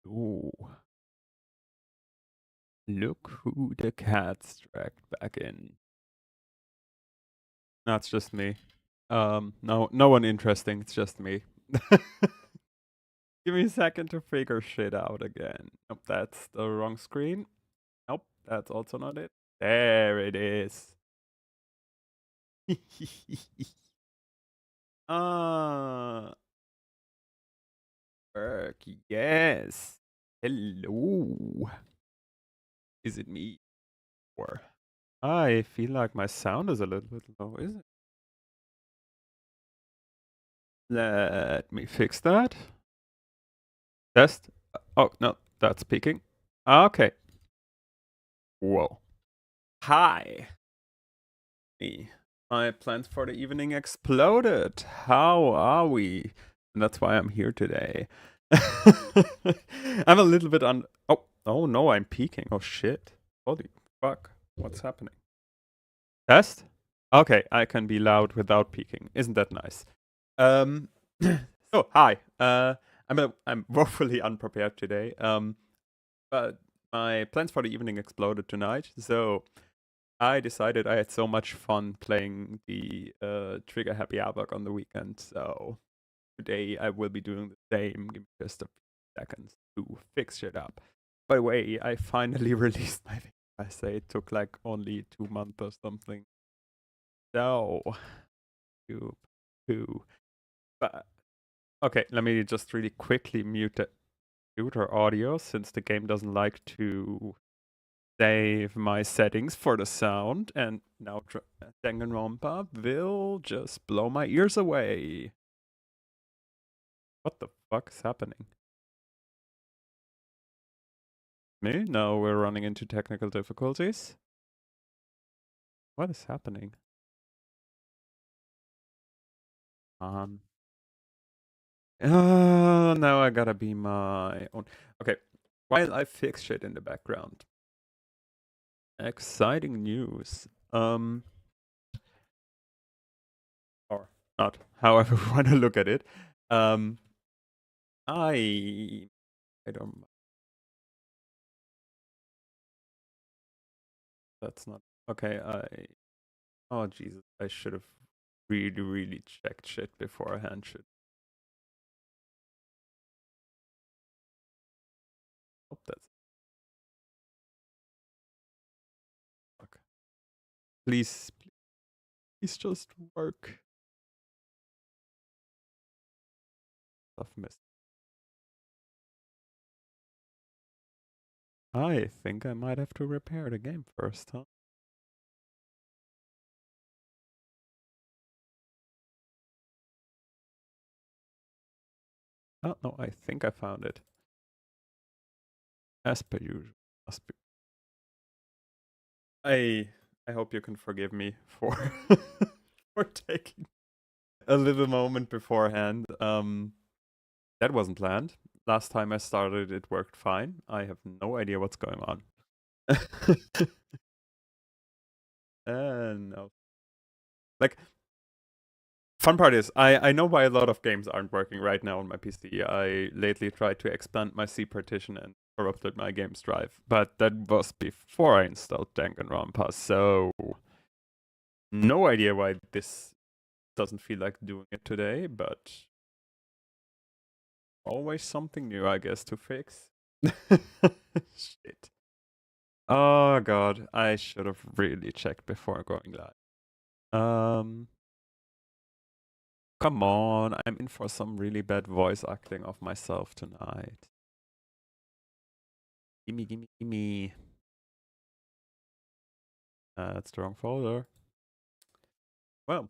Ooh, look who the cat's dragged back in. That's just me. No one interesting. It's just me. Give me a second to figure shit out again. Nope, that's the wrong screen. Nope, that's also not it. There it is. Ah, work. Yes. Hello. Is it me? Or I feel like my sound is a little bit low, is it? Let me fix that. Test. Oh, no, that's peaking. Okay. Whoa. Hi. Me. My plans for the evening exploded. How are we? And that's why I'm here today. I'm a little bit Oh no, I'm peaking. Oh shit. Holy fuck. What's happening? Test? Okay, I can be loud without peaking. Isn't that nice? Um so hi. I'm woefully unprepared today. But my plans for the evening exploded tonight, so I decided I had so much fun playing the Trigger Happy Havoc on the weekend, so today I will be doing the same. Give me just a few seconds to fix shit up. By the way, I finally released my video. I say it took like only 2 months or something. So, you poo. But okay, let me just really quickly mute our audio since the game doesn't like to save my settings for the sound, and now Danganronpa will just blow my ears away. What the fuck is happening? Me? No, we're running into technical difficulties. What is happening? Now I gotta be my own. Okay, while I fix shit in the background. Exciting news. Or not, however we want to look at it. Um, I don't. That's not okay. Oh Jesus, I should have really checked shit beforehand. Should hope that's fuck. Please, please just work. Stuff missed. I think I might have to repair the game first, huh? Oh no, I think I found it. As per usual. I hope you can forgive me for for taking a little moment beforehand. That wasn't planned. Last time I started, it worked fine. I have no idea what's going on. No. Like, fun part is, I know why a lot of games aren't working right now on my PC. I lately tried to expand my C partition and corrupted my games drive, but that was before I installed Danganronpa, so no idea why this doesn't feel like doing it today, but always something new, I guess, to fix. Shit. Oh god, I should have really checked before going live. Come on, I'm in for some really bad voice acting of myself tonight. Gimme. That's the wrong folder. Well,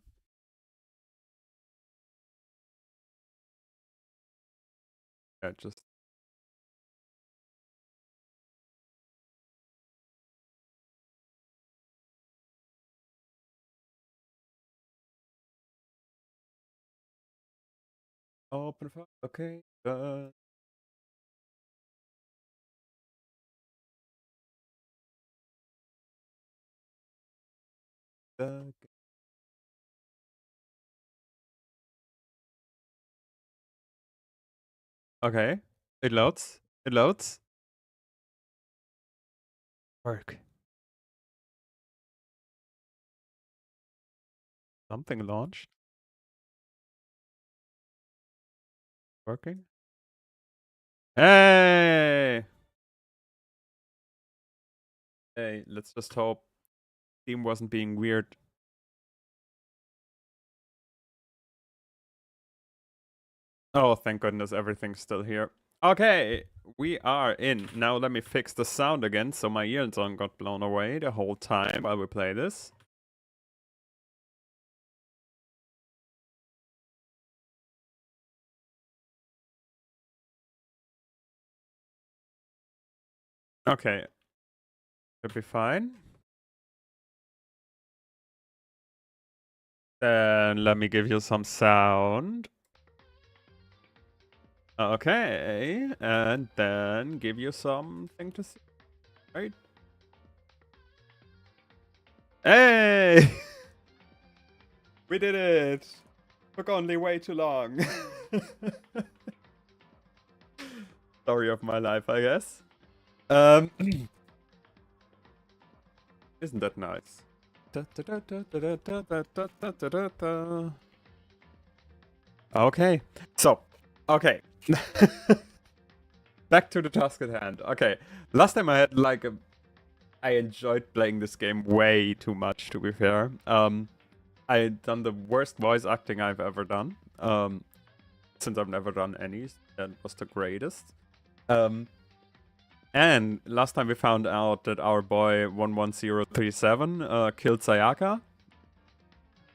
yeah, just open file. Okay, uh, okay. It loads. It loads. Work. Something launched. Working. Hey! Hey, let's just hope Steam wasn't being weird. Oh, thank goodness everything's still here. Okay, we are in. Now let me fix the sound again so my ears don't got blown away the whole time while we play this. Okay. Should be fine. Then let me give you some sound. Okay, and then give you something to see. Right? Hey! We did it! Took only way too long. Story of my life, I guess. Isn't that nice? Okay, so, okay. Back to the task at hand. Okay, last time I had like I enjoyed playing this game way too much, to be fair. I had done the worst voice acting I've ever done. Since I've never done any, that was the greatest. And last time we found out that our boy 11037 killed Sayaka.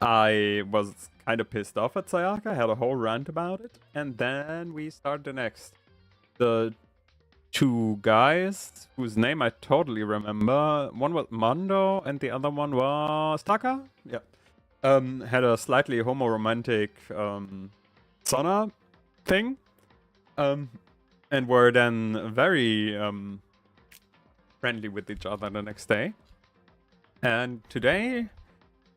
I was kind of pissed off at Sayaka, had a whole rant about it, and then we start the next. The two guys whose name I totally remember. One was Mondo and the other one was Taka. Yeah. Had a slightly homoromantic sauna thing. And were then very friendly with each other the next day. And today,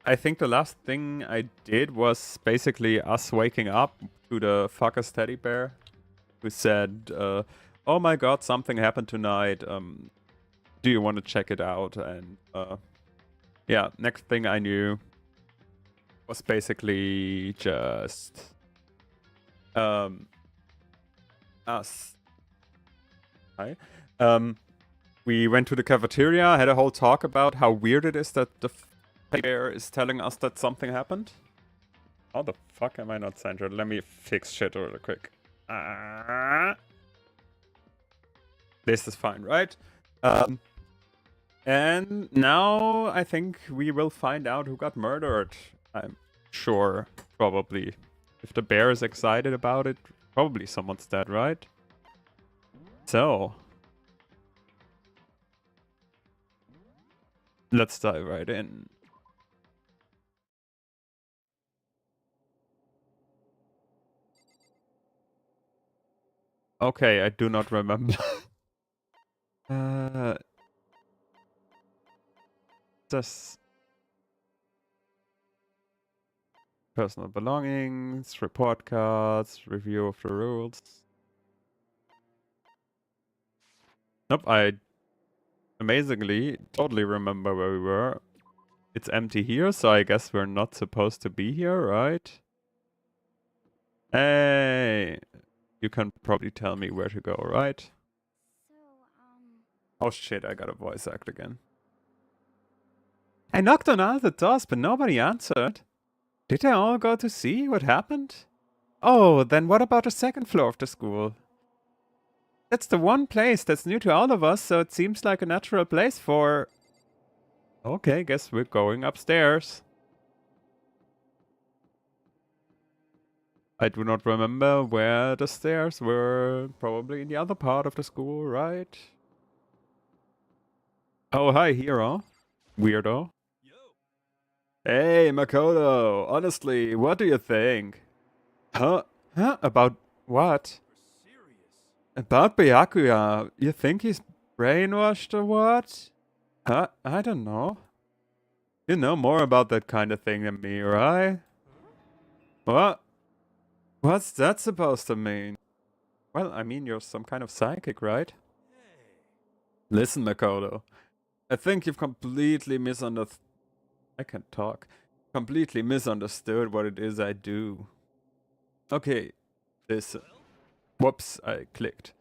I think the last thing I did was basically us waking up to the fuckers teddy bear who said, oh my god, something happened tonight. Do you want to check it out? And yeah, next thing I knew was basically just us. Hi. We went to the cafeteria, had a whole talk about how weird it is that the bear is telling us that something happened. How the fuck am I not centered? Let me fix shit real quick. This is fine, right? And now I think we will find out who got murdered. I'm sure, probably. If the bear is excited about it, probably someone's dead, right? So, let's dive right in. Okay, I do not remember. Just personal belongings, report cards, review of the rules. Nope, I amazingly totally remember where we were. It's empty here, so I guess we're not supposed to be here, right? Hey! You can probably tell me where to go, right? Oh shit, I got a voice act again. I knocked on all the doors, but nobody answered. Did they all go to see what happened? Oh, then what about the second floor of the school? That's the one place that's new to all of us, so it seems like a natural place for... Okay, guess we're going upstairs. I do not remember where the stairs were. Probably in the other part of the school, right? Oh, hi, hero. Weirdo. Hey, Makoto. Honestly, what do you think? Huh? Huh? About what? About Byakuya. You think he's brainwashed or what? Huh? I don't know. You know more about that kind of thing than me, right? What? What's that supposed to mean? Well, I mean, you're some kind of psychic, right? Listen, Makoto. I think you've completely misunderstood. I can't talk. Completely misunderstood what it is I do. Okay, listen. Whoops, I clicked.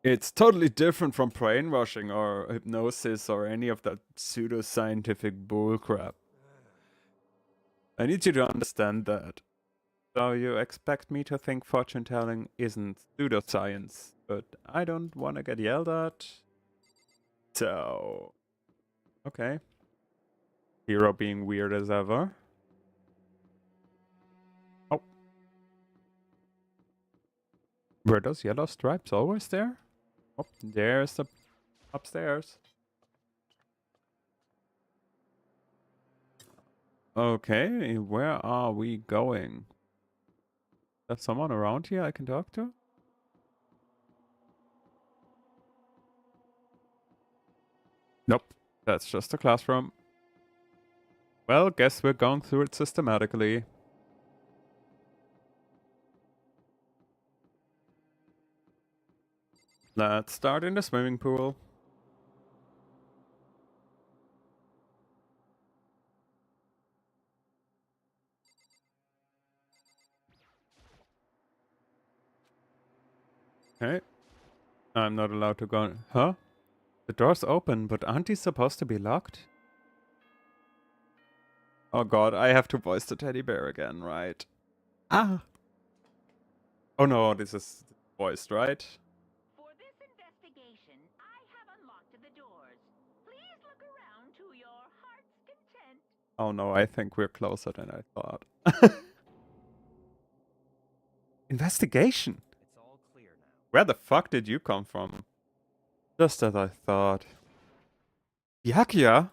It's totally different from brainwashing or hypnosis or any of that pseudoscientific bullcrap. I need you to understand that. So you expect me to think fortune telling isn't pseudoscience, but I don't want to get yelled at. So, okay. Hero being weird as ever. Oh. Were those yellow stripes always there? Oh, there's the upstairs. Okay, where are we going? There's someone around here I can talk to? Nope, that's just a classroom. Well, guess we're going through it systematically. Let's start in the swimming pool. Okay. I'm not allowed to go. Huh? The door's open, but aren't these supposed to be locked? Oh god, I have to voice the teddy bear again, right? Ah! Oh no, this is voiced, right? For this investigation, I have unlocked the doors. Please look around to your heart's content. Oh no, I think we're closer than I thought. Investigation? It's all clear now. Where the fuck did you come from? Just as I thought. Byakuya? I see.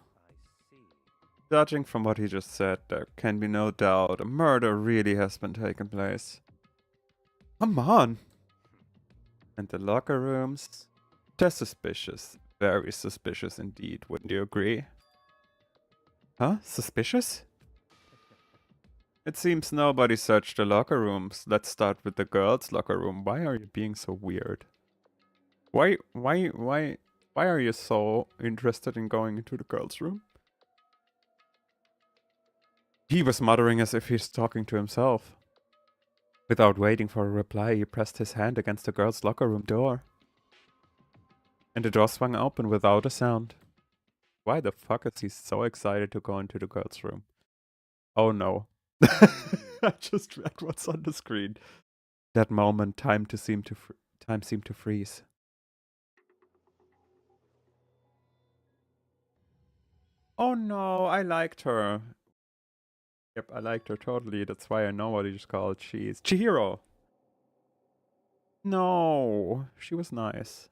Judging from what he just said, there can be no doubt a murder really has been taking place. Come on! And the locker rooms? Just suspicious. Very suspicious indeed, wouldn't you agree? Huh? Suspicious? It seems nobody searched the locker rooms. Let's start with the girls' locker room. Why are you being so weird? Why are you so interested in going into the girls' room? He was muttering as if he's talking to himself. Without waiting for a reply, he pressed his hand against the girls' locker room door. And the door swung open without a sound. Why the fuck is he so excited to go into the girls' room? Oh no. I just read what's on the screen. That moment, time seemed to freeze. Oh no, I liked her. Yep, I liked her totally. That's why I know what he's called. She's Chihiro. No, she was nice.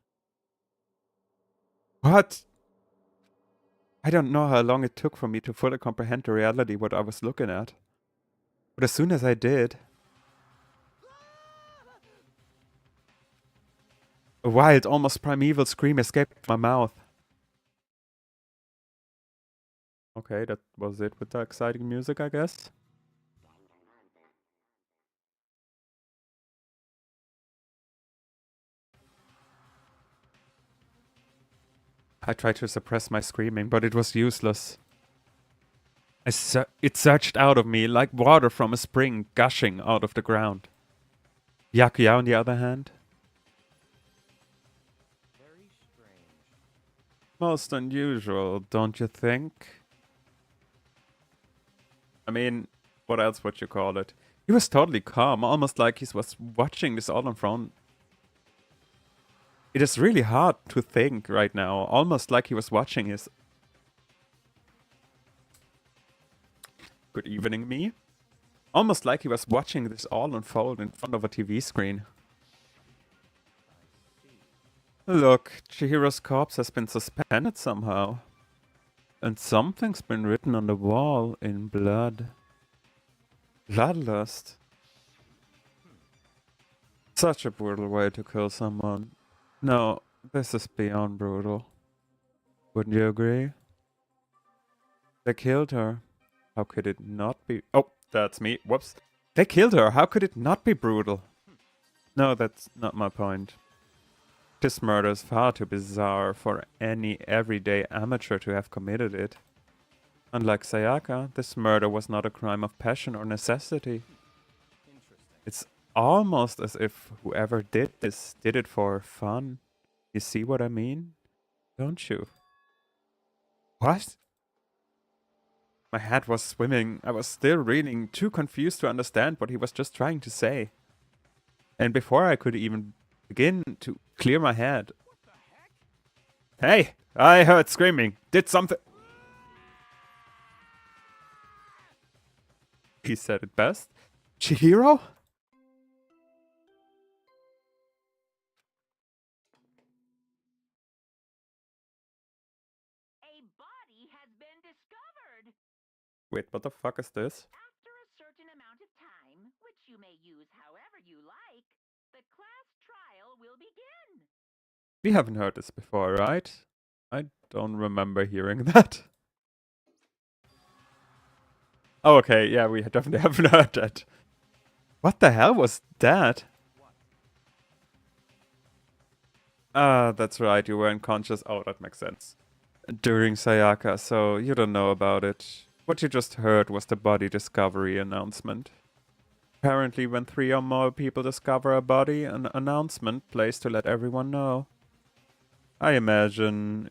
What? I don't know how long it took for me to fully comprehend the reality what I was looking at. But as soon as I did, a wild, almost primeval scream escaped my mouth. Okay, that was it with the exciting music, I guess. I tried to suppress my screaming, but it was useless. It surged out of me like water from a spring gushing out of the ground. Byakuya, on the other hand, Very strange. most unusual, don't you think? I mean, what else would you call it? He was totally calm, almost like he was watching this all in front. It is really hard to think right now, almost like he was watching his... Good evening, me. Almost like he was watching this all unfold in front of a TV screen. I see. Look, Chihiro's corpse has been suspended somehow. And something's been written on the wall in blood. Bloodlust. Such a brutal way to kill someone. No, this is beyond brutal. Wouldn't you agree? They killed her. How could it not be? Oh, that's me. Whoops. They killed her. How could it not be brutal? No, that's not my point. This murder is far too bizarre for any everyday amateur to have committed it. Unlike Sayaka, this murder was not a crime of passion or necessity. Interesting. It's almost as if whoever did this did it for fun. You see what I mean? Don't you? What? My head was swimming. I was still reading, too confused to understand what he was just trying to say. And before I could even begin to clear my head. Hey, I heard screaming. Did something. He said it best. Chihiro? A body has been discovered. Wait, what the fuck is this? After a certain amount of time, which you may use however you like, the class trial will begin. We haven't heard this before, right? I don't remember hearing that. Oh, okay, yeah, we definitely haven't heard that. What the hell was that? Ah, that's right, you were unconscious. Oh, that makes sense. During Sayaka, so you don't know about it. What you just heard was the body discovery announcement. Apparently, when 3 or more people discover a body, an announcement plays to let everyone know. I imagine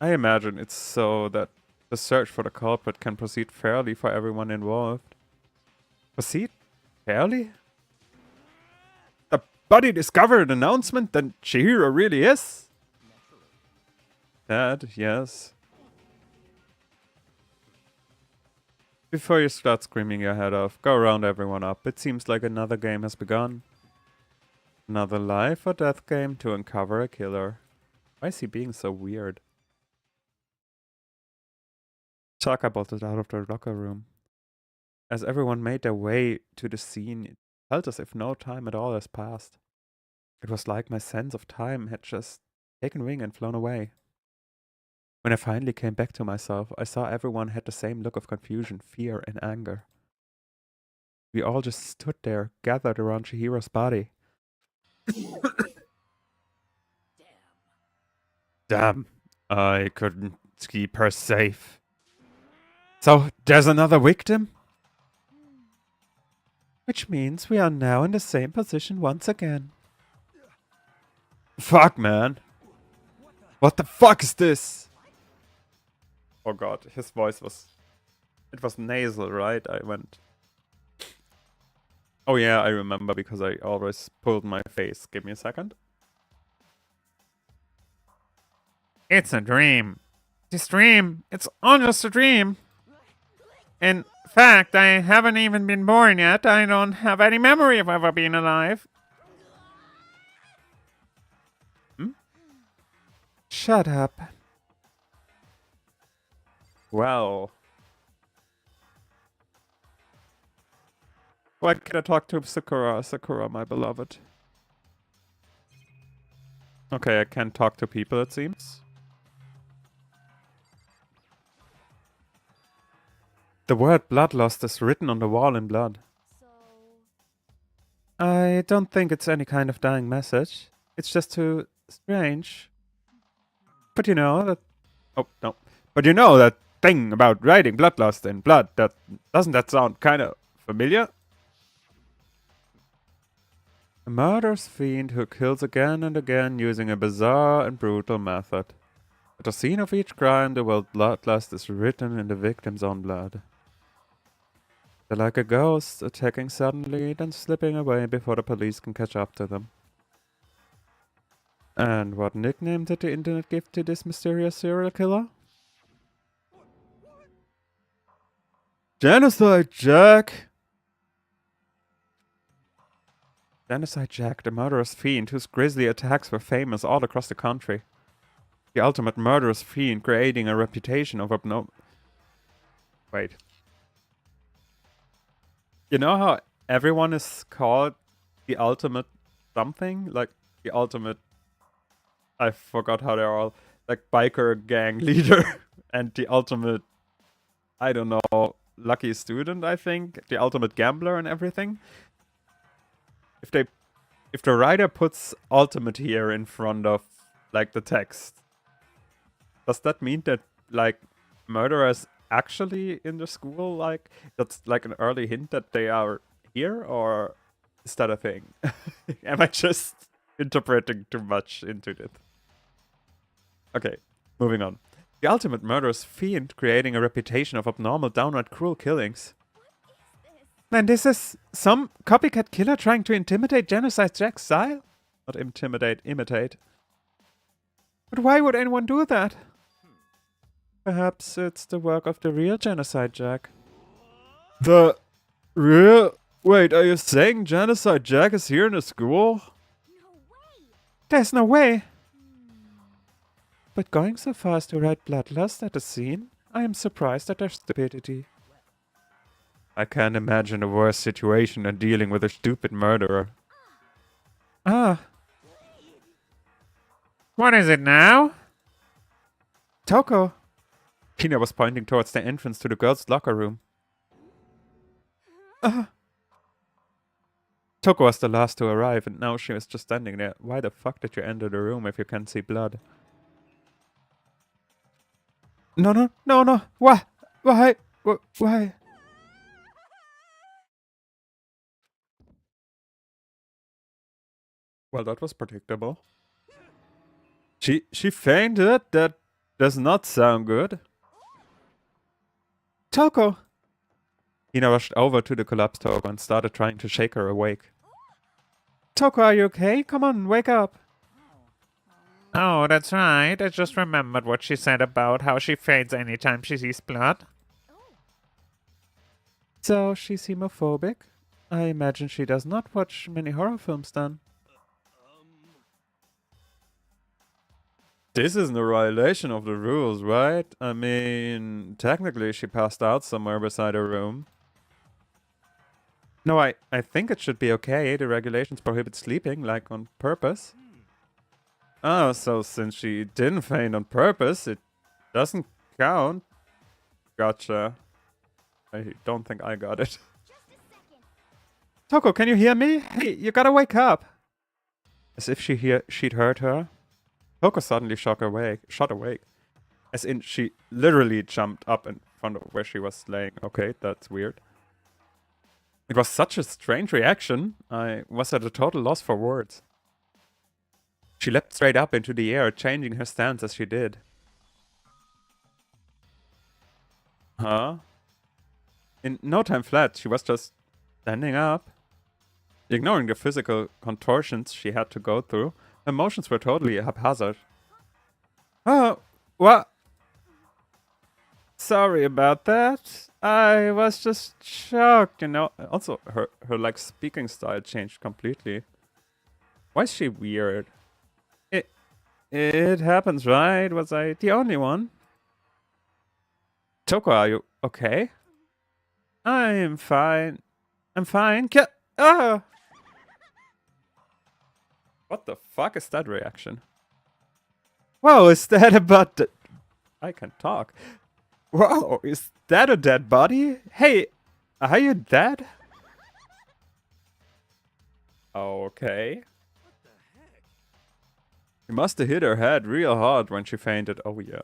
it's so that the search for the culprit can proceed fairly for everyone involved. Proceed? Fairly? The body discovered announcement? Then Chihiro really is? That, yes. Before you start screaming your head off, go round everyone up. It seems like another game has begun. Another life or death game to uncover a killer. Why is he being so weird? Chaka bolted out of the locker room. As everyone made their way to the scene, it felt as if no time at all has passed. It was like my sense of time had just taken wing and flown away. When I finally came back to myself, I saw everyone had the same look of confusion, fear, and anger. We all just stood there, gathered around Chihiro's body. Damn, I couldn't keep her safe. So, there's another victim? Which means we are now in the same position once again. Fuck, man. What the fuck is this? Oh god, his voice was... It was nasal, right? I went... Oh yeah, I remember because I always pulled my face. Give me a second. It's a dream. This dream, it's all just a dream. In fact, I haven't even been born yet. I don't have any memory of ever being alive. Hmm? Shut up. Well. Why can't I talk to Sakura? Sakura, my beloved. Okay, I can talk to people, it seems. The word bloodlust is written on the wall in blood. I don't think it's any kind of dying message. It's just too strange. But you know that... Oh, no. But you know that thing about writing bloodlust in blood, doesn't that sound kind of familiar? A murderous fiend who kills again and again using a bizarre and brutal method. At the scene of each crime, the word bloodlust is written in the victim's own blood. They're like a ghost, attacking suddenly, then slipping away before the police can catch up to them. And what nickname did the internet give to this mysterious serial killer? Genocide Jack! Genocide Jack, the murderous fiend whose grisly attacks were famous all across the country. The ultimate murderous fiend creating a reputation of Wait. You know how everyone is called the ultimate something? Like, the ultimate... I forgot how they're all... Like, biker gang leader. And the ultimate... I don't know... Lucky student, I think. The ultimate gambler and everything. If they if the writer puts ultimate here in front of like the text, does that mean that like murderers actually in the school? Like that's like an early hint that they are here, or is that a thing? Am I just interpreting too much into it? Okay, moving on. The ultimate murderous fiend creating a reputation of abnormal, downright cruel killings. Man, this is some copycat killer trying to intimidate Genocide Jack's style? Not intimidate, imitate. But why would anyone do that? Perhaps it's the work of the real Genocide Jack. The real? Wait, are you saying Genocide Jack is here in the school? No way! There's no way. But going so far as to write bloodlust at the scene, I am surprised at their stupidity. I can't imagine a worse situation than dealing with a stupid murderer. Ah. What is it now? Toko. Kina was pointing towards the entrance to the girls' locker room. Toko was the last to arrive, and now she was just standing there. Why the fuck did you enter the room if you can't see blood? No. Why? Why? Well, that was predictable. She fainted? That does not sound good. Toko! Hina rushed over to the collapsed Toko and started trying to shake her awake. Toko, are you okay? Come on, wake up. Oh, that's right. I just remembered what she said about how she faints anytime she sees blood. So, she's hemophobic? I imagine she does not watch many horror films then. This isn't a violation of the rules, right? I mean, technically she passed out somewhere beside her room. No, I think it should be okay. The regulations prohibit sleeping, like on purpose. Oh, so since she didn't faint on purpose, it doesn't count. Gotcha. I don't think I got it. Toko, can you hear me? Hey, you gotta wake up. As if she'd heard her. Toko suddenly shot awake. As in, she literally jumped up in front of where she was laying. Okay, that's weird. It was such a strange reaction. I was at a total loss for words. She leapt straight up into the air, changing her stance as she did. Huh? In no time flat, she was just standing up. Ignoring the physical contortions she had to go through, her motions were totally haphazard. Oh, what? Sorry about that. I was just shocked, you know. Also, her like speaking style changed completely. Why is she weird? It happens, right? Was I the only one? Toko, are you okay? I'm fine. I'm fine. Ah! What the fuck is that reaction? Whoa, is that about the... I can talk. Whoa, is that a dead body? Hey, are you dead? Okay. What the heck? She must have hit her head real hard when she fainted. Oh yeah.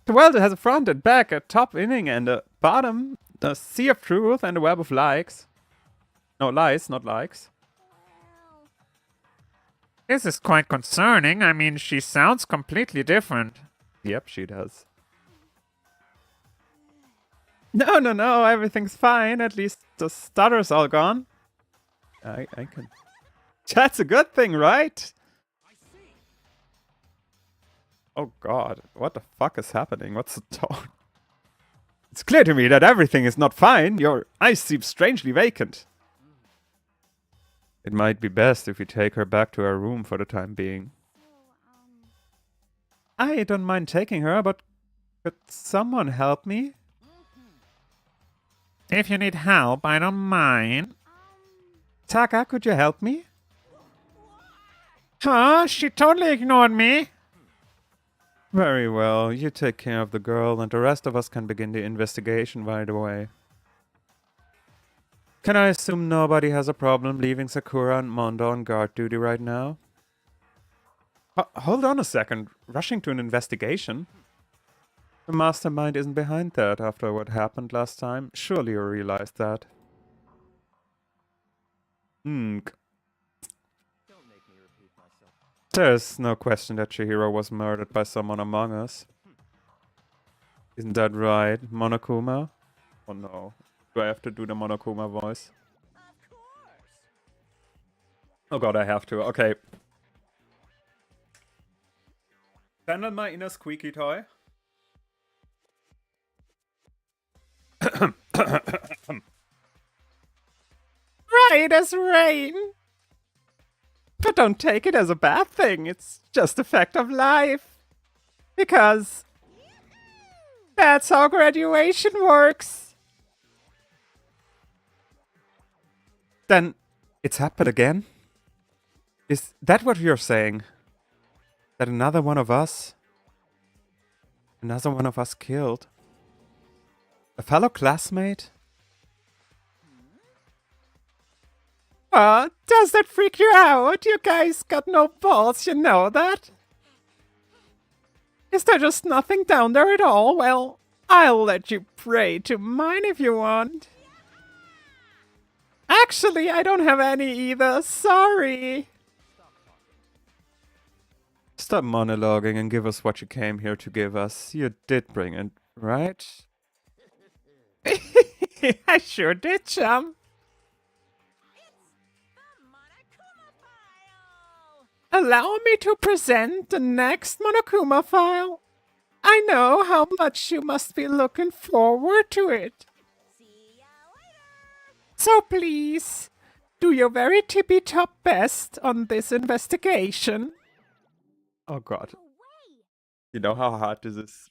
The world has a front and back, a top inning and a bottom, a sea of truth and a web of likes. No, lies, not likes. This is quite concerning. I mean, she sounds completely different. Yep, she does. No, everything's fine. At least the stutter's all gone. I can... That's a good thing, right? I see. Oh god, what the fuck is happening? What's the tone? It's clear to me that everything is not fine. Your eyes seem strangely vacant. It might be best if we take her back to her room for the time being. I don't mind taking her, but could someone help me? If you need help, I don't mind. Taka, could you help me? Huh? She totally ignored me. Very well, you take care of the girl and the rest of us can begin the investigation right away. Can I assume nobody has a problem leaving Sakura and Mondo on guard duty right now? Hold on a second. Rushing to an investigation? The mastermind isn't behind that after what happened last time. Surely you realized that. Don't make me repeat myself. There's no question that Chihiro was murdered by someone among us. Isn't that right, Monokuma? Oh no. Do I have to do the Monokuma voice? Of course. Oh god, I have to. Okay. Channel my inner squeaky toy. Right as rain. But don't take it as a bad thing. It's just a fact of life. Because that's how graduation works. Then it's happened again? Is that what you're saying? That another one of us killed? A fellow classmate? Does that freak you out? You guys got no balls, you know that? Is there just nothing down there at all? Well, I'll let you pray to mine if you want. Actually, I don't have any either. Sorry. Stop monologuing and give us what you came here to give us. You did bring it, right? I sure did, chum. Allow me to present the next Monokuma file. I know how much you must be looking forward to it. See ya later. So please, do your very tippy-top best on this investigation. Oh god. You know how hard this is?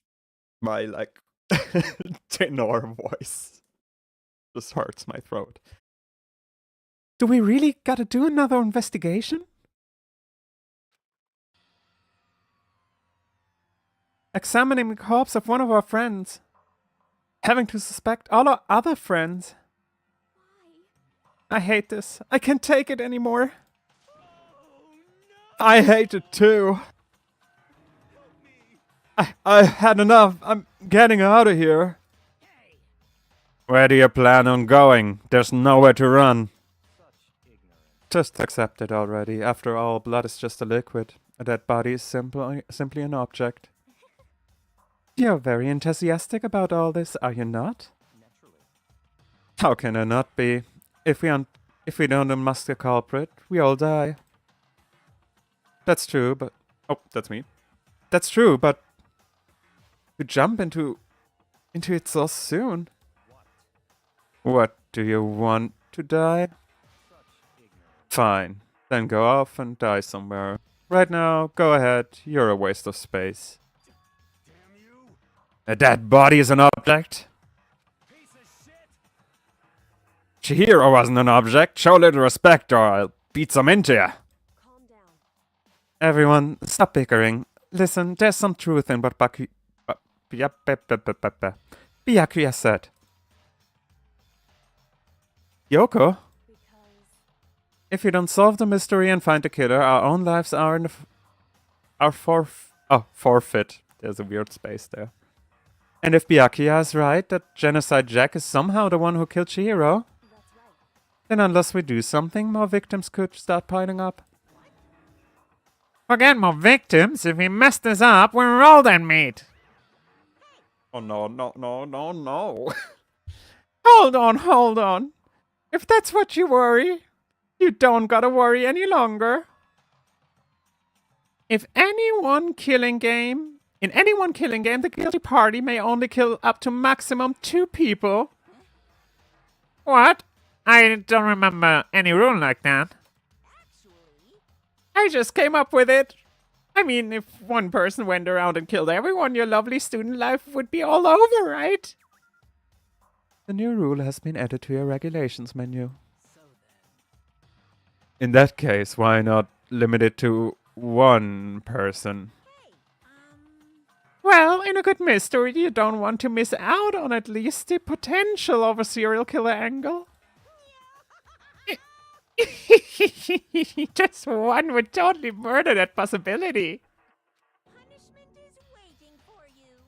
My, like, tenor voice just hurts my throat. Do we really gotta do another investigation? Examining the corpse of one of our friends. Having to suspect all our other friends. I hate this. I can't take it anymore. I hate it too. I had enough. I'm getting out of here. Where do you plan on going? There's nowhere to run. Just accept it already. After all, blood is just a liquid. A dead body is simply an object. You're very enthusiastic about all this, are you not? How can I not be? If we don't unmask the culprit, we all die. That's true, but... Oh, that's me. That's true, but... You jump into it so soon. What, do you want to die? Fine, then go off and die somewhere. Right now, go ahead, you're a waste of space. A dead body is an object? Chihiro wasn't an object. Show a little respect or I'll beat some into ya. Everyone, stop bickering. Listen, there's some truth in what Byakuya said. Yoko? If we don't solve the mystery and find the killer, our own lives are in the forfeit. There's a weird space there. And if Byakuya is right, that Genocide Jack is somehow the one who killed Chihiro, then unless we do something, more victims could start piling up. Forget more victims. If we mess this up, we're all dead meat. Oh no. Hold on. If that's what you worry, you don't gotta worry any longer. In any one killing game, the guilty party may only kill up to maximum 2 people. What? I don't remember any rule like that. I just came up with it. I mean, if one person went around and killed everyone, your lovely student life would be all over, right? The new rule has been added to your regulations menu. In that case, why not limit it to 1 person? Well, in a good mystery, you don't want to miss out on at least the potential of a serial killer angle. Just one would totally murder that possibility. Punishment is waiting for you.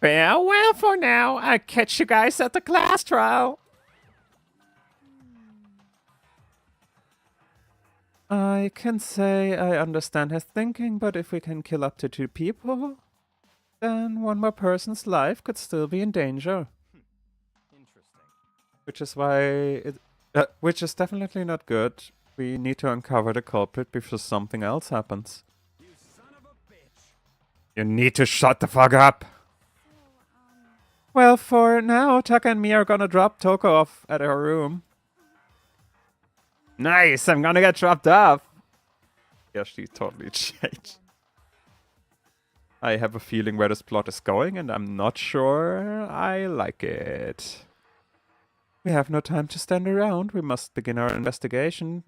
Farewell for now. I'll catch you guys at the class trial. I can say I understand his thinking, but if we can kill up to 2 people, then one more person's life could still be in danger. Interesting. Which is definitely not good. We need to uncover the culprit before something else happens. You son of a bitch! You need to shut the fuck up! Well, for now, Taka and me are gonna drop Toko off at her room. Nice, I'm gonna get dropped off. Yeah, she totally changed. I have a feeling where this plot is going, and I'm not sure I like it. We have no time to stand around. We must begin our investigation.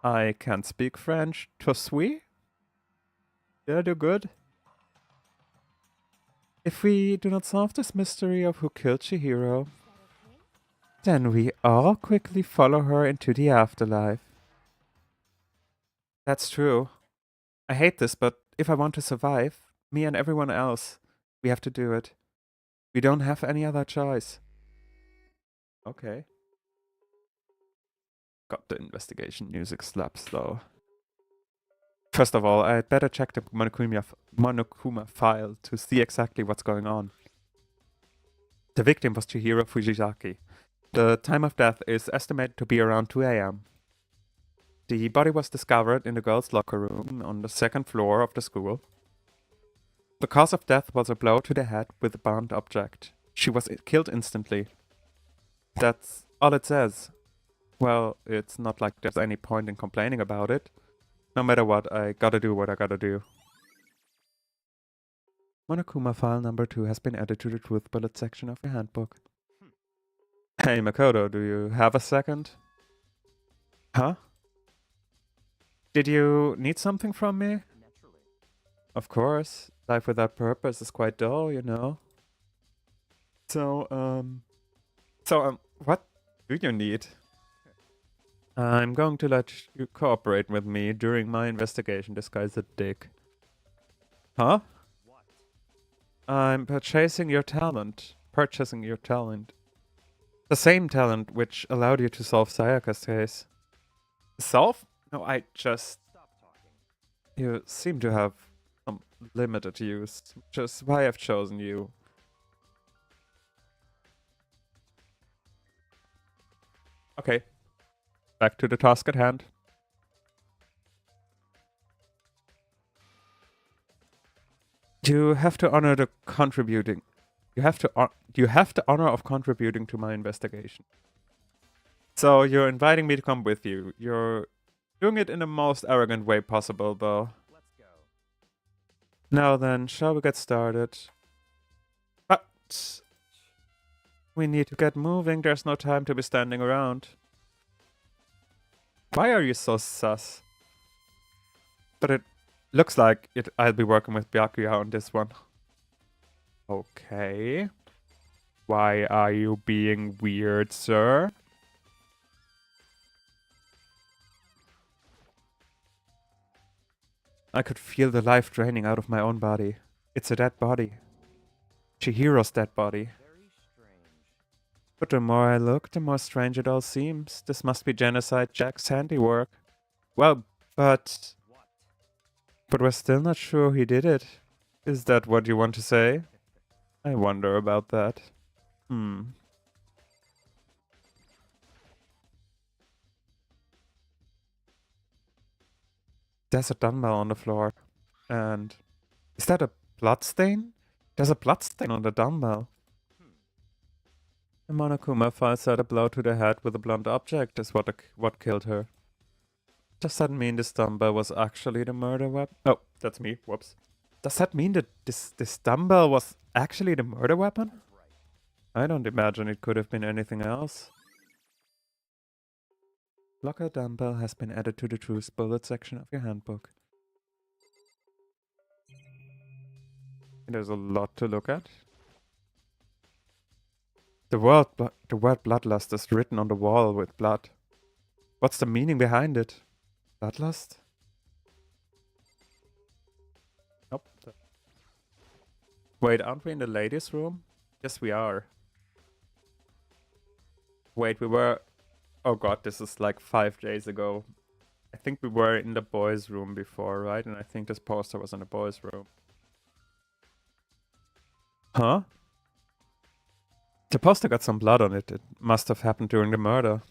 I can't speak French. Tosui? Did I do good? If we do not solve this mystery of who killed Chihiro, then we all quickly follow her into the afterlife. That's true. I hate this, but if I want to survive, me and everyone else, we have to do it. We don't have any other choice. Okay. God, the investigation music slaps though. First of all, I'd better check the Monokuma file to see exactly what's going on. The victim was Chihiro Fujisaki. The time of death is estimated to be around 2 a.m. The body was discovered in the girls' locker room on the 2nd floor of the school. The cause of death was a blow to the head with a blunt object. She was killed instantly. That's all it says. Well, it's not like there's any point in complaining about it. No matter what, I gotta do what I gotta do. Monokuma file number 2 has been added to the truth bullet section of your handbook. Hey Makoto, do you have a second? Huh? Did you need something from me? Naturally. Of course. Life without purpose is quite dull, you know. So, what do you need? I'm going to let you cooperate with me during my investigation. This guy's a dick. Huh? What? I'm purchasing your talent. Purchasing your talent. The same talent which allowed you to solve Sayaka's case. Solve? No, I just... Stop talking. You seem to have some limited use, which is why I've chosen you. Okay. Back to the task at hand. You have to honor the contributing. You have the honor of contributing to my investigation. So you're inviting me to come with you. You're doing it in the most arrogant way possible, though. Let's go. Now then, shall we get started? But we need to get moving. There's no time to be standing around. Why are you so sus? But it looks like I'll be working with Byakuya on this one. Okay. Why are you being weird, sir? I could feel the life draining out of my own body. It's a dead body. Chihiro's dead body. Very strange. But the more I look, the more strange it all seems. This must be Genocide Jack's handiwork. Well, but What? we're still not sure he did it. Is that what you want to say? I wonder about that. There's a dumbbell on the floor. And is that a bloodstain? There's a bloodstain on the dumbbell. The Monokuma fires out a blow to the head with a blunt object is what killed her. Does that mean this dumbbell was actually the murder weapon? Oh, that's me. Whoops. Does that mean that this dumbbell was actually the murder weapon? That's right. I don't imagine it could have been anything else. Locker dumbbell has been added to the truth bullet section of your handbook. There's a lot to look at. The word bloodlust is written on the wall with blood. What's the meaning behind it? Bloodlust? Nope. Wait, aren't we in the ladies' room? Yes, we are. Wait, we were... Oh god, this is like 5 days ago. I think we were in the boys' room before, right? And I think this poster was in the boys' room. Huh? The poster got some blood on it. It must have happened during the murder.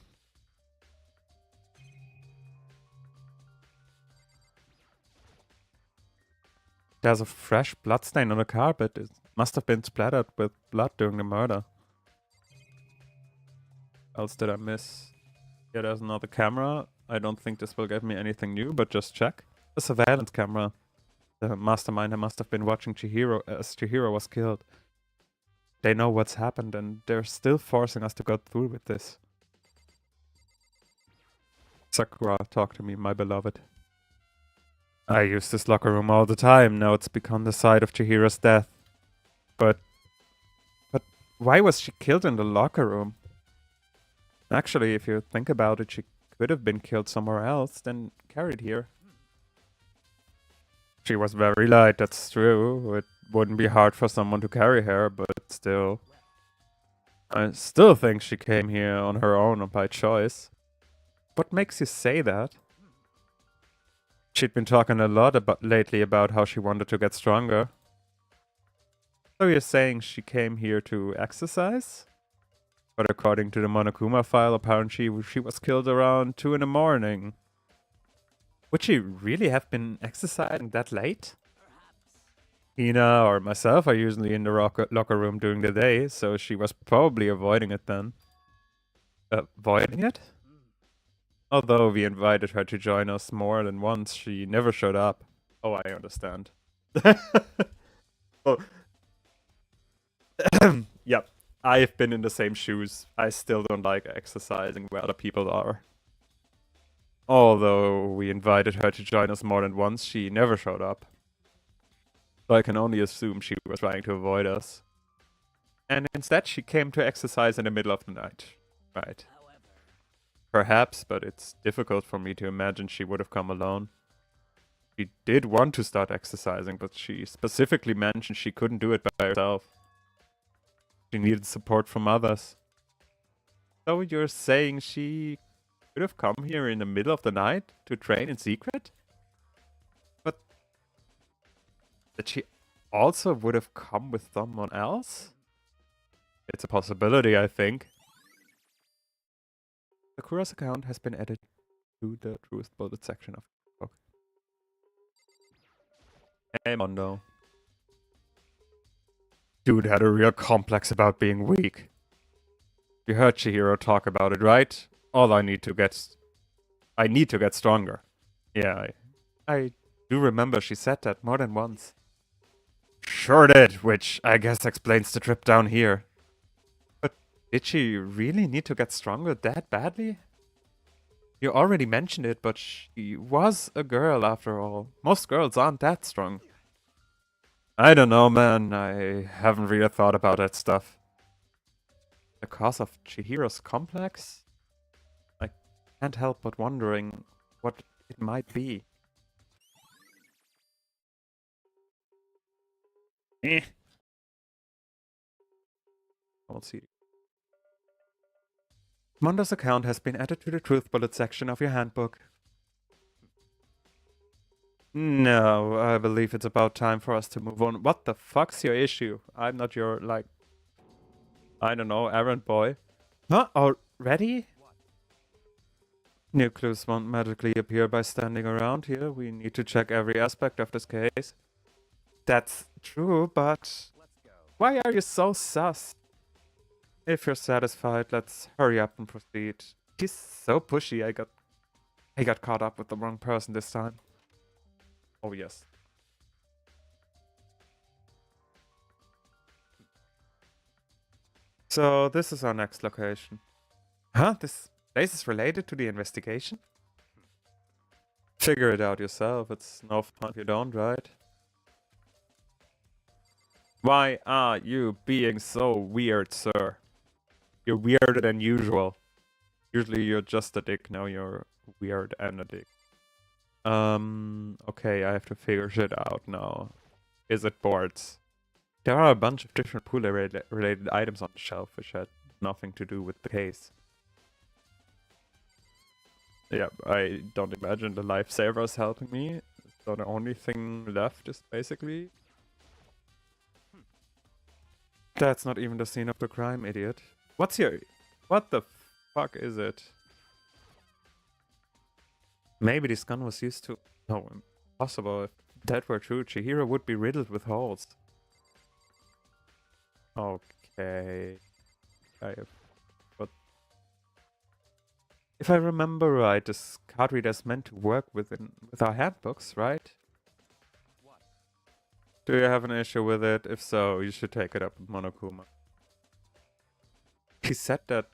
There's a fresh blood stain on the carpet. It must have been splattered with blood during the murder. What else did I miss? Yeah, there's another camera. I don't think this will give me anything new, but just check. A surveillance camera. The mastermind must have been watching Chihiro as Chihiro was killed. They know what's happened and they're still forcing us to go through with this. Sakura, talk to me, my beloved. I use this locker room all the time. Now it's become the site of Chihiro's death. But why was she killed in the locker room? Actually, if you think about it, she could have been killed somewhere else, then carried here. She was very light, that's true. It wouldn't be hard for someone to carry her, but still. I still think she came here on her own or by choice. What makes you say that? She'd been talking a lot lately about how she wanted to get stronger. So you're saying she came here to exercise? But according to the Monokuma file, apparently she was killed around 2 in the morning. Would she really have been exercising that late? Hina or myself are usually in the locker room during the day, so she was probably avoiding it then. Avoiding it? Although we invited her to join us more than once, she never showed up. Oh, I understand. Oh. Yep. I've been in the same shoes. I still don't like exercising where other people are. Although we invited her to join us more than once, she never showed up. So I can only assume she was trying to avoid us. And instead she came to exercise in the middle of the night. Right. Perhaps, but it's difficult for me to imagine she would have come alone. She did want to start exercising, but she specifically mentioned she couldn't do it by herself. She needed support from others. So you're saying she could have come here in the middle of the night to train in secret? But that she also would have come with someone else? It's a possibility, I think. Sakura's account has been added to the truth bullet section of the book. Hey, Mondo. Dude had a real complex about being weak. You heard Chihiro talk about it, right? I need to get stronger. Yeah, I do remember she said that more than once. Sure did, which I guess explains the trip down here. But did she really need to get stronger that badly? You already mentioned it, but she was a girl after all. Most girls aren't that strong. I don't know, man. I haven't really thought about that stuff. The cause of Chihiro's complex? I can't help but wondering what it might be. I will see. Mondo's account has been added to the truth bullet section of your handbook. No, I believe it's about time for us to move on. What the fuck's your issue? I'm not your, like, I don't know, errand boy. Huh? Already? New clues won't magically appear by standing around here. We need to check every aspect of this case. That's true, but why are you so sus? If you're satisfied, let's hurry up and proceed. He's so pushy. I got caught up with the wrong person this time. Oh yes. So this is our next location. Huh? This place is related to the investigation? Figure it out yourself. It's no fun if you don't, right? Why are you being so weird, sir? You're weirder than usual. Usually you're just a dick, now you're weird and a dick. Okay, I have to figure shit out now. Is it boards? There are a bunch of different pool-related items on the shelf, which had nothing to do with the case. Yeah, I don't imagine the lifesavers helping me. So the only thing left is basically... That's not even the scene of the crime, idiot. What's here? What the fuck is it? Maybe this gun was used to... No, impossible. If that were true, Chihiro would be riddled with holes. Okay. But... If I remember right, this card reader is meant to work with our handbooks, right? Do you have an issue with it? If so, you should take it up with Monokuma. He said that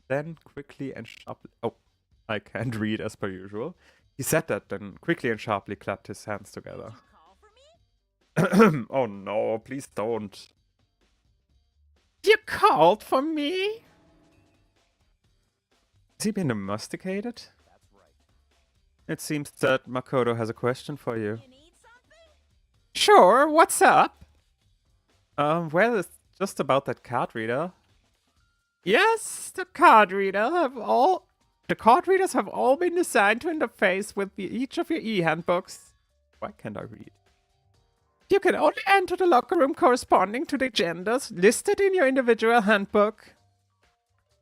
then quickly and sharply... Oh, I can't read as per usual. He said that then quickly and sharply clapped his hands together. Oh no, please don't. You called for me? Has he been domesticated? That's right. It seems that Makoto has a question for you. Sure, what's up? Well, it's just about that card reader. Yes, the card readers have all been designed to interface with each of your e-handbooks. Why can't I read? You can only enter the locker room corresponding to the genders listed in your individual handbook.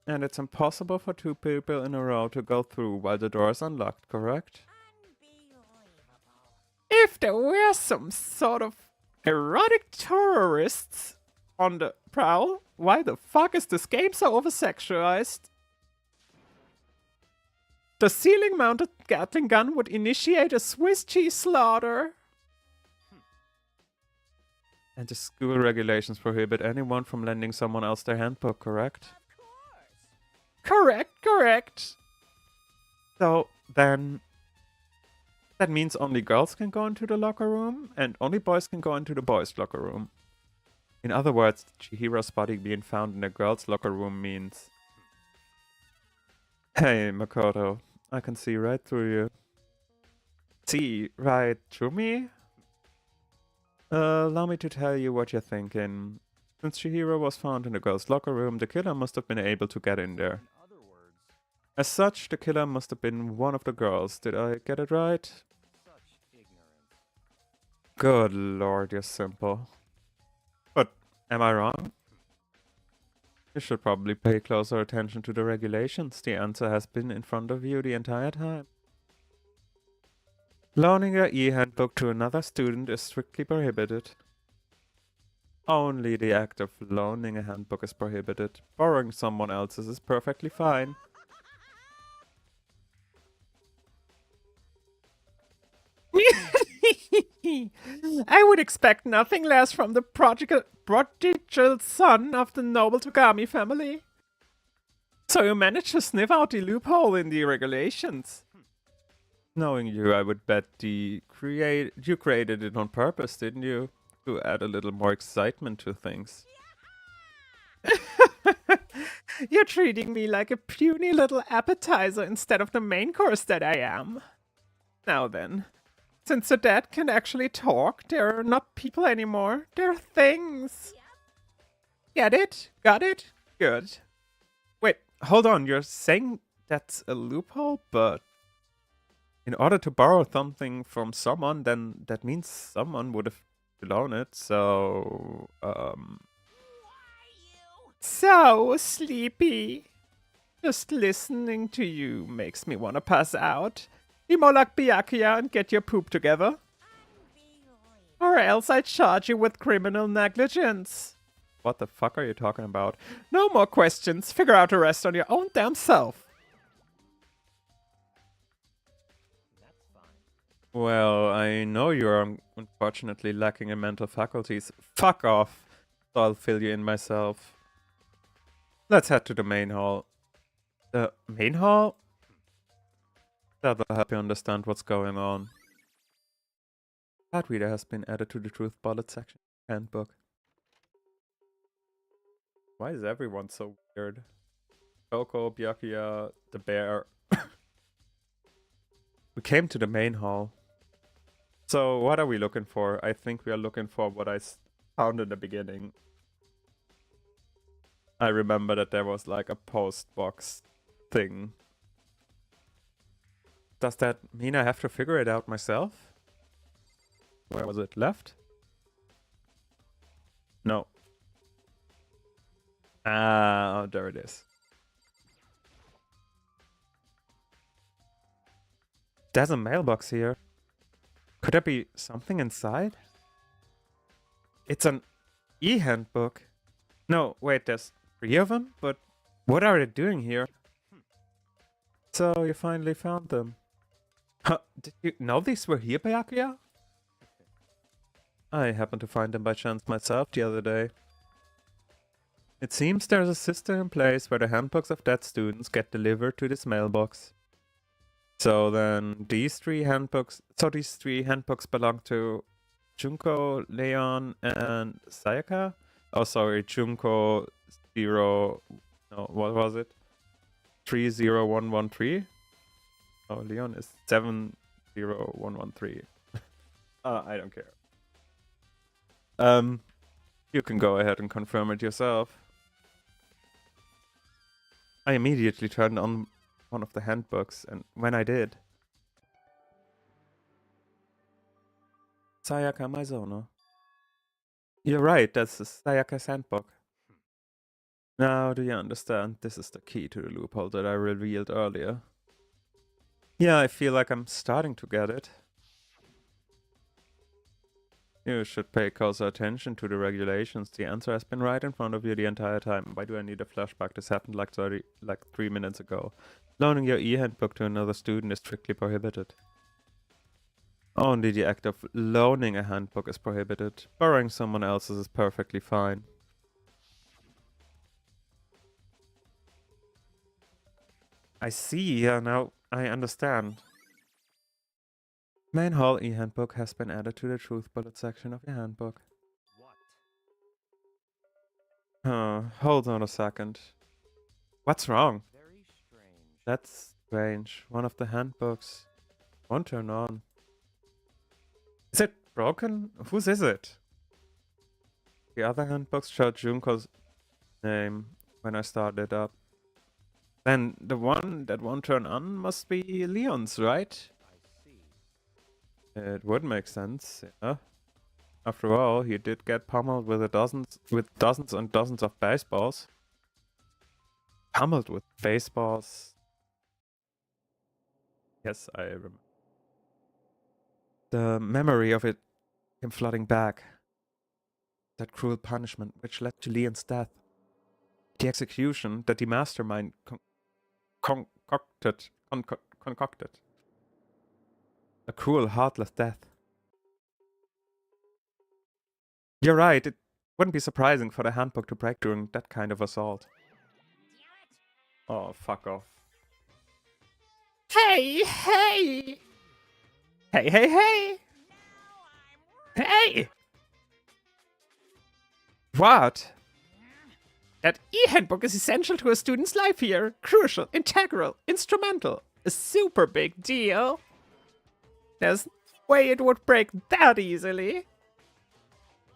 And it's impossible for two people in a row to go through while the door is unlocked, correct? If there were some sort of erotic terrorists on the prowl, why the fuck is this game so oversexualized? The ceiling-mounted Gatling gun would initiate a Swiss cheese slaughter. And the school regulations prohibit anyone from lending someone else their handbook, correct? Correct. So, then... That means only girls can go into the locker room, and only boys can go into the boys' locker room. In other words, Chihiro's body being found in a girl's locker room means... Hey, Makoto, I can see right through you. See right through me? Allow me to tell you what you're thinking. Since Chihiro was found in the girl's locker room, the killer must have been able to get in there. In other words, As such, the killer must have been one of the girls. Did I get it right? such ignorance. Good lord, you're simple. But am I wrong? You should probably pay closer attention to the regulations. The answer has been in front of you the entire time. Loaning your e-handbook to another student is strictly prohibited. Only the act of loaning a handbook is prohibited. Borrowing someone else's is perfectly fine. I would expect nothing less from the prodigal son of the noble Togami family. So you managed to sniff out the loophole in the regulations. Knowing you, I would bet you created it on purpose, didn't you? To add a little more excitement to things. You're treating me like a puny little appetizer instead of the main course that I am. Now then, since the dead can actually talk, they're not people anymore. They're things. Get it? Got it? Good. Wait, hold on. You're saying that's a loophole, but in order to borrow something from someone, then that means someone would have loaned it. So, So sleepy. Just listening to you makes me want to pass out. Be more like Byakuya and get your poop together. Or else I charge you with criminal negligence. what the fuck are you talking about? No more questions. Figure out the rest on your own damn self. That's fine. Well, I know you're unfortunately lacking in mental faculties. Fuck off. So I'll fill you in myself. Let's head to the main hall. The main hall? That'll help you understand what's going on. Card reader has been added to the truth bullet section handbook. Why is everyone so weird? Coco, Byakuya, the bear. We came to the main hall. So what are we looking for? I think we are looking for what I found in the beginning. I remember that there was like a post box thing. Does that mean I have to figure it out myself? Where was it? Left? No. Ah, there it is. There's a mailbox here. Could there be something inside? It's an e-handbook. No, wait, there's 3 of them? But what are they doing here? So you finally found them. Huh, did you know these were here, Byakuya? I happened to find them by chance myself the other day. It seems there's a system in place where the handbooks of dead students get delivered to this mailbox. So then these three handbooks belong to Junko, Leon, and Sayaka? Oh, sorry, Junko 0... No, what was it? 30113? Oh, Leon is 70113. I don't care. You can go ahead and confirm it yourself. I immediately turned on one of the handbooks, and when I did... Sayaka Maizono. You're right, that's the Sayaka's handbook. Now, do you understand? This is the key to the loophole that I revealed earlier. Yeah, I feel like I'm starting to get it. You should pay closer attention to the regulations. The answer has been right in front of you the entire time. Why do I need a flashback? This happened like 3 minutes ago. Loaning your e-handbook to another student is strictly prohibited. Only the act of loaning a handbook is prohibited. Borrowing someone else's is perfectly fine. I see, yeah, now I understand. Main hall e-handbook has been added to the truth bullet section of your handbook. What? Hold on a second. What's wrong? Very strange. That's strange. One of the handbooks won't turn on. Is it broken? Whose is it? The other handbooks showed Junko's name when I started it up. Then the one that won't turn on must be Leon's, right? I see. It would make sense, yeah. After all, he did get pummeled with dozens and dozens of baseballs. Pummeled with baseballs. Yes, I remember. The memory of it came flooding back. That cruel punishment which led to Leon's death. The execution that the mastermind concocted. A cruel, heartless death. You're right, it wouldn't be surprising for the handbook to break during that kind of assault. Oh, fuck off. Hey, hey! Hey, hey, hey! Hey! What? That e-handbook is essential to a student's life here. Crucial, integral, instrumental. A super big deal. There's no way it would break that easily.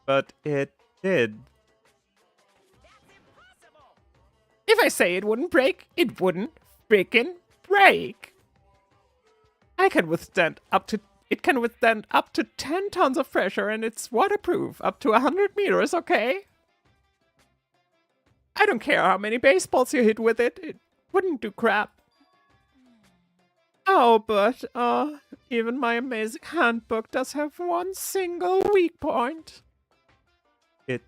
But it did. If I say it wouldn't break, it wouldn't freaking break. It can withstand up to 10 tons of pressure, and it's waterproof up to 100 meters, okay? I don't care how many baseballs you hit with it, it wouldn't do crap. Oh, but, even my amazing handbook does have one single weak point. It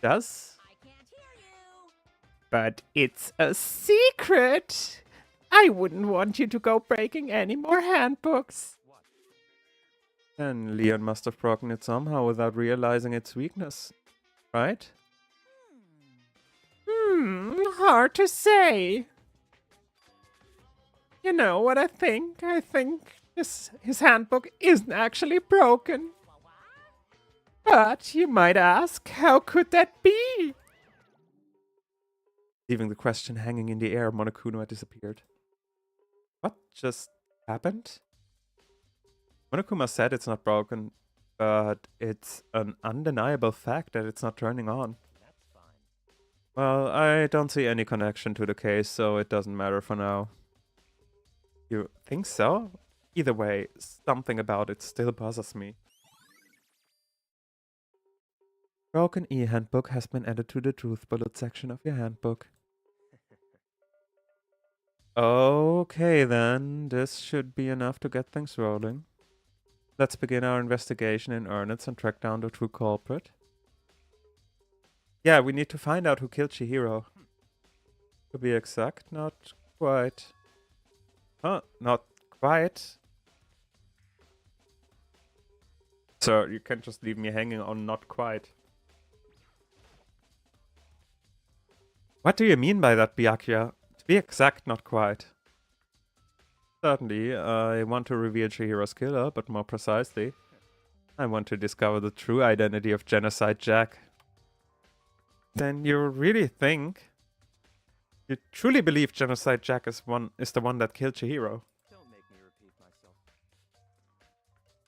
does? But it's a secret. I wouldn't want you to go breaking any more handbooks. Then Leon must have broken it somehow without realizing its weakness, right? Hard to say. You know what I think? I think his handbook isn't actually broken. But you might ask, how could that be? Leaving the question hanging in the air, Monokuma disappeared. What just happened? Monokuma said it's not broken, but it's an undeniable fact that it's not turning on. That's fine. Well, I don't see any connection to the case, so it doesn't matter for now. You think so? Either way, something about it still bothers me. Broken e-handbook has been added to the truth bullet section of your handbook. Okay then, this should be enough to get things rolling. Let's begin our investigation in earnest and track down the true culprit. Yeah, we need to find out who killed Chihiro. To be exact, not quite. Huh, not quite. Sir, you can't just leave me hanging on not quite. What do you mean by that, Byakuya? To be exact, not quite. Certainly, I want to reveal Chihiro's killer, but more precisely, I want to discover the true identity of Genocide Jack. Then you really think... You truly believe Genocide Jack is the one that killed Chihiro? Don't make me repeat myself.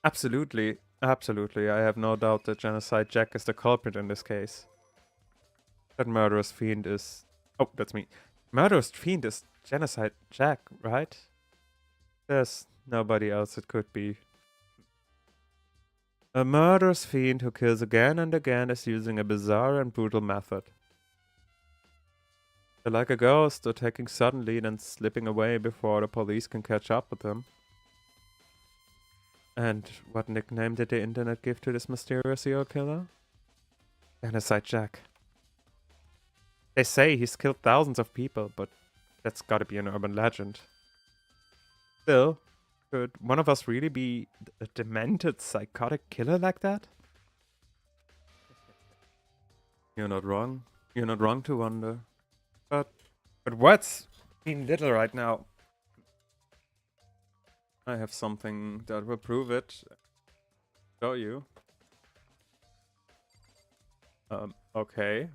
Absolutely, absolutely. I have no doubt that Genocide Jack is the culprit in this case. That murderous fiend is... Oh, that's me. Murderous fiend is Genocide Jack, right? There's nobody else it could be. A murderous fiend who kills again and again is using a bizarre and brutal method. They're like a ghost, attacking suddenly then slipping away before the police can catch up with them. And what nickname did the internet give to this mysterious serial killer? Genocide Jack. They say he's killed thousands of people, but that's gotta be an urban legend. Still, could one of us really be a demented, psychotic killer like that? You're not wrong. You're not wrong to wonder. But what's being little right now? I have something that will prove it. Show you. Okay.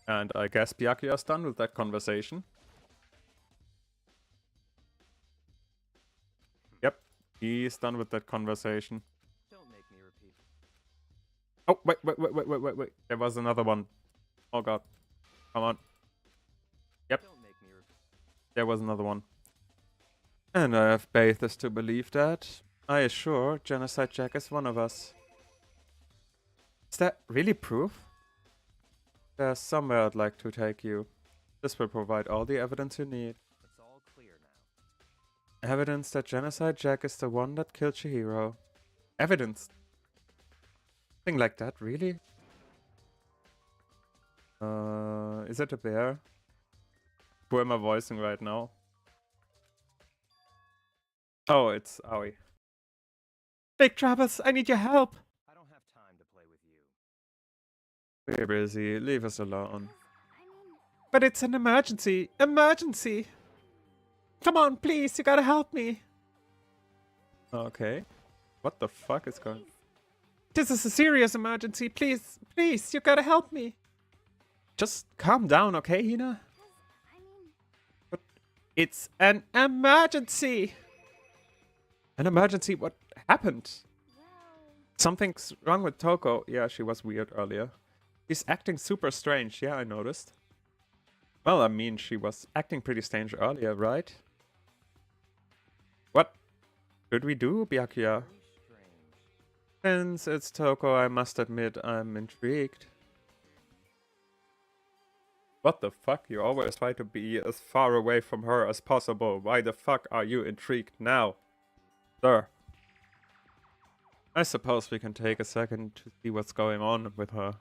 And I guess Byakuya's done with that conversation. Yep, he's done with that conversation. Don't make me repeat. Oh, wait. There was another one. Oh god. Come on. Yep. Don't make me repeat. There was another one. And I have basis to believe that. I assure Genocide Jack is one of us. Is that really proof? There's somewhere I'd like to take you. This will provide all the evidence you need. It's all clear now. Evidence that Genocide Jack is the one that killed Chihiro. Evidence? Thing like that, really? Is it a bear? Who am I voicing right now? Oh, it's Aoi. Big Troubles, I need your help! I don't have time to play with you. We're busy, leave us alone. But it's an emergency. Emergency! Come on, please, you gotta help me. Okay. What the fuck is going on? This is a serious emergency. Please, please, you gotta help me. Just calm down, okay, Hina? But it's an emergency. An emergency? What happened? Something's wrong with Toko. Yeah, she was weird earlier. She's acting super strange. Yeah, I noticed. Well, I mean, she was acting pretty strange earlier, right? What should we do, Byakuya? Very strange. Since it's Toko, I must admit I'm intrigued. What the fuck? You always try to be as far away from her as possible. Why the fuck are you intrigued now? Sir. I suppose we can take a second to see what's going on with her.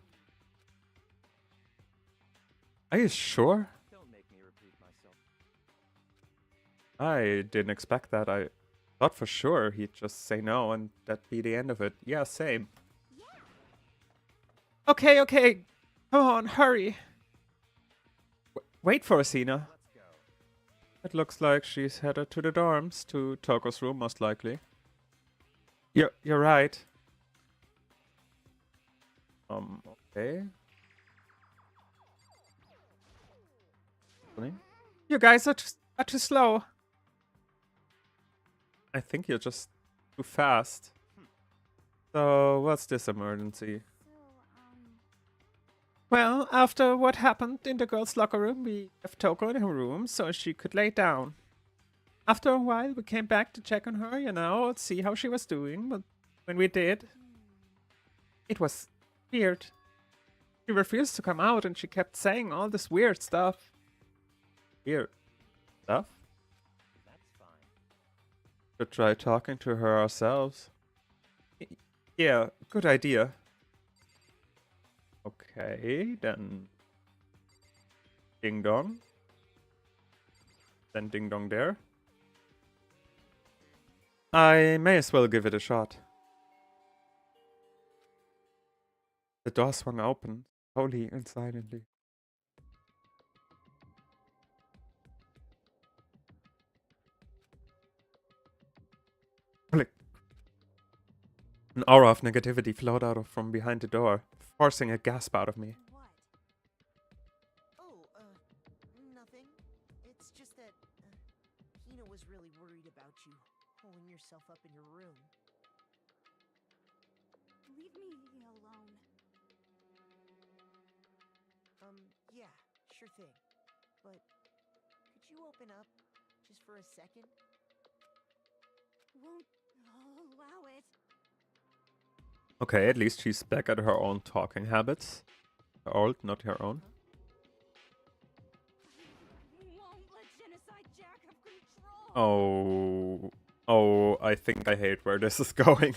Are you sure? Don't make me repeat myself. I didn't expect that. I thought for sure he'd just say no and that'd be the end of it. Yeah, same. Okay, okay. Come on, hurry. Wait for us, Hina. Let's go. It looks like she's headed to the dorms, to Toko's room most likely. You're right. Okay. happening? You guys are too slow. I think you're just too fast. So, what's this emergency? Well, after what happened in the girls' locker room, we left Toko in her room so she could lay down. After a while, we came back to check on her, you know, see how she was doing, but when we did, it was weird. She refused to come out and she kept saying all this weird stuff. Weird stuff? That's fine. Should try talking to her ourselves. Yeah, good idea. Okay, then ding dong. Then ding dong there. I may as well give it a shot. The door swung open, slowly and silently. Click. An aura of negativity flowed out from behind the door, forcing a gasp out of me. What? Oh, nothing. It's just that Hina was really worried about you, holding yourself up in your room. Leave me alone. Yeah, sure thing. But could you open up just for a second? Won't allow it. Okay, at least she's back at her own talking habits. Her old, not her own. Won't let Genocide Jack have control. Oh, I think I hate where this is going.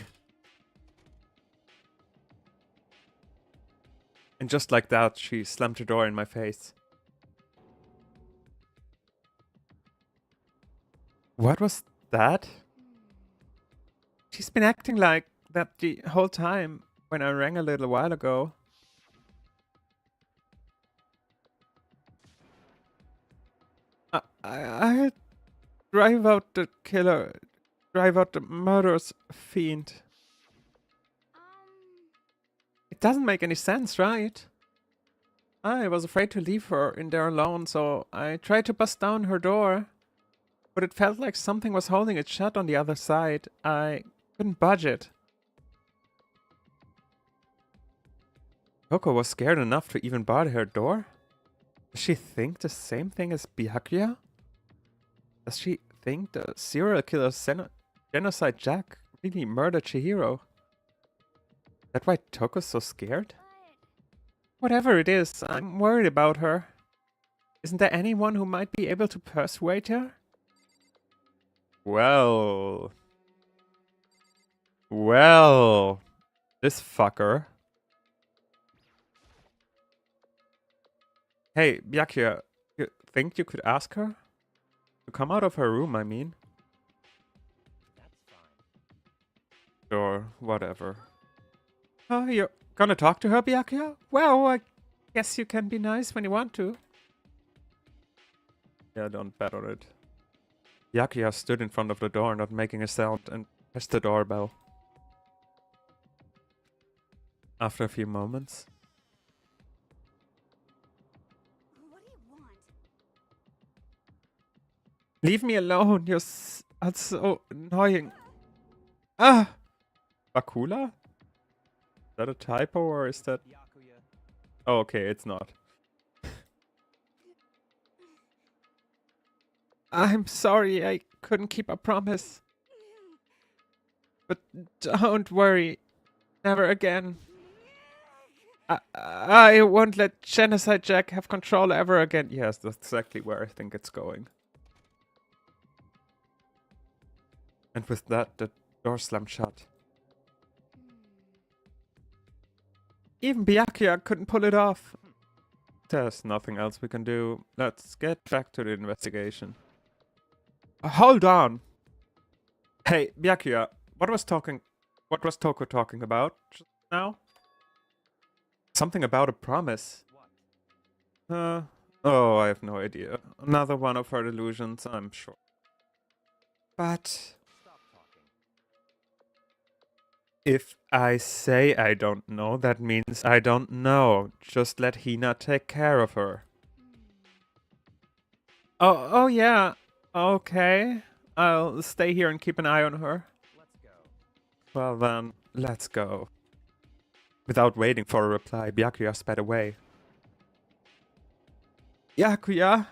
And just like that, she slammed the door in my face. What was that? She's been acting like that the whole time when I rang a little while ago. I'll drive out the killer, drive out the murderous fiend. It doesn't make any sense, right? I was afraid to leave her in there alone, so I tried to bust down her door. But it felt like something was holding it shut on the other side. I couldn't budge it. Coco was scared enough to even bar her door? Does she think the same thing as Byakuya? Does she think the serial killer Genocide Jack really murdered Chihiro? Is that why Toko's so scared? Whatever it is, I'm worried about her. Isn't there anyone who might be able to persuade her? Well, this fucker. Hey, Byakuya, you think you could ask her? To come out of her room, I mean. That's fine. Sure, whatever. Oh, you're gonna talk to her, Byakuya? Well, I guess you can be nice when you want to. Yeah, don't bet on it. Byakuya stood in front of the door, not making a sound, and pressed the doorbell. After a few moments, What do you want? Leave me alone, that's so annoying. Ah! Bakula? Is that a typo or is that... Byakuya, Oh, okay, it's not. I'm sorry I couldn't keep a promise. But don't worry. Never again. I won't let Genocide Jack have control ever again. Yes, that's exactly where I think it's going. And with that, the door slammed shut. Even Byakuya couldn't pull it off. There's nothing else we can do. Let's get back to the investigation. Hold on. Hey, Byakuya, what was Toko talking about just now? Something about a promise. what? Oh, I have no idea. Another one of her delusions, I'm sure. But Stop talking. if I say I don't know, that means I don't know. Just let Hina take care of her. Oh yeah. Okay. I'll stay here and keep an eye on her. Let's go. Well then, let's go. Without waiting for a reply, Byakuya sped away. Byakuya?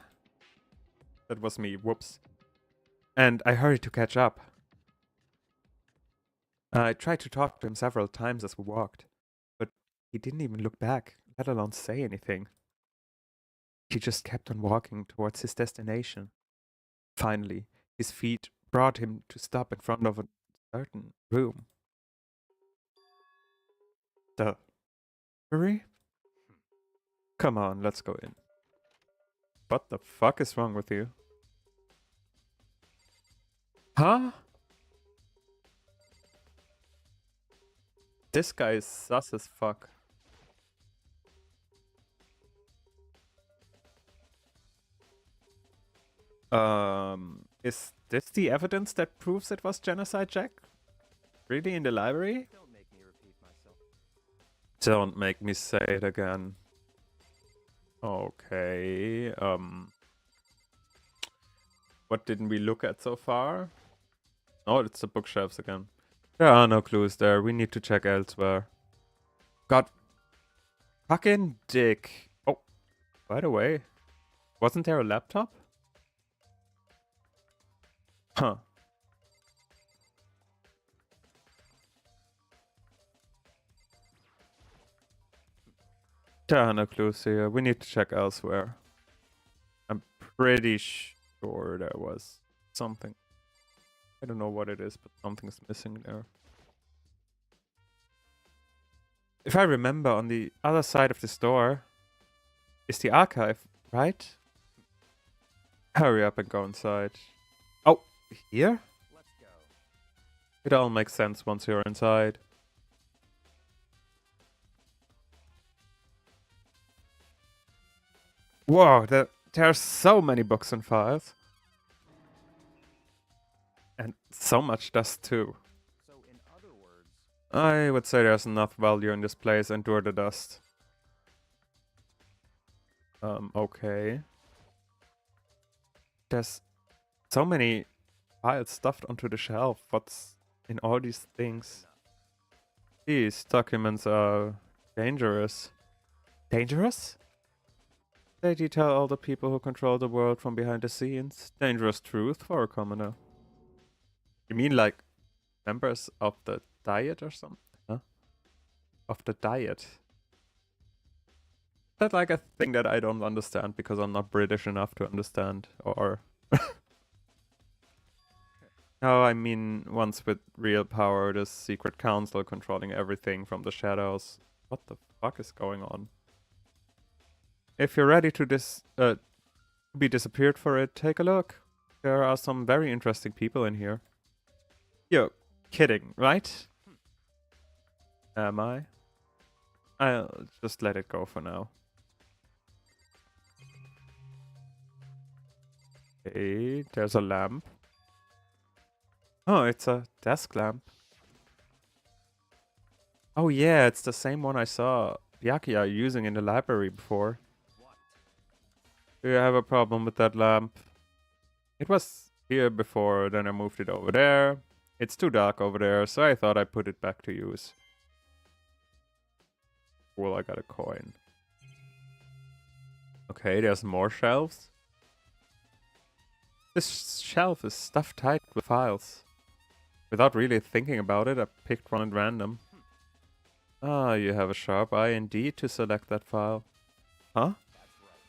That was me, whoops. And I hurried to catch up. I tried to talk to him several times as we walked, but he didn't even look back, let alone say anything. He just kept on walking towards his destination. Finally, his feet brought him to stop in front of a certain room. The library? Come on, let's go in. What the fuck is wrong with you? Huh? This guy is sus as fuck. Is this the evidence that proves it was genocide, Jack? Really in the library? Don't make me repeat myself. Don't make me say it again. Okay, what didn't we look at so far? Oh, it's the bookshelves again. There are no clues there. We need to check elsewhere. God. Fucking dick. Oh, by the way, wasn't there a laptop? Huh. There are no clues here. We need to check elsewhere. I'm pretty sure there was something. I don't know what it is, but something's missing there. If I remember, on the other side of this door is the archive, right? Hurry up and go inside. Oh, here? Let's go. It all makes sense once you're inside. Whoa, there are so many books and files. And so much dust too. So, in other words, I would say there's enough value in this place. Endure the dust. Okay. There's so many files stuffed onto the shelf. What's in all these things? These documents are dangerous. Dangerous? They detail all the people who control the world from behind the scenes. Dangerous truth for a commoner. You mean like members of the Diet or something? Huh? Of the Diet? That's like a thing that I don't understand because I'm not British enough to understand. Or no, I mean ones with real power, the secret council controlling everything from the shadows. What the fuck is going on? If you're ready to be disappeared for it, take a look. There are some very interesting people in here. You're kidding, right? Am I? I'll just let it go for now. Okay, there's a lamp. Oh, it's a desk lamp. Oh yeah, it's the same one I saw Byakuya using in the library before. what? Do you have a problem with that lamp? It was here before, then I moved it over there. It's too dark over there, so I thought I'd put it back to use. Well, I got a coin. Okay, there's more shelves. This shelf is stuffed tight with files. Without really thinking about it, I picked one at random. Ah, you have a sharp eye indeed to select that file. Huh? That's right.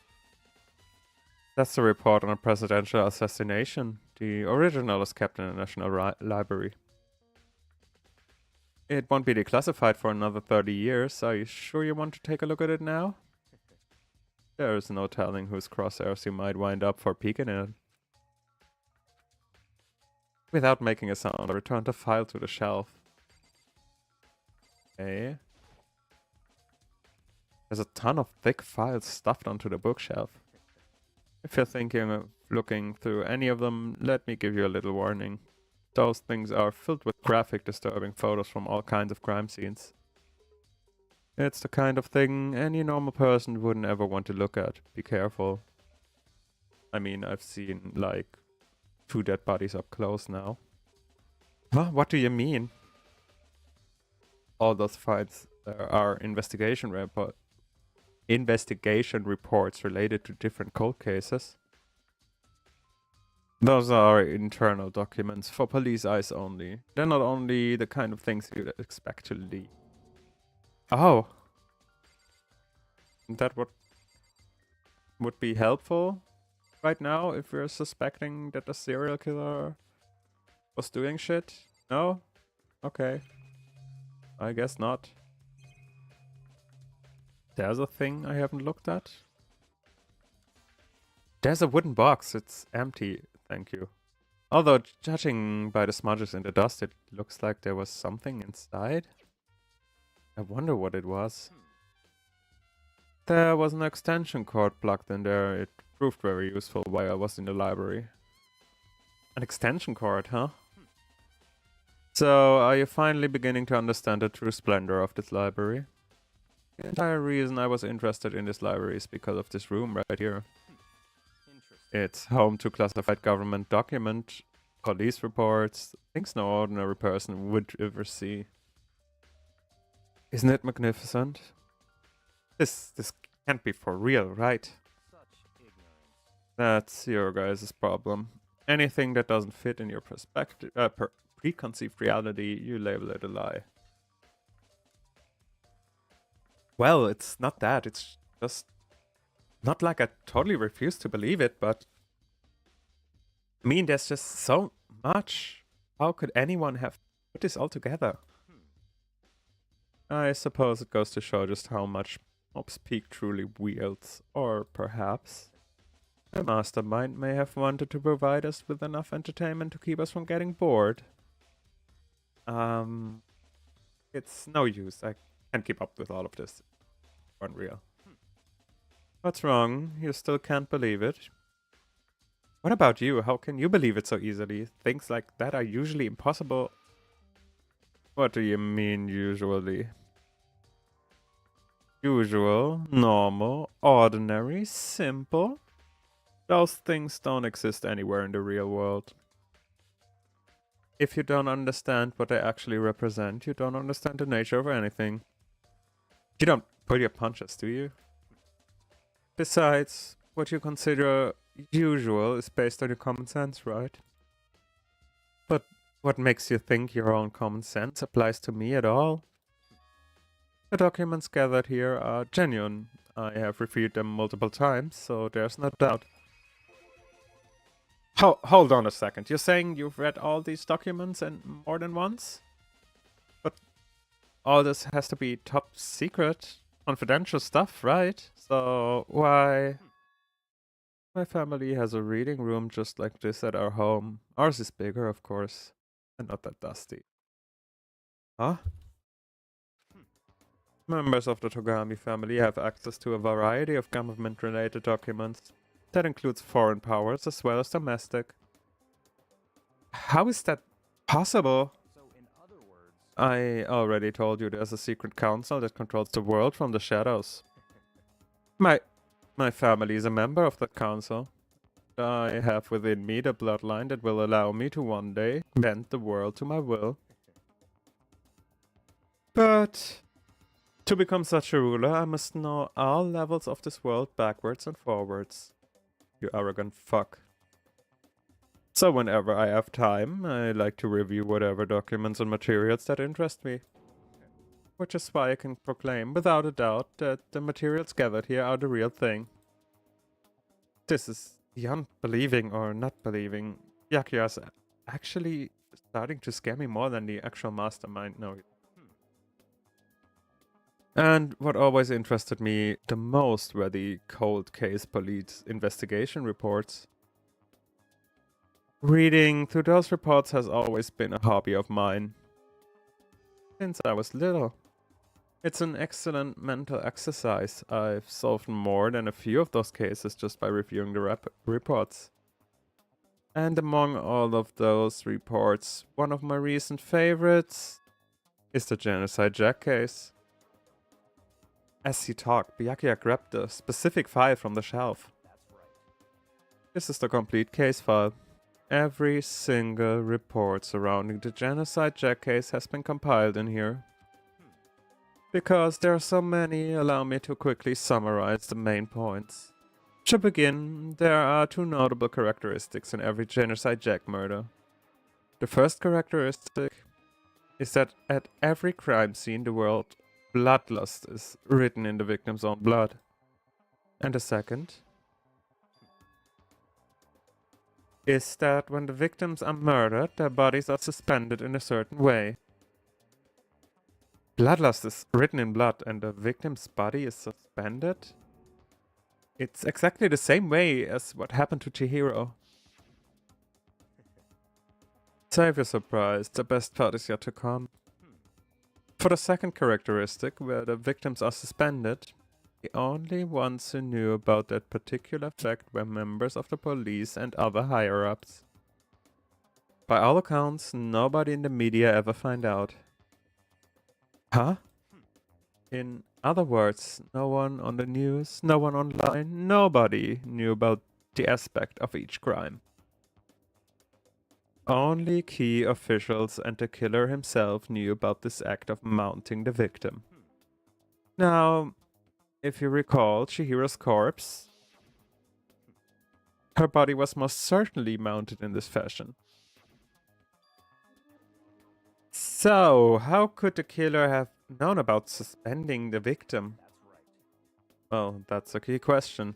That's the report on a presidential assassination. The original is kept in the National Library. It won't be declassified for another 30 years. Are you sure you want to take a look at it now? There is no telling whose crosshairs you might wind up for peeking in it. Without making a sound, I returned the file to the shelf. Okay. There's a ton of thick files stuffed onto the bookshelf. If you're thinking of looking through any of them, let me give you a little warning. Those things are filled with graphic, disturbing photos from all kinds of crime scenes. It's the kind of thing any normal person wouldn't ever want to look at. Be careful. I mean, I've seen like 2 dead bodies up close now. Huh? What do you mean? All those fights are investigation reports related to different cold cases. Those are internal documents for police eyes only. They're not only the kind of things you'd expect to leak. Oh. That would be helpful right now if we're suspecting that the serial killer was doing shit? No? Okay. I guess not. There's a thing I haven't looked at. There's a wooden box. It's empty. Thank you. Although, judging by the smudges in the dust, it looks like there was something inside. I wonder what it was. There was an extension cord plugged in there. It proved very useful while I was in the library. An extension cord, huh? So, are you finally beginning to understand the true splendor of this library? The entire reason I was interested in this library is because of this room right here. Interesting. It's home to classified government document, police reports, things no ordinary person would ever see. Isn't it magnificent? This can't be for real, right? Such ignorance. That's your guys' problem. Anything that doesn't fit in your perspective, preconceived reality, you label it a lie. Well, it's not that. It's just not like I totally refuse to believe it, but I mean, there's just so much. How could anyone have put this all together? I suppose it goes to show just how much Mob's Peak truly wields, or perhaps the mastermind may have wanted to provide us with enough entertainment to keep us from getting bored. It's no use. I can't keep up with all of this. Unreal. What's wrong? You still can't believe it? What about you? How can you believe it so easily? Things like that are usually impossible. What do you mean, usually? Usual, normal, ordinary, simple. Those things don't exist anywhere in the real world. If you don't understand what they actually represent, you don't understand the nature of anything. You don't pull your punches, do you? Besides, what you consider usual is based on your common sense, right? But what makes you think your own common sense applies to me at all? The documents gathered here are genuine. I have reviewed them multiple times, so there's no doubt. Hold on a second. You're saying you've read all these documents and more than once? But all this has to be top secret, confidential stuff, right? So why? My family has a reading room just like this at our home. Ours is bigger, of course, and not that dusty. Huh? Members of the Togami family have access to a variety of government-related documents. That includes foreign powers as well as domestic. How is that possible? So, in other words, I already told you there's a secret council that controls the world from the shadows. My family is a member of that council. I have within me the bloodline that will allow me to one day bend the world to my will. But to become such a ruler, I must know all levels of this world backwards and forwards. You arrogant fuck. So whenever I have time, I like to review whatever documents and materials that interest me. Which is why I can proclaim without a doubt that the materials gathered here are the real thing. This is beyond believing or not believing. Yakuya's actually starting to scare me more than the actual mastermind. No. And what always interested me the most were the cold case police investigation reports. Reading through those reports has always been a hobby of mine. Since I was little. It's an excellent mental exercise. I've solved more than a few of those cases just by reviewing the reports. And among all of those reports, one of my recent favorites is the Genocide Jack case. As he talked, Byakuya grabbed a specific file from the shelf. that's right. This is the complete case file. Every single report surrounding the Genocide Jack case has been compiled in here. Because there are so many, allow me to quickly summarize the main points. To begin, there are two notable characteristics in every Genocide Jack murder. The first characteristic is that at every crime scene the word bloodlust is written in the victim's own blood. And the second is that when the victims are murdered, their bodies are suspended in a certain way. Bloodlust is written in blood and the victim's body is suspended? It's exactly the same way as what happened to Chihiro. Save your surprise, the best part is yet to come. For the second characteristic, where the victims are suspended, the only ones who knew about that particular fact were members of the police and other higher-ups. By all accounts, nobody in the media ever found out. Huh? In other words, no one on the news, no one online, nobody knew about the aspect of each crime. Only key officials and the killer himself knew about this act of mounting the victim. Now, if you recall Chihiro's corpse, her body was most certainly mounted in this fashion. So, how could the killer have known about suspending the victim? That's right. Well, that's a key question.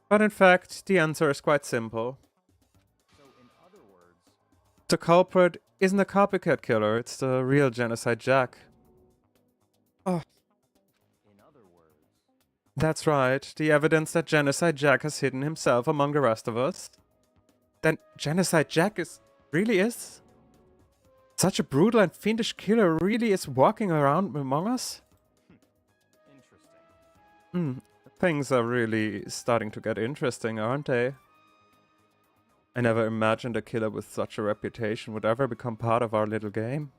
But in fact, the answer is quite simple. So, in other words, The culprit isn't a copycat killer, it's the real Genocide Jack. in other words, That's right, the evidence that Genocide Jack has hidden himself among the rest of us. Then Genocide Jack really is? Such a brutal and fiendish killer really is walking around among us? interesting. Things are really starting to get interesting, aren't they? I never imagined a killer with such a reputation would ever become part of our little game.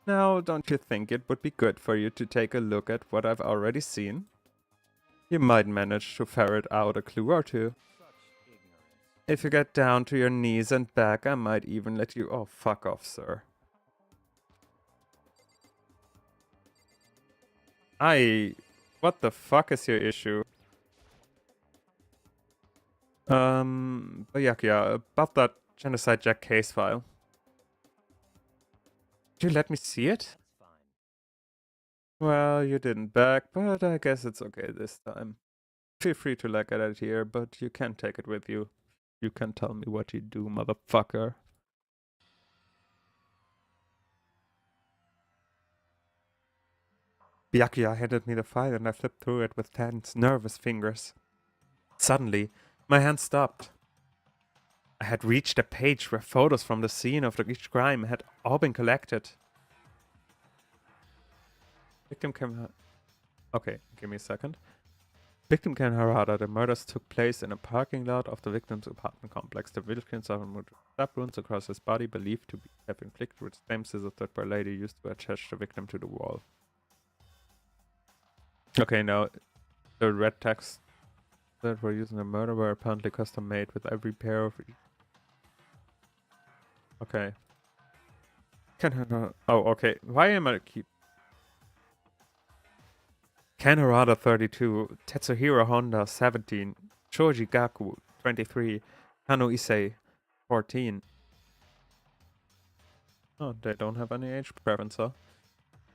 Now, don't you think it would be good for you to take a look at what I've already seen? You might manage to ferret out a clue or two. Such ignorance. If you get down to your knees and back, I might even let you— oh, fuck off, sir. What the fuck is your issue? But yeah, about that Genocide Jack case file. Did you let me see it? That's fine. Well, you didn't back, but I guess it's okay this time. Feel free to look at it here, but you can't take it with you. You can tell me what you do, motherfucker. Byakuya handed me the file and I flipped through it with tense, nervous fingers. Suddenly, my hand stopped. I had reached a page where photos from the scene of each crime had all been collected. Victim came... Okay, give me a second. Victim Ken Harada. The murders took place in a parking lot of the victim's apartment complex. The victim suffered stab wounds across his body, believed to have been inflicted with same scissors that by a lady used to attach the victim to the wall. Okay, now the red text that were used in the murder were apparently custom made with every pair of... Okay. Oh, okay. Why am I keep... Ken Harada 32, Tetsuhiro Honda 17, Shoji Gaku 23, Hano Issei 14. Oh, they don't have any age preference, huh?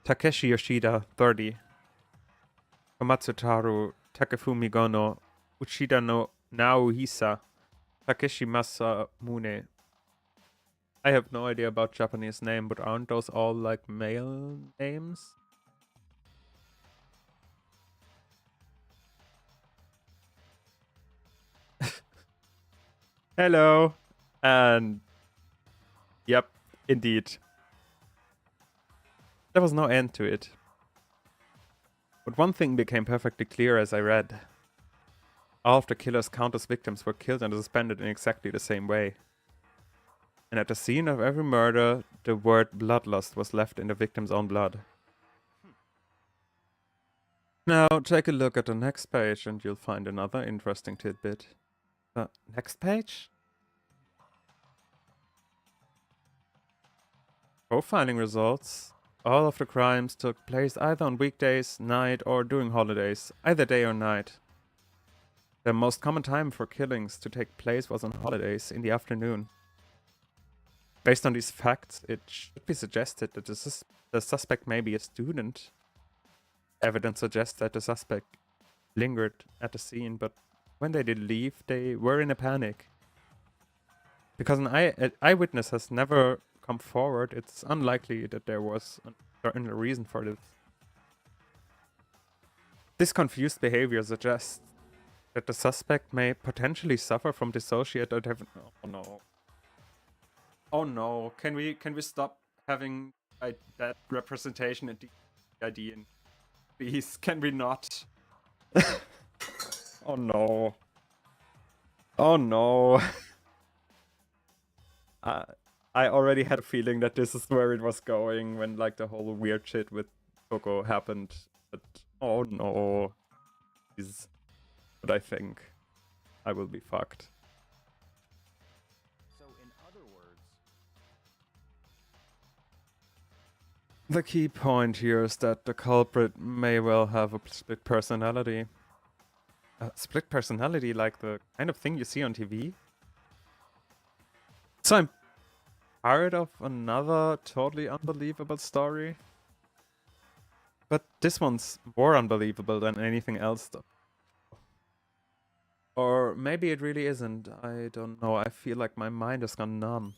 Takeshi Yoshida 30, Komatsutaru Takefumi Gono, Uchida no Naohisa, Takeshi Masamune. I have no idea about Japanese name, but aren't those all like male names? Hello. And yep, indeed. There was no end to it. But one thing became perfectly clear as I read. All of the killer's countless victims were killed and suspended in exactly the same way. And at the scene of every murder, the word bloodlust was left in the victim's own blood. Now, take a look at the next page and you'll find another interesting tidbit. The next page? Profiling results. All of the crimes took place either on weekdays, night, or during holidays, either day or night. The most common time for killings to take place was on holidays in the afternoon. Based on these facts, it should be suggested that the suspect may be a student. Evidence suggests that the suspect lingered at the scene, but when they did leave, they were in a panic. Because an eyewitness has never come forward, it's unlikely that there was a certain reason for this. This confused behavior suggests that the suspect may potentially suffer from dissociative. Oh no! Oh no! Can we stop having that representation in D&D? Please, can we not? Oh no! Oh no! I already had a feeling that this is where it was going when like the whole weird shit with Coco happened. But oh no. But I think I will be fucked. So in other words, The key point here is that the culprit may well have a split personality. A split personality, like the kind of thing you see on TV? So I'm part of another totally unbelievable story. But this one's more unbelievable than anything else though. Or maybe it really isn't. I don't know. I feel like my mind has gone numb.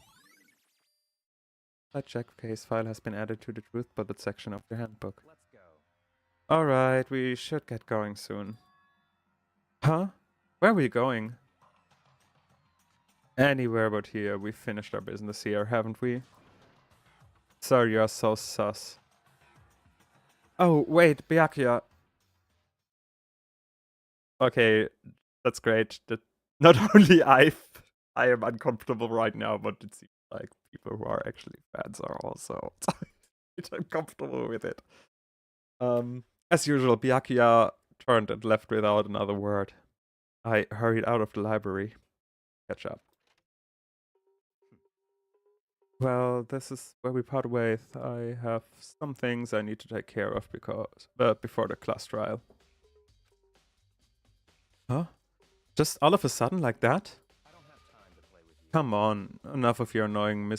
A check case file has been added to the truth bullet section of the handbook. let's go. Alright, we should get going soon. Huh? Where are we going? Anywhere but here. We finished our business here, haven't we? Sir, you're so sus. Oh, wait, Byakuya. Okay, that's great. That not only I am uncomfortable right now, but it seems like people who are actually fans are also uncomfortable with it. As usual, Byakuya turned and left without another word. I hurried out of the library. Catch up. Well, this is where we part ways. I have some things I need to take care of before the class trial. Huh? Just all of a sudden like that? I don't have time to play with you. Come on, enough of your annoying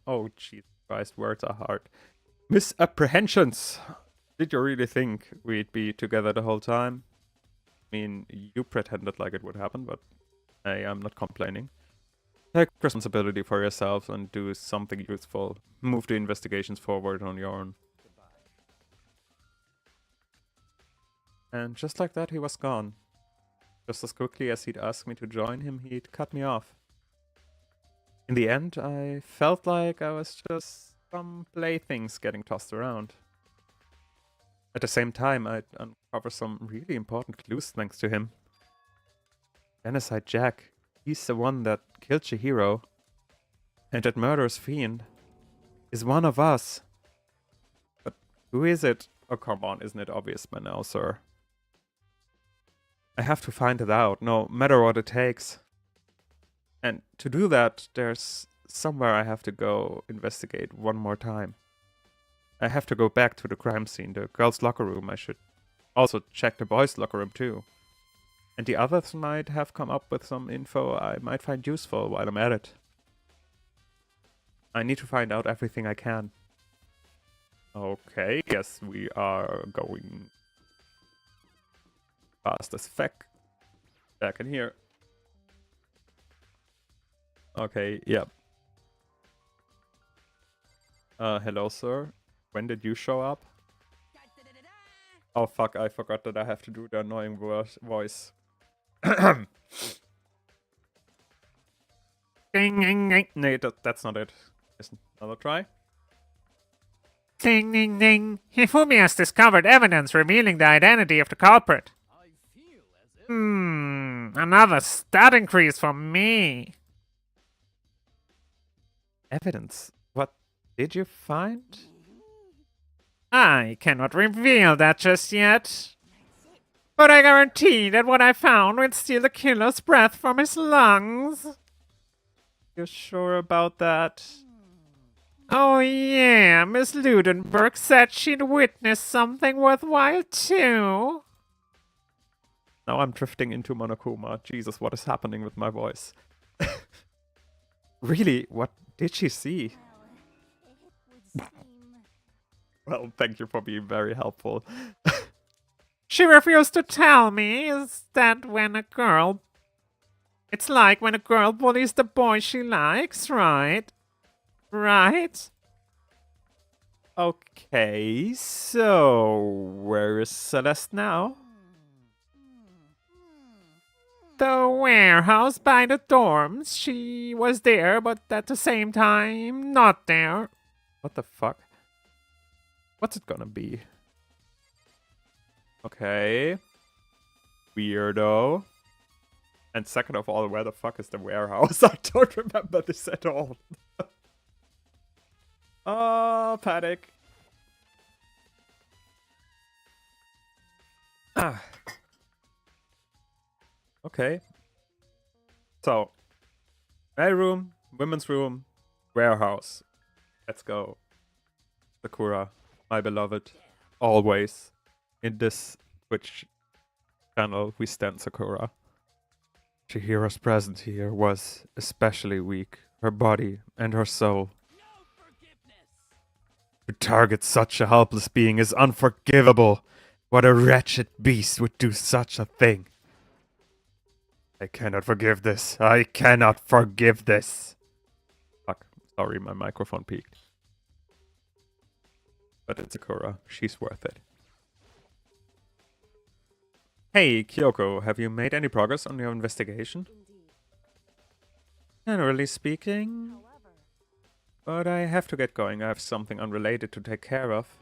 oh Jesus Christ, words are hard. Misapprehensions! Did you really think we'd be together the whole time? I mean, you pretended like it would happen, but hey, I'm not complaining. Take responsibility for yourself and do something useful. Move the investigations forward on your own. Goodbye. And just like that, he was gone. Just as quickly as he'd asked me to join him, he'd cut me off. In the end, I felt like I was just some playthings getting tossed around. At the same time, I'd uncover some really important clues thanks to him. Genocide Jack. He's the one that killed Chihiro. And that murderous fiend is one of us. But who is it? Oh, come on, isn't it obvious by now, sir? I have to find it out, no matter what it takes. And to do that, there's somewhere I have to go investigate one more time. I have to go back to the crime scene, the girls' locker room. I should also check the boys' locker room too. And the others might have come up with some info I might find useful while I'm at it. I need to find out everything I can. Okay, guess we are going fast as feck. Back in here. Okay, yep. Hello, sir. When did you show up? Oh fuck, I forgot that I have to do the annoying voice. Ding, ding, ding. Nee, that's not it. Is another try? Ding, ding, ding. Hifumi has discovered evidence revealing the identity of the culprit. I feel as if Another stat increase for me. Evidence? What did you find? I cannot reveal that just yet. But I guarantee that what I found would steal the killer's breath from his lungs. You're sure about that? Oh yeah, Miss Ludenberg said she'd witnessed something worthwhile too. Now I'm drifting into Monokuma. Jesus, what is happening with my voice? Really? What did she see? Well, thank you for being very helpful. She refused to tell me. Is that when a girl... It's like when a girl bullies the boy she likes, right? Right? Okay, so where is Celeste now? The warehouse by the dorms. She was there, but at the same time, not there. What the fuck? What's it gonna be? Okay. Weirdo. And second of all, where the fuck is the warehouse? I don't remember this at all. Oh, panic. Ah. Okay. So, male room, women's room, warehouse. Let's go. Sakura, my beloved. Always. In this Twitch channel, we stand Sakura. Chihira's presence here was especially weak. Her body and her soul. To target such a helpless being is unforgivable. What a wretched beast would do such a thing? I cannot forgive this. I cannot forgive this. Fuck. Sorry, my microphone peaked. But it's Sakura. She's worth it. Hey, Kyoko, have you made any progress on your investigation? Generally speaking. But I have to get going. I have something unrelated to take care of.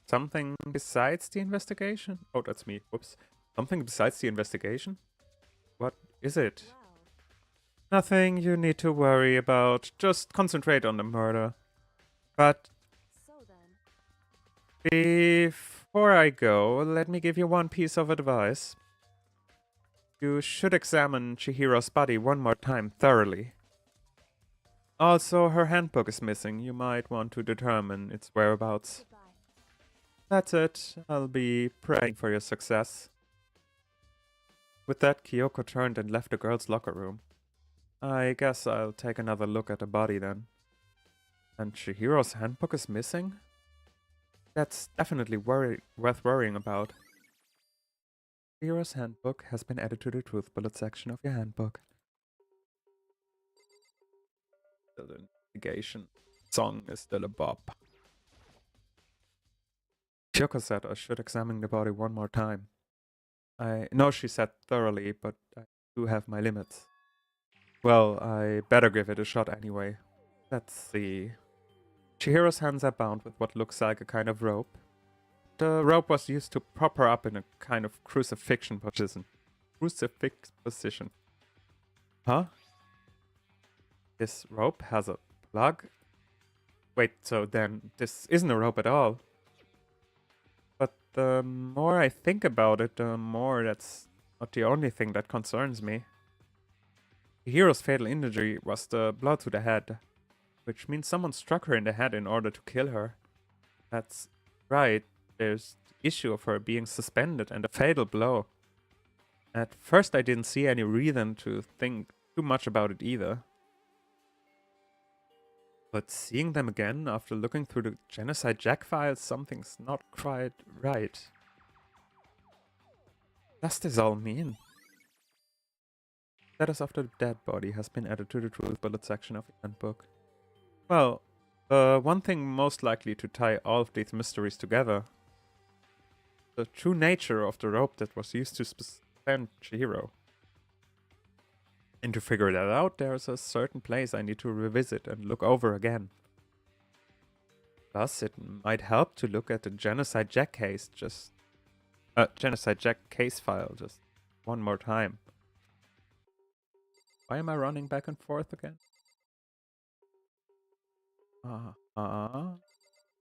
Something besides the investigation? Oh, that's me. Whoops. Something besides the investigation? What is it? Nothing you need to worry about. Just concentrate on the murder. But before I go, let me give you one piece of advice. You should examine Chihiro's body one more time thoroughly. Also, her handbook is missing. You might want to determine its whereabouts. That's it. I'll be praying for your success. With that, Kyoko turned and left the girls' locker room. I guess I'll take another look at the body then. And Chihiro's handbook is missing? That's definitely worth worrying about. Chihiro's handbook has been added to the truth bullet section of your handbook. The investigation song is still a bop. Kyoko said I should examine the body one more time. I know she said thoroughly, but I do have my limits. Well, I better give it a shot anyway. Let's see. Chihiro's hands are bound with what looks like a kind of rope. The rope was used to prop her up in a kind of crucifixion position. Crucifix position. Huh? This rope has a plug? Wait, so then this isn't a rope at all. But the more I think about it, the more that's not the only thing that concerns me. The hero's fatal injury was the blow to the head, which means someone struck her in the head in order to kill her. That's right, there's the issue of her being suspended and a fatal blow. At first I didn't see any reason to think too much about it either. But seeing them again after looking through the Genocide Jack files, something's not quite right. Does this all mean? Status of the dead body has been added to the truth bullet section of the handbook. Well, one thing most likely to tie all of these mysteries together. The true nature of the rope that was used to suspend Chihiro. And to figure that out, there's a certain place I need to revisit and look over again. Plus, it might help to look at the Genocide Jack case Genocide Jack case file just one more time. Why am I running back and forth again?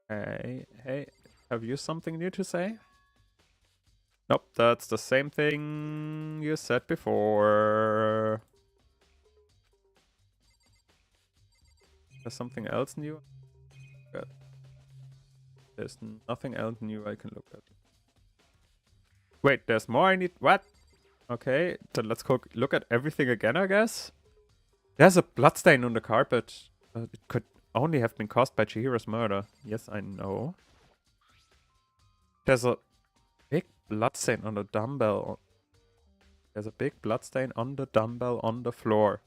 Hey, have you something new to say? Nope, that's the same thing you said before. There's something else new? Good. There's nothing else new I can look at. Wait, there's more I need. What? Okay, then let's go look at everything again, I guess. There's a bloodstain on the carpet. It could only have been caused by Chihiro's murder. Yes, I know. There's a big bloodstain on the dumbbell. There's a big bloodstain on the dumbbell on the floor.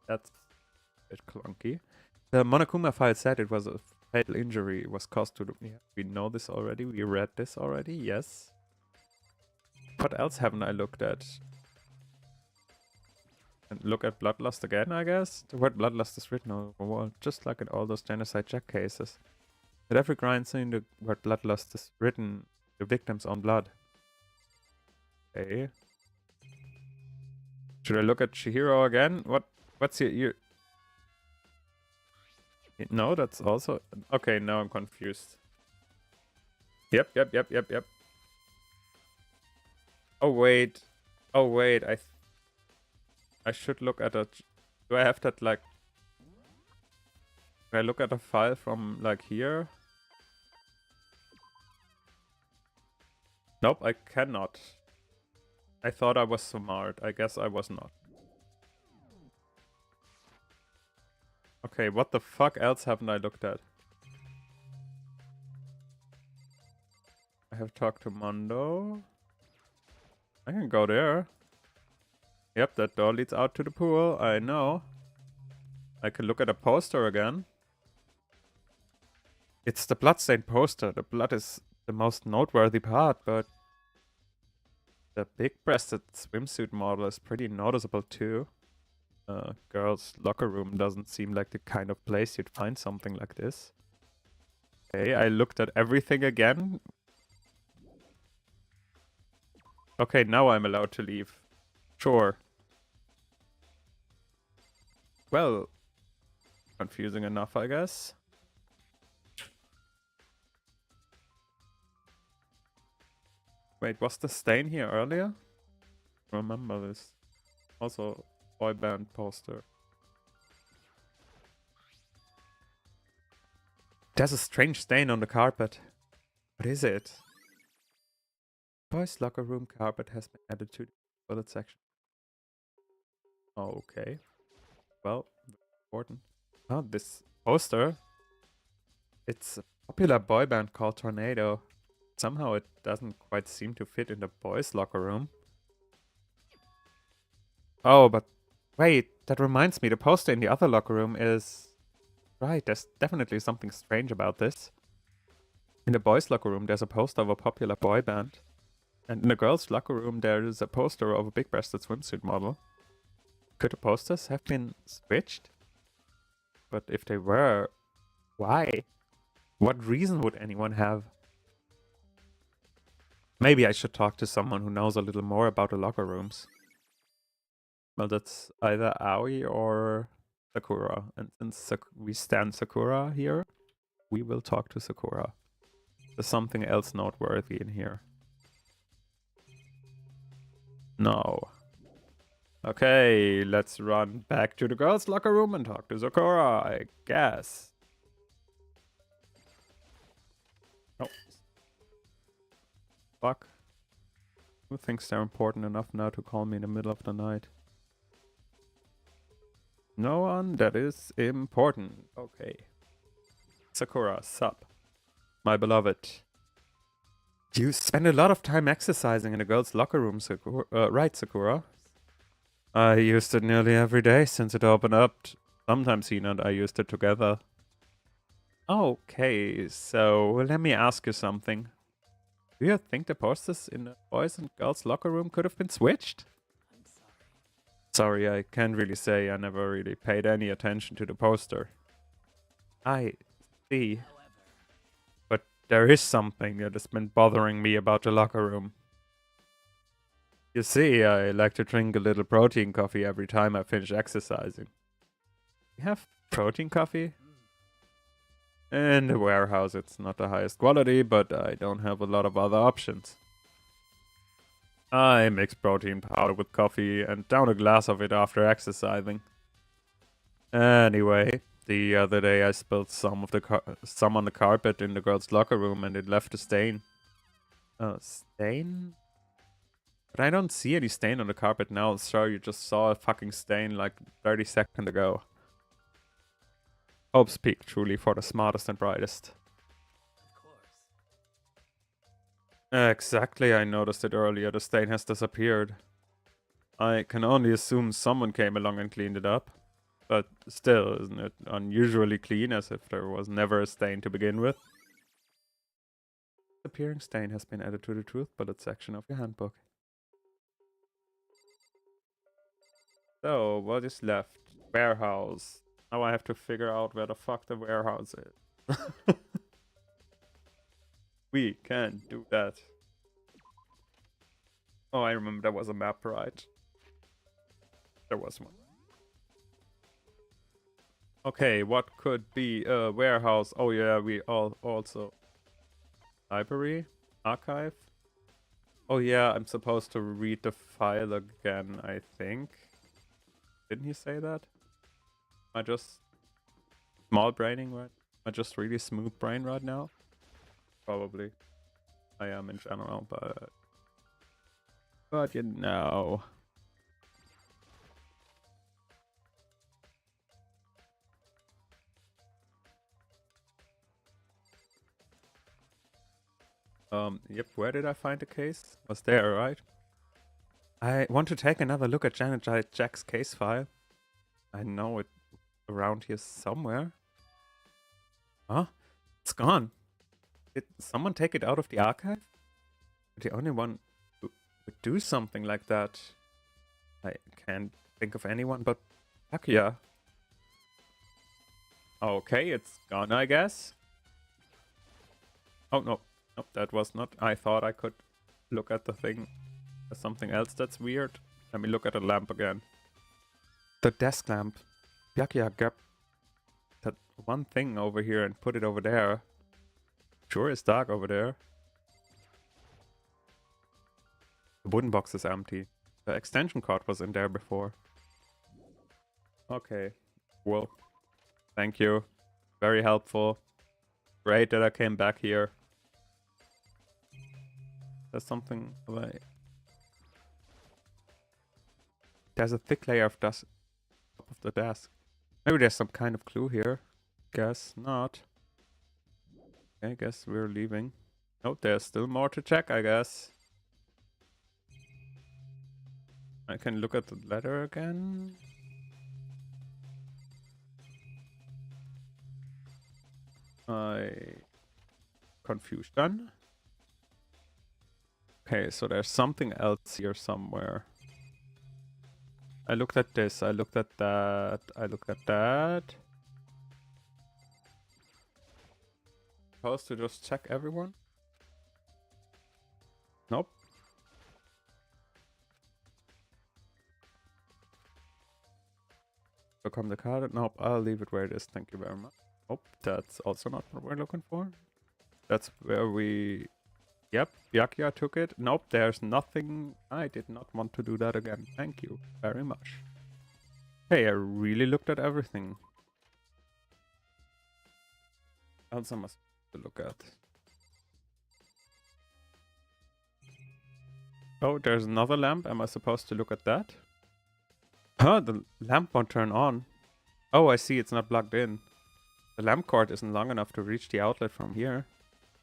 That's a bit clunky. The Monokuma file said it was a fatal injury. It was caused to the... Yeah, we know this already. We read this already. Yes. What else haven't I looked at? And look at Bloodlust again, I guess? The word Bloodlust is written on the wall, just like in all those genocide check cases. At every crime scene, the word Bloodlust is written, the victim's own blood. Okay. Should I look at Chihiro again? What's your... No, that's also... Okay, now I'm confused. Yep. Oh, wait. I should look at a... Do I have that, like... Do I look at a file from, like, here? Nope, I cannot. I thought I was smart. I guess I was not. Okay, what the fuck else haven't I looked at? I have talked to Mondo. I can go there. Yep, that door leads out to the pool. I know. I can look at a poster again. It's the bloodstained poster. The blood is the most noteworthy part, but the big-breasted swimsuit model is pretty noticeable too. Girls' locker room doesn't seem like the kind of place you'd find something like this. Okay, I looked at everything again. Okay, now I'm allowed to leave. Sure. Well, confusing enough, I guess. Wait, was the stain here earlier? Remember this. Also, boy band poster. There's a strange stain on the carpet. What is it? Boys' locker room carpet has been added to the toilet section. Okay. Well, important. Oh, this poster. It's a popular boy band called Tornado. Somehow it doesn't quite seem to fit in the boys' locker room. Oh, but wait, that reminds me, the poster in the other locker room is... Right, there's definitely something strange about this. In the boys' locker room, there's a poster of a popular boy band. And in the girls' locker room, there is a poster of a big-breasted swimsuit model. Could the posters have been switched? But if they were, why? What reason would anyone have? Maybe I should talk to someone who knows a little more about the locker rooms. Well, that's either Aoi or Sakura. And since we stand Sakura here, we will talk to Sakura. There's something else noteworthy in here. No. Okay, let's run back to the girls' locker room and talk to Sakura, I guess. Oh. Fuck. Who thinks they're important enough now to call me in the middle of the night? No one that is important. Okay. Sakura, sup. My beloved. You spend a lot of time exercising in the girls' locker room, Sakura. Right, Sakura? I used it nearly every day since it opened up. Sometimes Hina and I used it together. Okay, so let me ask you something. Do you think the posters in the boys' and girls' locker room could have been switched? I'm sorry. Sorry, I can't really say. I never really paid any attention to the poster. I see. However, But there is something that has been bothering me about the locker room. You see, I like to drink a little protein coffee every time I finish exercising. You have protein coffee? In the warehouse, it's not the highest quality, but I don't have a lot of other options. I mix protein powder with coffee and down a glass of it after exercising. Anyway, the other day I spilled some on the carpet in the girls' locker room and it left a stain. Stain? But I don't see any stain on the carpet now. Sure, you just saw a fucking stain like 30 seconds ago. Hope speak truly for the smartest and brightest. Of course. Exactly, I noticed it earlier. The stain has disappeared. I can only assume someone came along and cleaned it up. But still, isn't it unusually clean, as if there was never a stain to begin with? Disappearing stain has been added to the truth bullet section of your handbook. So, what is left? Warehouse. Now I have to figure out where the fuck the warehouse is. We can do that. Oh, I remember there was a map, right? There was one. Okay, what could be a warehouse? Oh yeah, we also... Library? Archive? Oh yeah, I'm supposed to read the file again, I think. Didn't he say that? Am I just small braining right? Am I just really smooth brain right now? Probably. I am in general, but you know. Yep, where did I find the case? Was there, right? I want to take another look at Janet Jack's case file. I know it around here somewhere. Huh? It's gone. Did someone take it out of the archive? The only one who would do something like that. I can't think of anyone but Takia. Okay, it's gone, I guess. Oh, no. Nope, that was not. I thought I could look at the thing as something else that's weird. Let me look at the lamp again. The desk lamp. Byakuya grabbed that one thing over here and put it over there. Sure, it's dark over there. The wooden box is empty. The extension cord was in there before. Okay. Well, thank you. Very helpful. Great that I came back here. There's something like... There's a thick layer of dust on top of the desk. Maybe there's some kind of clue here. Guess not. Okay, guess we're leaving. Oh, there's still more to check, I guess. I can look at the letter again. Confusion. Okay, so there's something else here somewhere. I looked at this, I looked at that, I looked at that. Supposed to just check everyone? Nope. Become the card? Nope, I'll leave it where it is, thank you very much. Nope, that's also not what we're looking for. That's where we... Yep, Byakuya took it. Nope, there's nothing. I did not want to do that again. Thank you very much. Hey, I really looked at everything. What else am I supposed to look at? Oh, there's another lamp. Am I supposed to look at that? Huh, the lamp won't turn on. Oh, I see, it's not plugged in. The lamp cord isn't long enough to reach the outlet from here.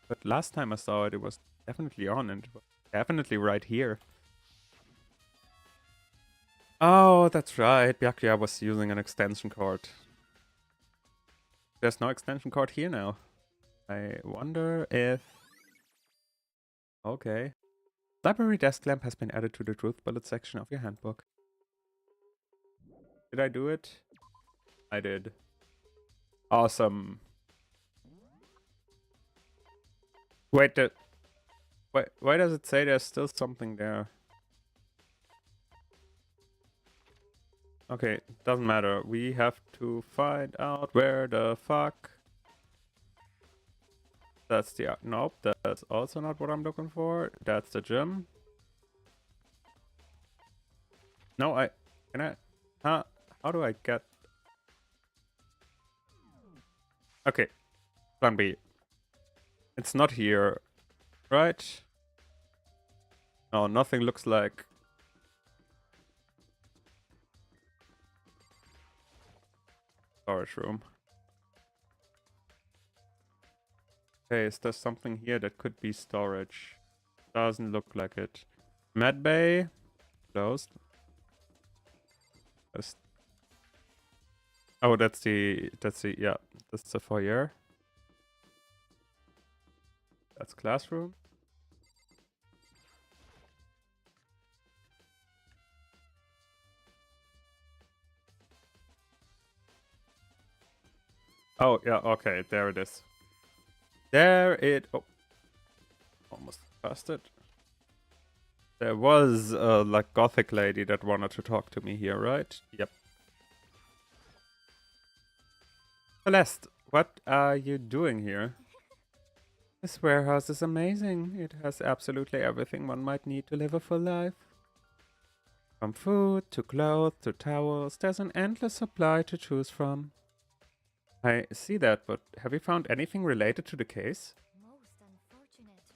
But last time I saw it, it was definitely on and definitely right here. Oh, that's right. Byakuya was using an extension cord. There's no extension cord here now. I wonder if... Okay. Library desk lamp has been added to the truth bullet section of your handbook. Did I do it? I did. Awesome. Wait, why does it say there's still something there? Okay, doesn't matter. We have to find out where the fuck... That's the... Nope, that's also not what I'm looking for. That's the gym. No, I... Can I... How do I get... Okay. Plan B. It's not here, right? No, nothing looks like... storage room. Okay, is there something here that could be storage? Doesn't look like it. Med bay? Closed. Oh, that's the, yeah, that's the foyer. That's classroom. Oh, yeah, okay, there it is. There it... Oh. Almost passed it. There was a, like, gothic lady that wanted to talk to me here, right? Yep. Celeste, what are you doing here? This warehouse is amazing. It has absolutely everything one might need to live a full life. From food, to clothes, to towels, there's an endless supply to choose from. I see that, but have you found anything related to the case? Most unfortunate.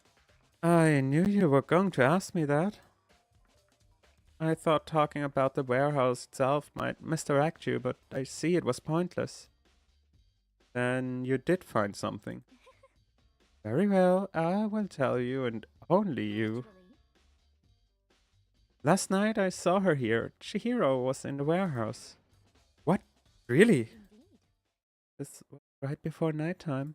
I knew you were going to ask me that. I thought talking about the warehouse itself might misdirect you, but I see it was pointless. Then you did find something. Very well, I will tell you, and only you. Naturally. Last night I saw her here. Chihiro was in the warehouse. What? Really? Indeed. This was right before nighttime.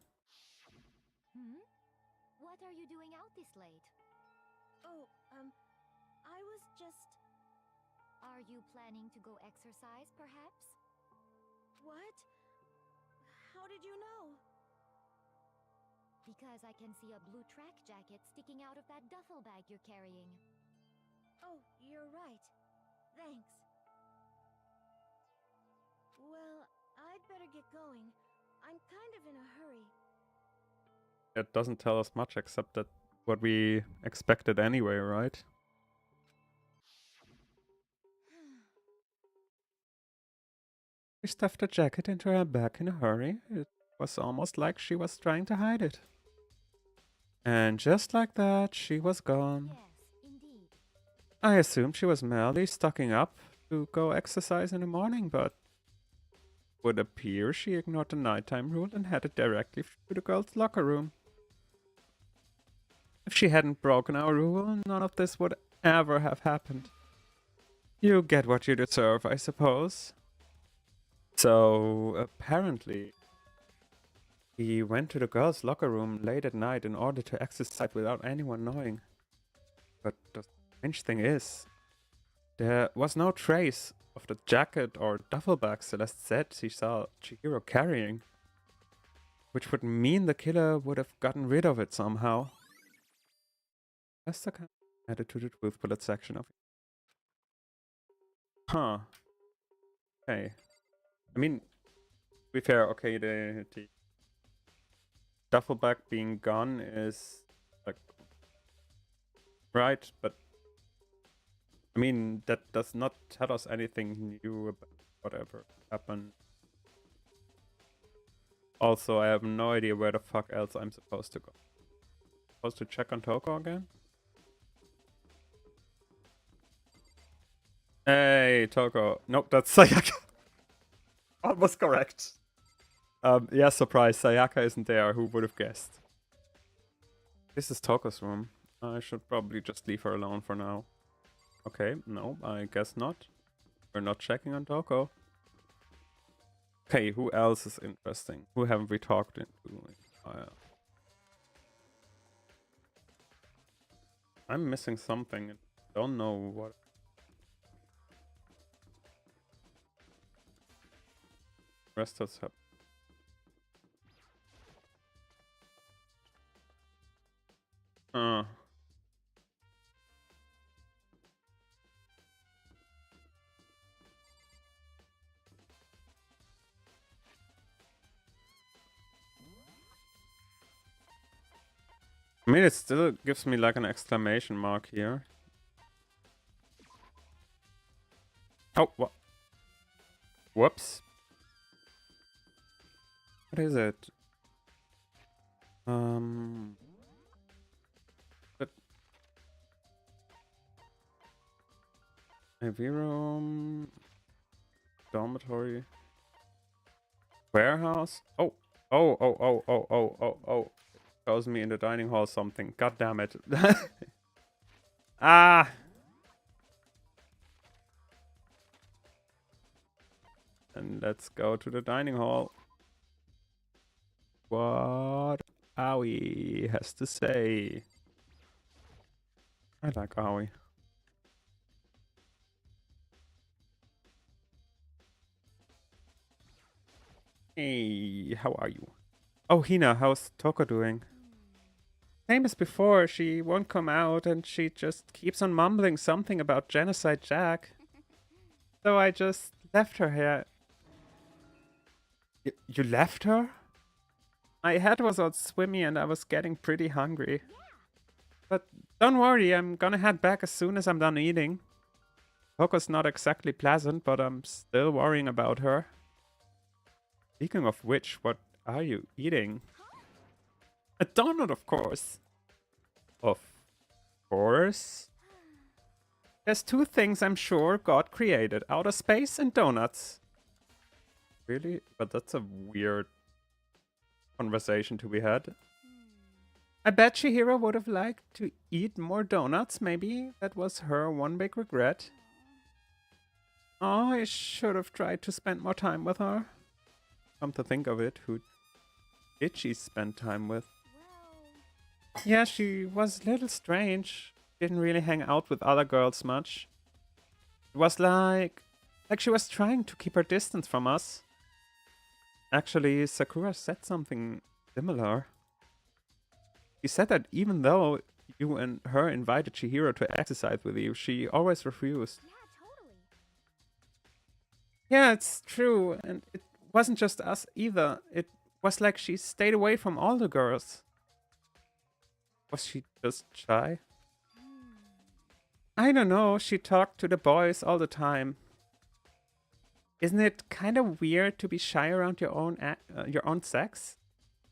What are you doing out this late? Oh, I was just. Are you planning to go exercise, perhaps? What? How did you know? Because I can see a blue track jacket sticking out of that duffel bag you're carrying. Oh, you're right. Thanks. Well, I'd better get going. I'm kind of in a hurry. It doesn't tell us much except that what we expected anyway, right? She stuffed the jacket into her bag in a hurry. It was almost like she was trying to hide it. And just like that, she was gone. Yes, indeed. I assumed she was merely stocking up to go exercise in the morning, but would appear she ignored the nighttime rule and headed directly to the girls' locker room. If she hadn't broken our rule, none of this would ever have happened. You get what you deserve, I suppose. So, apparently, he went to the girls' locker room late at night in order to exercise without anyone knowing. But the strange thing is, there was no trace of the jacket or duffel bag Celeste said she saw Chihiro carrying. Which would mean the killer would have gotten rid of it somehow. That's the kind of added to the truth bullet section of it. Huh. Okay. I mean, to be fair, okay, the duffel bag being gone is like right, but I mean that does not tell us anything new about whatever happened. Also, I have no idea where the fuck else I'm supposed to go. Supposed to check on Toko again? Hey, Toko. Nope, that's Sayaka. Almost correct. Yeah, surprise. Sayaka isn't there. Who would have guessed? This is Toko's room. I should probably just leave her alone for now. Okay, no, I guess not. We're not checking on Toko. Okay, who else is interesting? Who haven't we talked into? Oh, yeah. I'm missing something. Don't know what. Rest us up. Uh. I mean, it still gives me like an exclamation mark here. Oh, what? Whoops. What is it? But AV room, dormitory, warehouse. Oh, oh, oh, oh, oh, oh, oh, oh. Shows me in the dining hall something. God damn it. Ah. And let's go to the dining hall. What Aoi has to say. I like Aoi. Hey, how are you? Oh, Hina, how's Toko doing? Same as before, she won't come out and she just keeps on mumbling something about Genocide Jack. So I just left her here. You left her? My head was all swimmy and I was getting pretty hungry. But don't worry, I'm gonna head back as soon as I'm done eating. Toko's not exactly pleasant, but I'm still worrying about her. Speaking of which, what are you eating? A donut, of course. Of course. There's two things I'm sure God created. Outer space and donuts. Really? But that's a weird conversation to be had. I bet Chihiro would have liked to eat more donuts. Maybe that was her one big regret. Oh, I should have tried to spend more time with her. Come to think of it, who did she spend time with? Yeah, she was a little strange. Didn't really hang out with other girls much. It was like she was trying to keep her distance from us. Actually, Sakura said something similar. She said that even though you and her invited Chihiro to exercise with you, she always refused. Yeah, totally. Yeah, it's true. And it wasn't just us either. It was like she stayed away from all the girls. Was she just shy? I don't know. She talked to the boys all the time. Isn't it kind of weird to be shy around your own sex?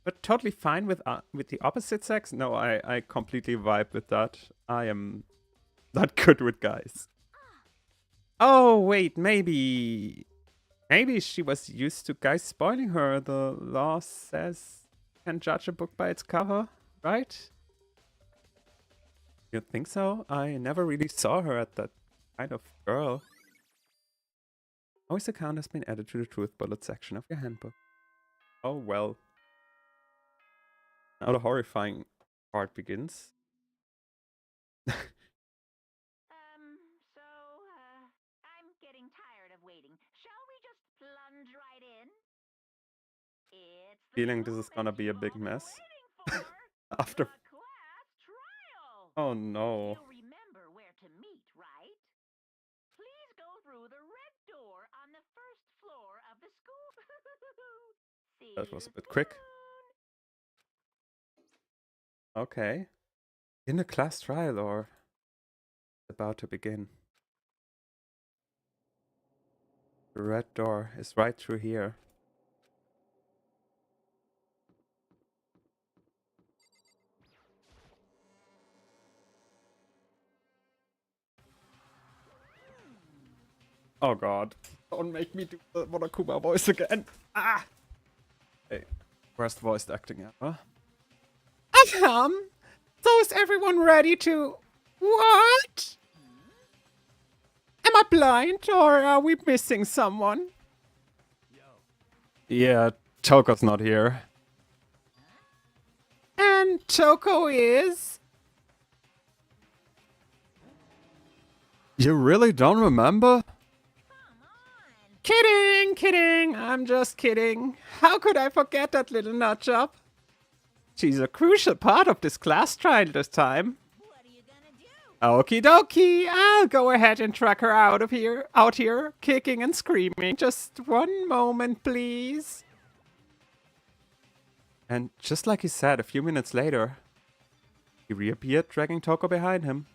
But totally fine with the opposite sex? No, I completely vibe with that. I am not good with guys. Oh, wait, maybe she was used to guys spoiling her. The law says you can judge a book by its cover, right? You think so? I never really saw her as that kind of girl. Always account has been added to the truth bullet section of your handbook. Oh well. Now the horrifying part begins. I'm getting tired of waiting. Shall we just plunge right in? It's the Feeling this is gonna moment be a you've big all been mess. waiting for. After. The class trial. Oh no. You remember where to meet, right? Please go through the red door on the first floor of the school. See That was you a bit quick. soon. Okay. In a class trial or about to begin. The red door is right through here. Oh god. Don't make me do the Monokuma voice again. Ah! Hey, worst voice acting ever. So is everyone ready to... What? Am I blind or are we missing someone? Yeah, Toko's not here. And Toko is... You really don't remember? Kidding. I'm just kidding. How could I forget that little nutjob? She's a crucial part of this class trial this time. What are you gonna do? Okie dokie, I'll go ahead and track her out here, kicking and screaming. Just one moment, please. And just like he said, a few minutes later, he reappeared, dragging Toko behind him.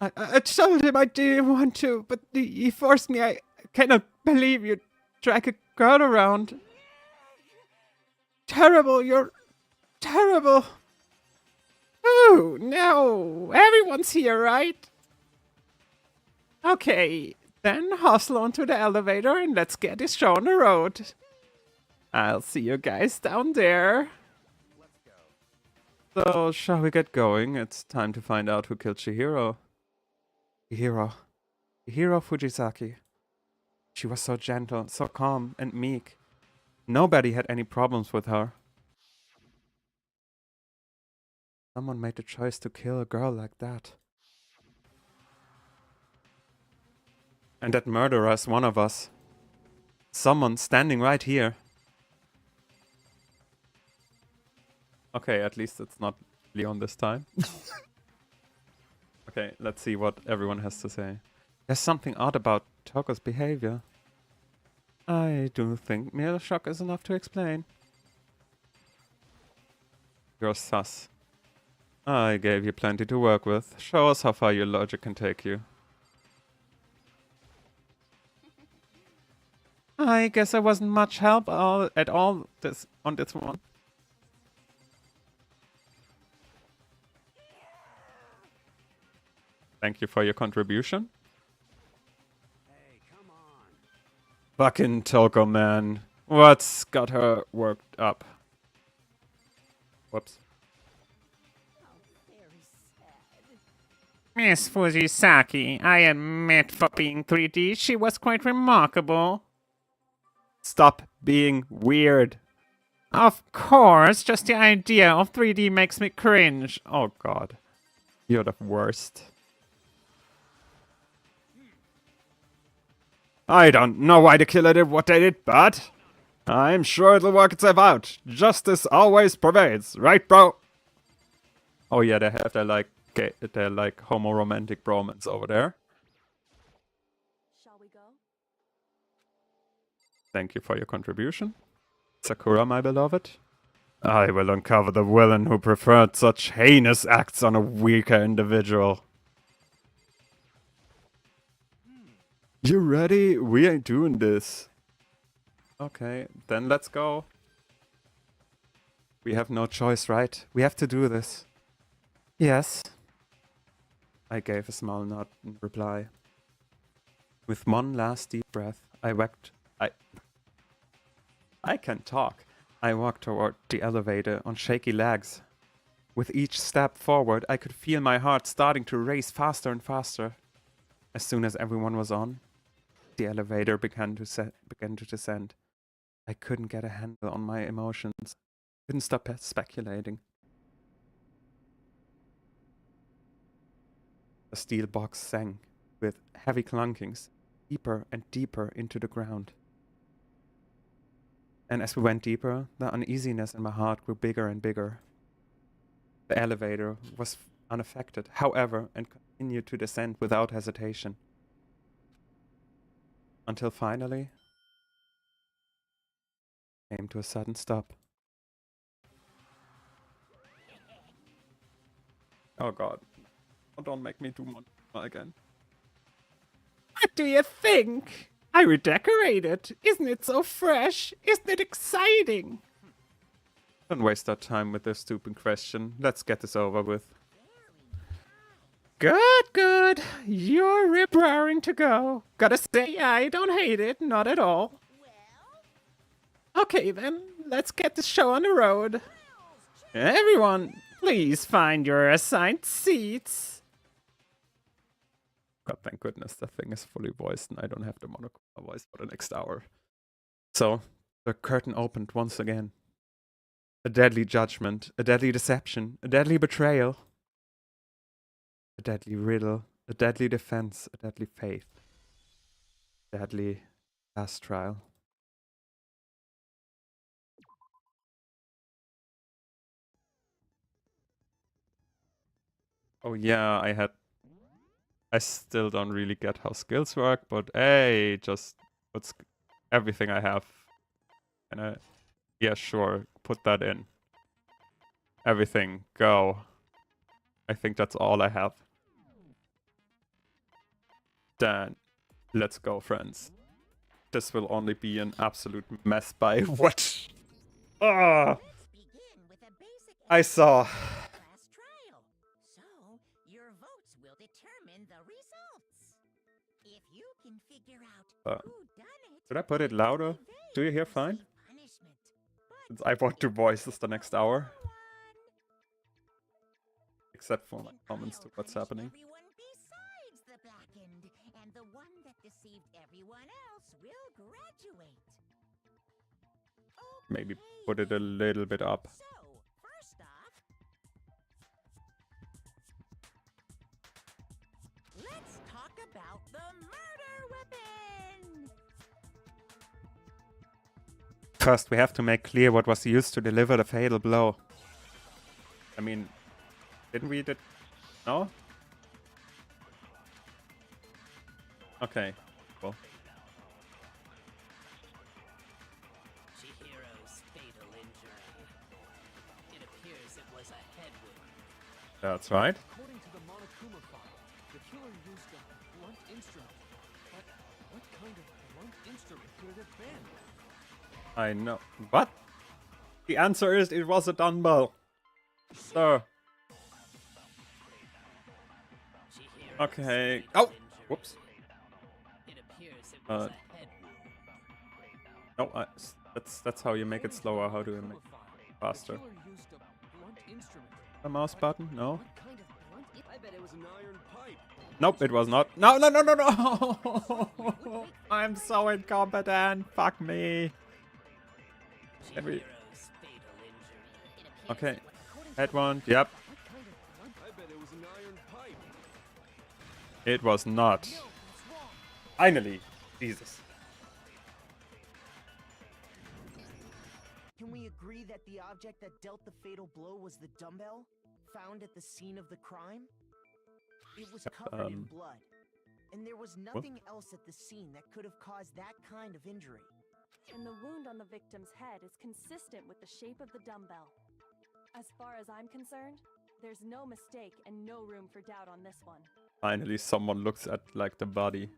I told him I didn't want to, but he forced me. I cannot believe you drag a girl around. Terrible, you're terrible. Oh, no. Everyone's here, right? Okay, then hustle onto the elevator and let's get this show on the road. I'll see you guys down there. So, shall we get going? It's time to find out who killed Chihiro. Chihiro Fujisaki. She was so gentle, so calm and meek. Nobody had any problems with her. Someone made the choice to kill a girl like that. And that murderer is one of us. Someone standing right here. Okay, at least it's not Leon this time. Okay, let's see what everyone has to say. There's something odd about Toko's behavior. I do think mere shock is enough to explain. You're sus. I gave you plenty to work with. Show us how far your logic can take you. I guess I wasn't much help at all on this one. Thank you for your contribution. Hey, come on. Fucking Toko, man. What's got her worked up? Whoops. Very sad. Miss Fujisaki, I admit for being 3D, she was quite remarkable. Stop being weird. Of course, just the idea of 3D makes me cringe. Oh god. You're the worst. I don't know why the killer did what they did, but I'm sure it'll work itself out. Justice always prevails, right, bro? Oh yeah, they have their like homo-romantic bromance over there. Shall we go? Thank you for your contribution. Sakura, my beloved. I will uncover the villain who preferred such heinous acts on a weaker individual. You ready? We ain't doing this. Okay, then let's go. We have no choice, right? We have to do this. Yes. I gave a small nod in reply. With one last deep breath, I can't talk. I walked toward the elevator on shaky legs. With each step forward, I could feel my heart starting to race faster and faster. As soon as everyone was on, the elevator began to descend. I couldn't get a handle on my emotions. Couldn't stop speculating. The steel box sank with heavy clunkings, deeper and deeper into the ground. And as we went deeper, the uneasiness in my heart grew bigger and bigger. The elevator was unaffected, however, and continued to descend without hesitation. Until finally, came to a sudden stop. Oh god. Oh, don't make me do one again. What do you think? I redecorated. Isn't it so fresh? Isn't it exciting? Don't waste our time with this stupid question. Let's get this over with. Good, good. You're rip-roaring to go. Gotta say, I don't hate it, not at all. Okay then, let's get the show on the road. Everyone, please find your assigned seats. God, thank goodness the thing is fully voiced and I don't have the monochrome voice for the next hour. So, the curtain opened once again. A deadly judgment, a deadly deception, a deadly betrayal. A deadly riddle, a deadly defense, a deadly faith. Deadly last trial. Oh yeah, I still don't really get how skills work, but hey, just put everything I have. And yeah, sure, put that in. Everything, go. I think that's all I have. Then, let's go, friends. This will only be an absolute mess by what? Ah, Let's begin with a basic I saw. class trial. So, your votes will determine the results. If you can figure out who done it, Should I put it louder? Do you hear fine? punishment. Since I want to voices the next hour. Except for my comments to what's happening. Everyone besides the blackened, and the one that deceived everyone else will graduate. Maybe put it a little bit up. So, first off, let's talk about the murder weapon. First, we have to make clear what was used to deliver the fatal blow. I mean, didn't we did? No? Okay, cool. Chihiro's fatal injury. It appears it was a head wound. That's right. According to the Monokuma file, the killer used a blunt instrument. But what kind of blunt instrument could it have been? I know. What? The answer is it was a dumbbell. Sir. Chihiro's Okay. fatal Oh! injury. Whoops. It appears it was a head wound. No, that's how you make it slower. How do you make it faster? The killer used a blunt instrument. A mouse button? No. What kind of blunt I bet it was an iron pipe. Nope, it was not. No, no, no, no, no! I'm so incompetent. Fuck me. Every... Chihiro's fatal injury. It appears Okay. it was Head wound. Yep. What kind of blunt? I bet it was an iron pipe. It was not. Finally. Jesus. Can we agree that the object that dealt the fatal blow was the dumbbell found at the scene of the crime? It was covered in blood, and there was nothing else at the scene that could have caused that kind of injury. And the wound on the victim's head is consistent with the shape of the dumbbell. As far as I'm concerned, there's no mistake and no room for doubt on this one. Finally, someone looks at like the body.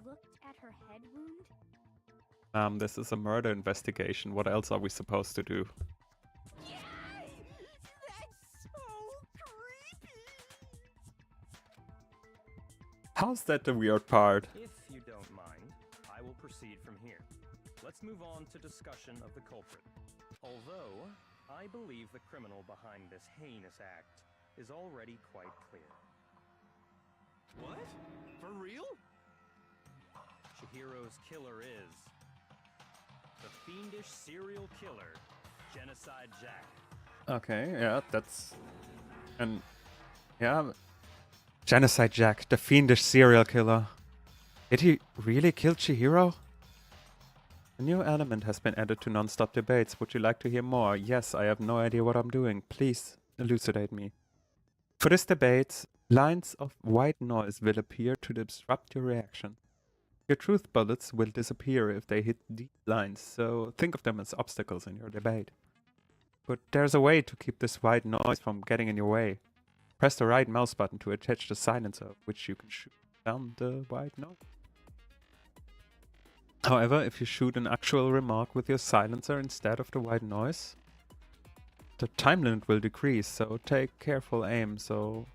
Looked at her head wound? This is a murder investigation. What else are we supposed to do? That's so creepy! How's that the weird part? If you don't mind, I will proceed from here. Let's move on to discussion of the culprit. Although, I believe the criminal behind this heinous act is already quite clear. What? For real? Chihiro's killer is the fiendish serial killer, Genocide Jack. Okay, yeah, that's... And... Yeah... Genocide Jack, the fiendish serial killer. Did he really kill Chihiro? A new element has been added to non-stop debates. Would you like to hear more? Yes, I have no idea what I'm doing. Please elucidate me. For this debate, lines of white noise will appear to disrupt your reaction. Your truth bullets will disappear if they hit these lines, so think of them as obstacles in your debate. But there's a way to keep this white noise from getting in your way. Press the right mouse button to attach the silencer, which you can shoot down the white noise. However, if you shoot an actual remark with your silencer instead of the white noise, the time limit will decrease, so take careful aim. So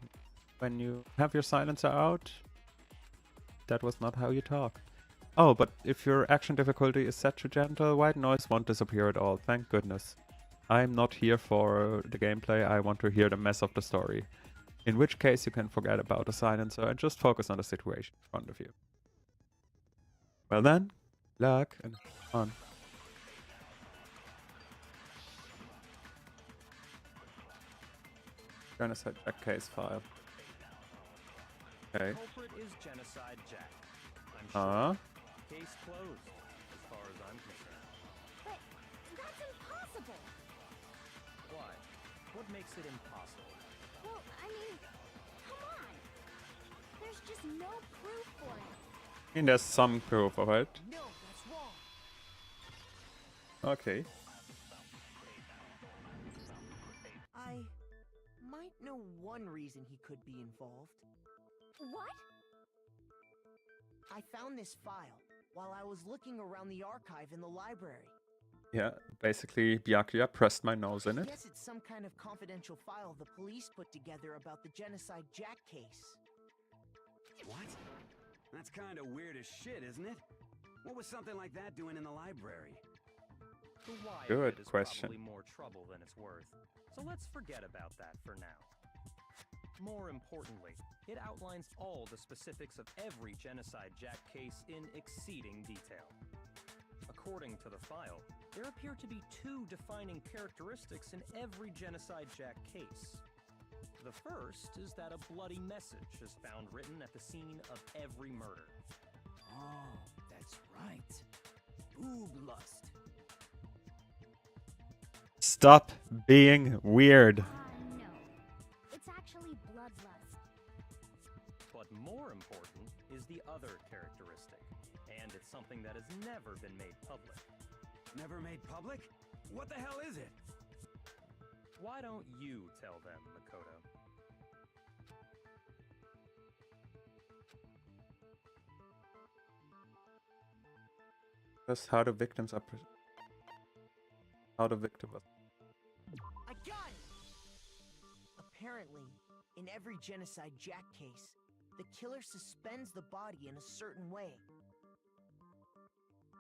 when you have your silencer out, that was not how you talk. Oh, but if your action difficulty is set to gentle, white noise won't disappear at all, thank goodness. I'm not here for the gameplay, I want to hear the mess of the story. In which case you can forget about the silencer and just focus on the situation in front of you. Well then, luck and fun. Genocide Jack case file. Okay. Culprit is Genocide Jack. I'm sure. Case closed, as far as I'm concerned. But that's impossible. Why? What makes it impossible? Well, I mean, come on. There's just no proof for it. I mean, there's some proof of it. No, that's wrong. Okay. I might know one reason he could be involved. What? I found this file while I was looking around the archive in the library. Yeah, basically, Byakuya pressed my nose in I it. guess it's some kind of confidential file the police put together about the Genocide Jack case. What? That's kind of weird as shit, isn't it? What was something like that doing in the library? The why of Good it is question. probably more trouble than it's worth, so let's forget about that for now. More importantly, it outlines all the specifics of every Genocide Jack case in exceeding detail. According to the file, there appear to be two defining characteristics in every Genocide Jack case. The first is that a bloody message is found written at the scene of every murder. Oh, that's right. Boob lust. Stop being weird. No. It's actually bloodlust. But more important is the other characteristic, and it's something that has never been made public. Never made public? What the hell is it? Why don't you tell them, Makoto? That's how the victims are. How the victim was. I got it! Apparently, in every Genocide Jack case, the killer suspends the body in a certain way.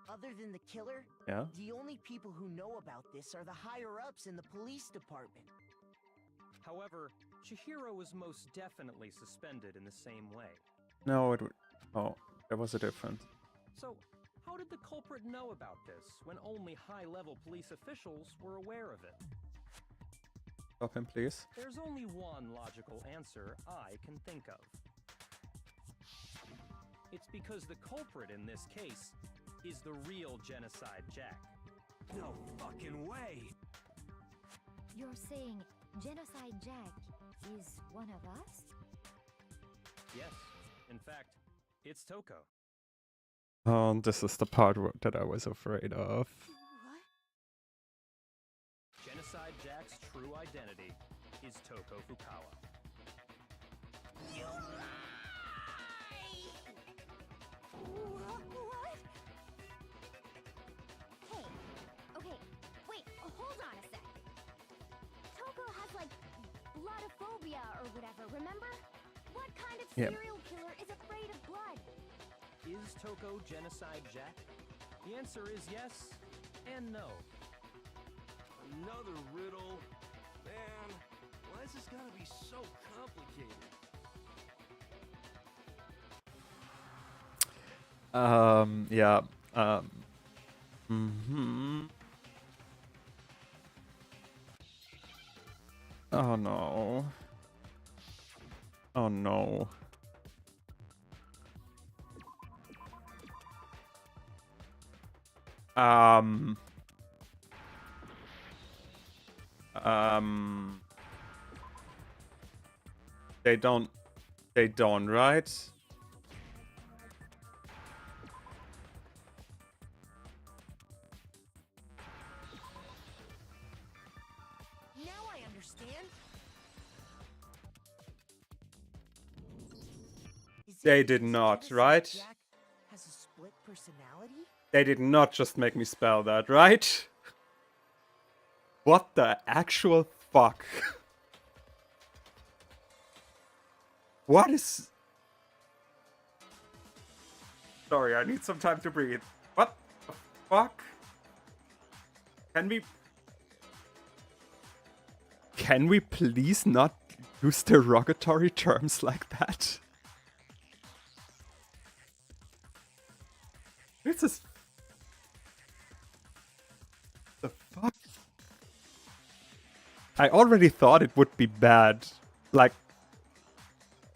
Other than the killer, Yeah. the only people who know about this are the higher-ups in the police department. However, Chihiro was most definitely suspended in the same way. No, it would. Oh, there was a difference. So, how did the culprit know about this when only high-level police officials were aware of it? Stop him, please. There's only one logical answer I can think of. It's because the culprit in this case is the real Genocide Jack. No fucking way! You're saying Genocide Jack is one of us? Yes, in fact, it's Toko. Oh, this is the part that I was afraid of. What? Genocide Jack's true identity is Toko Fukawa. You lie! What? Hey, okay, wait, hold on a sec. Toko has like bloodophobia or whatever, remember? What kind of Yep. serial killer is afraid of blood? Is Toko Genocide Jack? The answer is yes and no. Another riddle. Man, why is this gotta be so complicated? Yeah. Mhm. Oh no. Oh no. Um. They don't, right? Now I understand. Is it They did because not, Genocide right? Jack has a split personality? They did not just make me spell that, right? What the actual fuck? What is... Sorry, I need some time to breathe. What the fuck? Can we please not use derogatory terms like that? This is... The fuck? I already thought it would be bad. Like,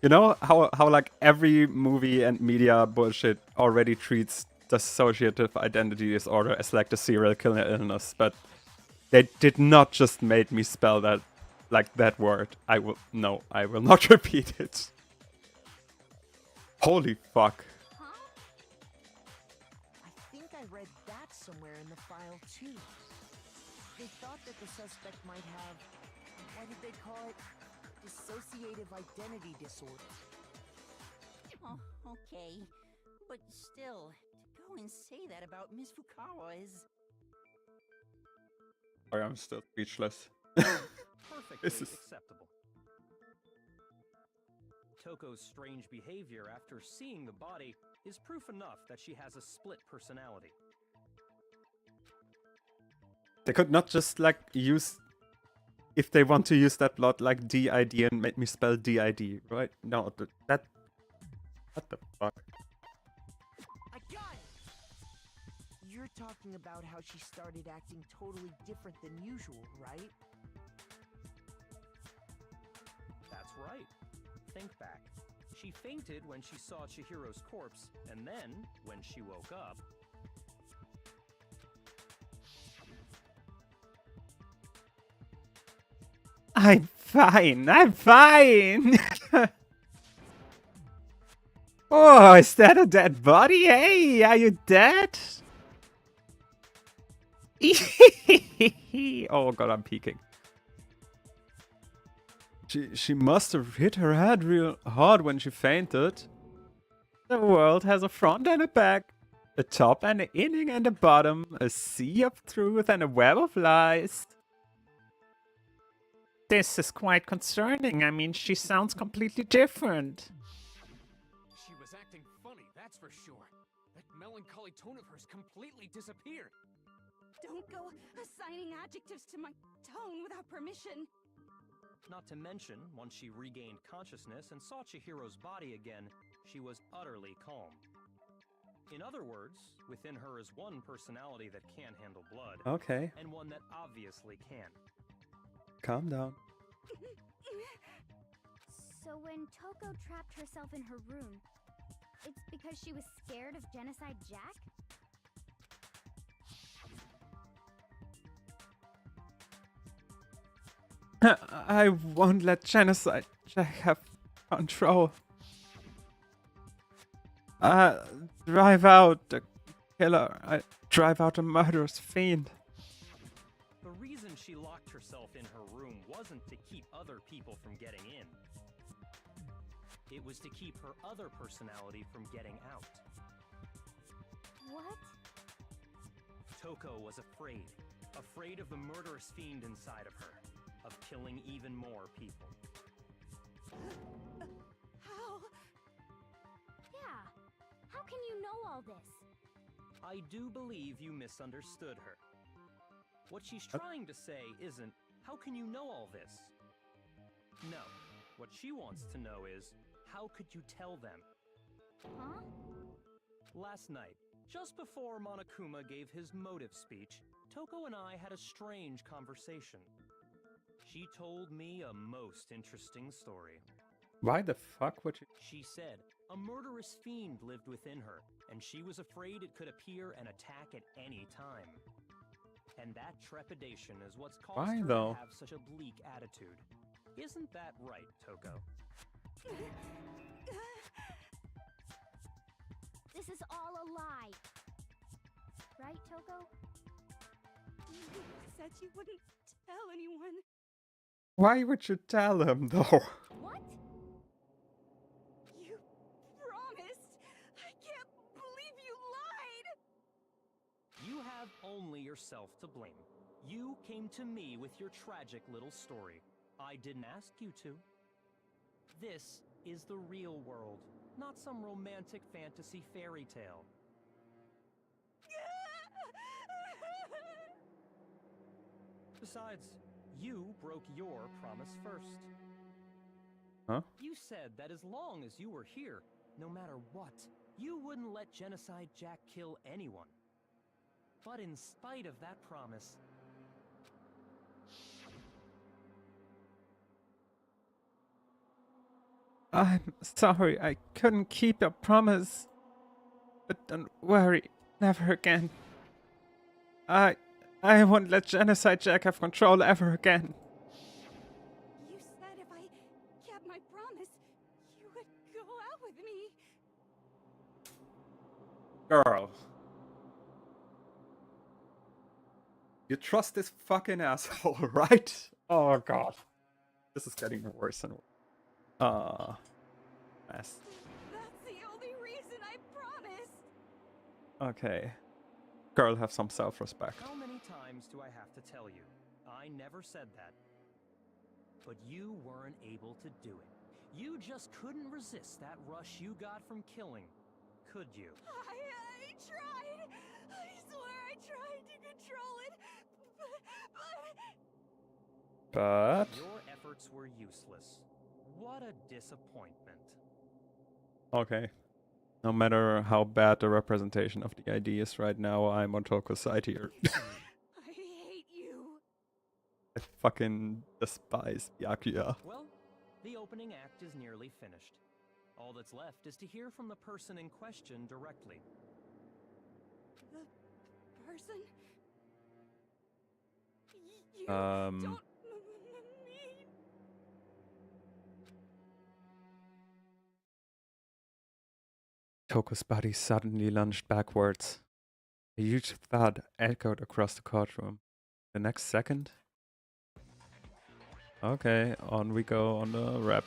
you know how like every movie and media bullshit already treats dissociative identity disorder as like the serial killer illness, but they did not just make me spell that like that word. I will not repeat it. Holy fuck. Huh? I think I read that somewhere in the file too. They thought that the suspect might have, what did they call it? Dissociative identity disorder. Oh, okay. But still, to go and say that about Miss Fukawa is... Sorry, I'm still speechless. Perfectly This is- acceptable. Toko's strange behavior after seeing the body is proof enough that she has a split personality. They could not just like use, if they want to use that plot, like DID and make me spell DID, right? No, that. What the fuck? I got it! You're talking about how she started acting totally different than usual, right? That's right. Think back. She fainted when she saw Chihiro's corpse, and then, when she woke up... I'm fine. I'm fine. Oh, is that a dead body? Hey, are you dead? Oh god, I'm peeking. She must have hit her head real hard when she fainted. The world has a front and a back, a top and an inning and a bottom, a sea of truth and a web of lies. This is quite concerning. I mean, she sounds completely different. She was acting funny, that's for sure. That melancholy tone of hers completely disappeared. Don't go assigning adjectives to my tone without permission. Not to mention, once she regained consciousness and saw Chihiro's body again, she was utterly calm. In other words, within her is one personality that can handle blood, Okay, and one that obviously can. calm down. So when Toko trapped herself in her room, it's because she was scared of Genocide Jack? I won't let Genocide Jack have control. Drive out the killer. I drive out a murderous fiend. The reason she locked herself in her room wasn't to keep other people from getting in. It was to keep her other personality from getting out. What? Toko was afraid. Afraid of the murderous fiend inside of her. Of killing even more people. How? Yeah. How can you know all this? I do believe you misunderstood her. What she's trying to say isn't, how can you know all this? No. What she wants to know is, how could you tell them? Huh? Last night, just before Monokuma gave his motive speech, Toko and I had a strange conversation. She told me a most interesting story. Why the fuck would you? She said a murderous fiend lived within her, and she was afraid it could appear and attack at any time. And that trepidation is what's caused Why, her though? to have such a bleak attitude. Isn't that right, Toko? This is all a lie. Right, Toko? You said you wouldn't tell anyone. Why would you tell him though? What? You promised. I can't believe you lied. You have only yourself to blame. You came to me with your tragic little story. I didn't ask you to. This is the real world, not some romantic fantasy fairy tale. Besides, you broke your promise first. Huh? You said that as long as you were here, no matter what, you wouldn't let Genocide Jack kill anyone. But in spite of that promise, I'm sorry, I couldn't keep your promise. But don't worry, never again. I won't let Genocide Jack have control ever again. You said if I kept my promise, you would go out with me. Girl. You trust this fucking asshole, right? Oh god. This is getting worse and worse. Mess. That's the only reason I promised. Okay. Girl, have some self-respect. How many times do I have to tell you? I never said that. But you weren't able to do it. You just couldn't resist that rush you got from killing, could you? I tried. I swear I tried to control it, but But your efforts were useless. What a disappointment. okay. No matter how bad the representation of the ID is right now, I'm on Toko's side here. I hate you. I fucking despise Byakuya. Well, the opening act is nearly finished. All that's left is to hear from the person in question directly. The person? You Um, don't mean... Toko's body suddenly lunged backwards. A huge thud echoed across the courtroom. The next second... Okay, on we go on the rap.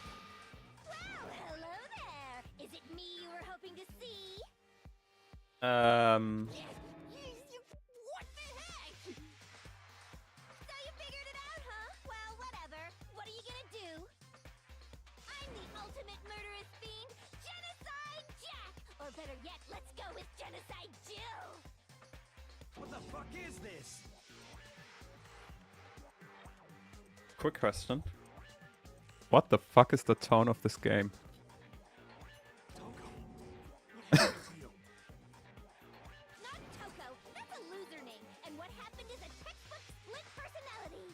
Well, hello there. Is it me you were hoping to see? What the heck? So you figured it out, huh? Well, whatever. What are you gonna do? I'm the ultimate murderous fiend, Genocide Jack! Or better yet, let's go with Genocide Jill! What the fuck is this? Quick question. What the fuck is the tone of this game? Not Toko. That's a loser name. And what happened is a textbook split personality.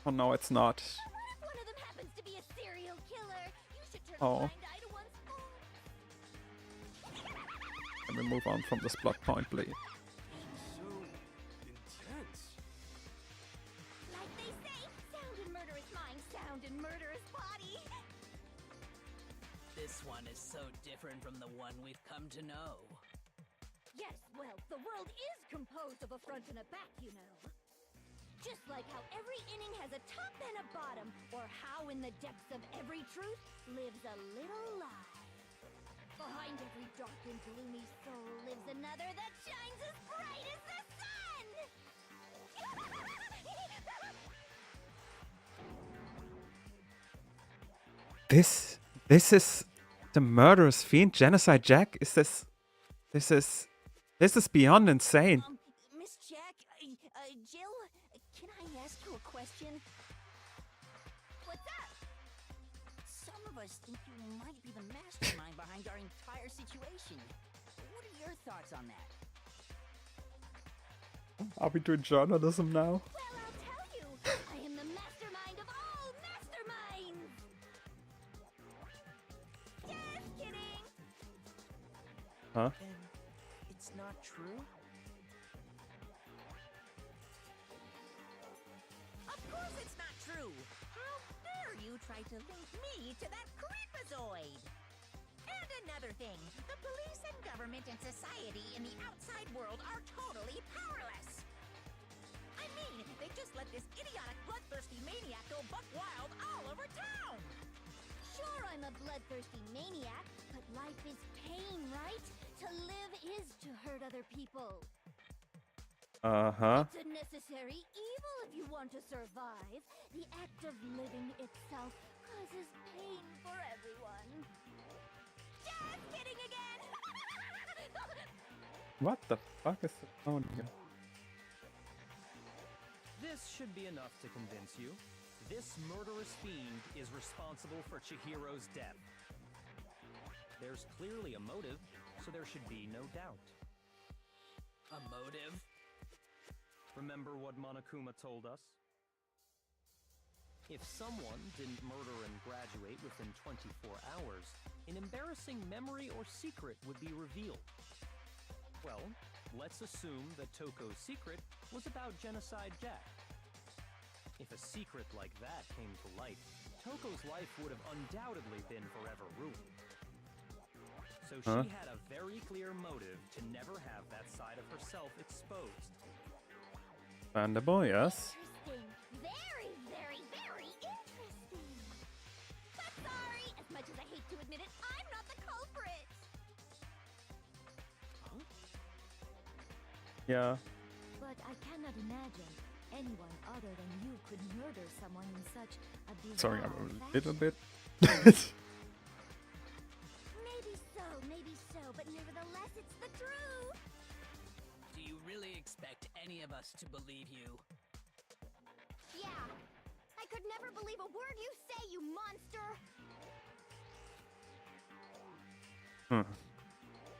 Oh no, it's not. But what if one of them happens to be a serial killer? You should turn Oh. a blind eye to one's faults. Let me move on from this plot point, please. So intense. Like they say, sound in murderous mind, sound in murderous body. This one is so different from the one we've come to know. Yes, well, the world is composed of a front and a back, you know. Just like how every inning has a top and a bottom, or how in the depths of every truth lives a little lie. Behind every dark and gloomy soul lives another that shines as bright as the sun! This is the murderous fiend, Genocide Jack? This is beyond insane. Miss Jack, Jill, can I ask you a question? What's up? Some of us think you might be the mastermind behind our entire situation. What are your thoughts on that? Are we doing journalism now? Well, I'll tell you. I am the mastermind of all masterminds. Just kidding. Huh? Then it's not true? Of course it's not true. How dare you try to link me to that creepazoid? And another thing, the police and government and society in the outside world are totally powerless. I mean, they just let this idiotic, bloodthirsty maniac go buck wild all over town. Sure, I'm a bloodthirsty maniac, but life is pain, right? To live is to hurt other people. Uh-huh. It's a necessary evil if you want to survive. The act of living itself causes pain for everyone. Just kidding again! What the fuck is the tone here? This should be enough to convince you. This murderous fiend is responsible for Chihiro's death. There's clearly a motive, so there should be no doubt. A motive? Remember what Monokuma told us? If someone didn't murder and graduate within 24 hours, an embarrassing memory or secret would be revealed. Well, let's assume that Toko's secret was about Genocide Jack. If a secret like that came to light, Toko's life would have undoubtedly been forever ruined. So she had a very clear motive to never have that side of herself exposed. Understandable, yes. Interesting. Very, very, very interesting. But sorry, as much as I hate to admit it, I'm not the culprit. Yeah. But I cannot imagine anyone other than you could murder someone in such a bizarre Sorry, I'm a little fashion. bit. Maybe so, but nevertheless, it's the truth. Do you really expect any of us to believe you? Yeah, I could never believe a word you say, you monster.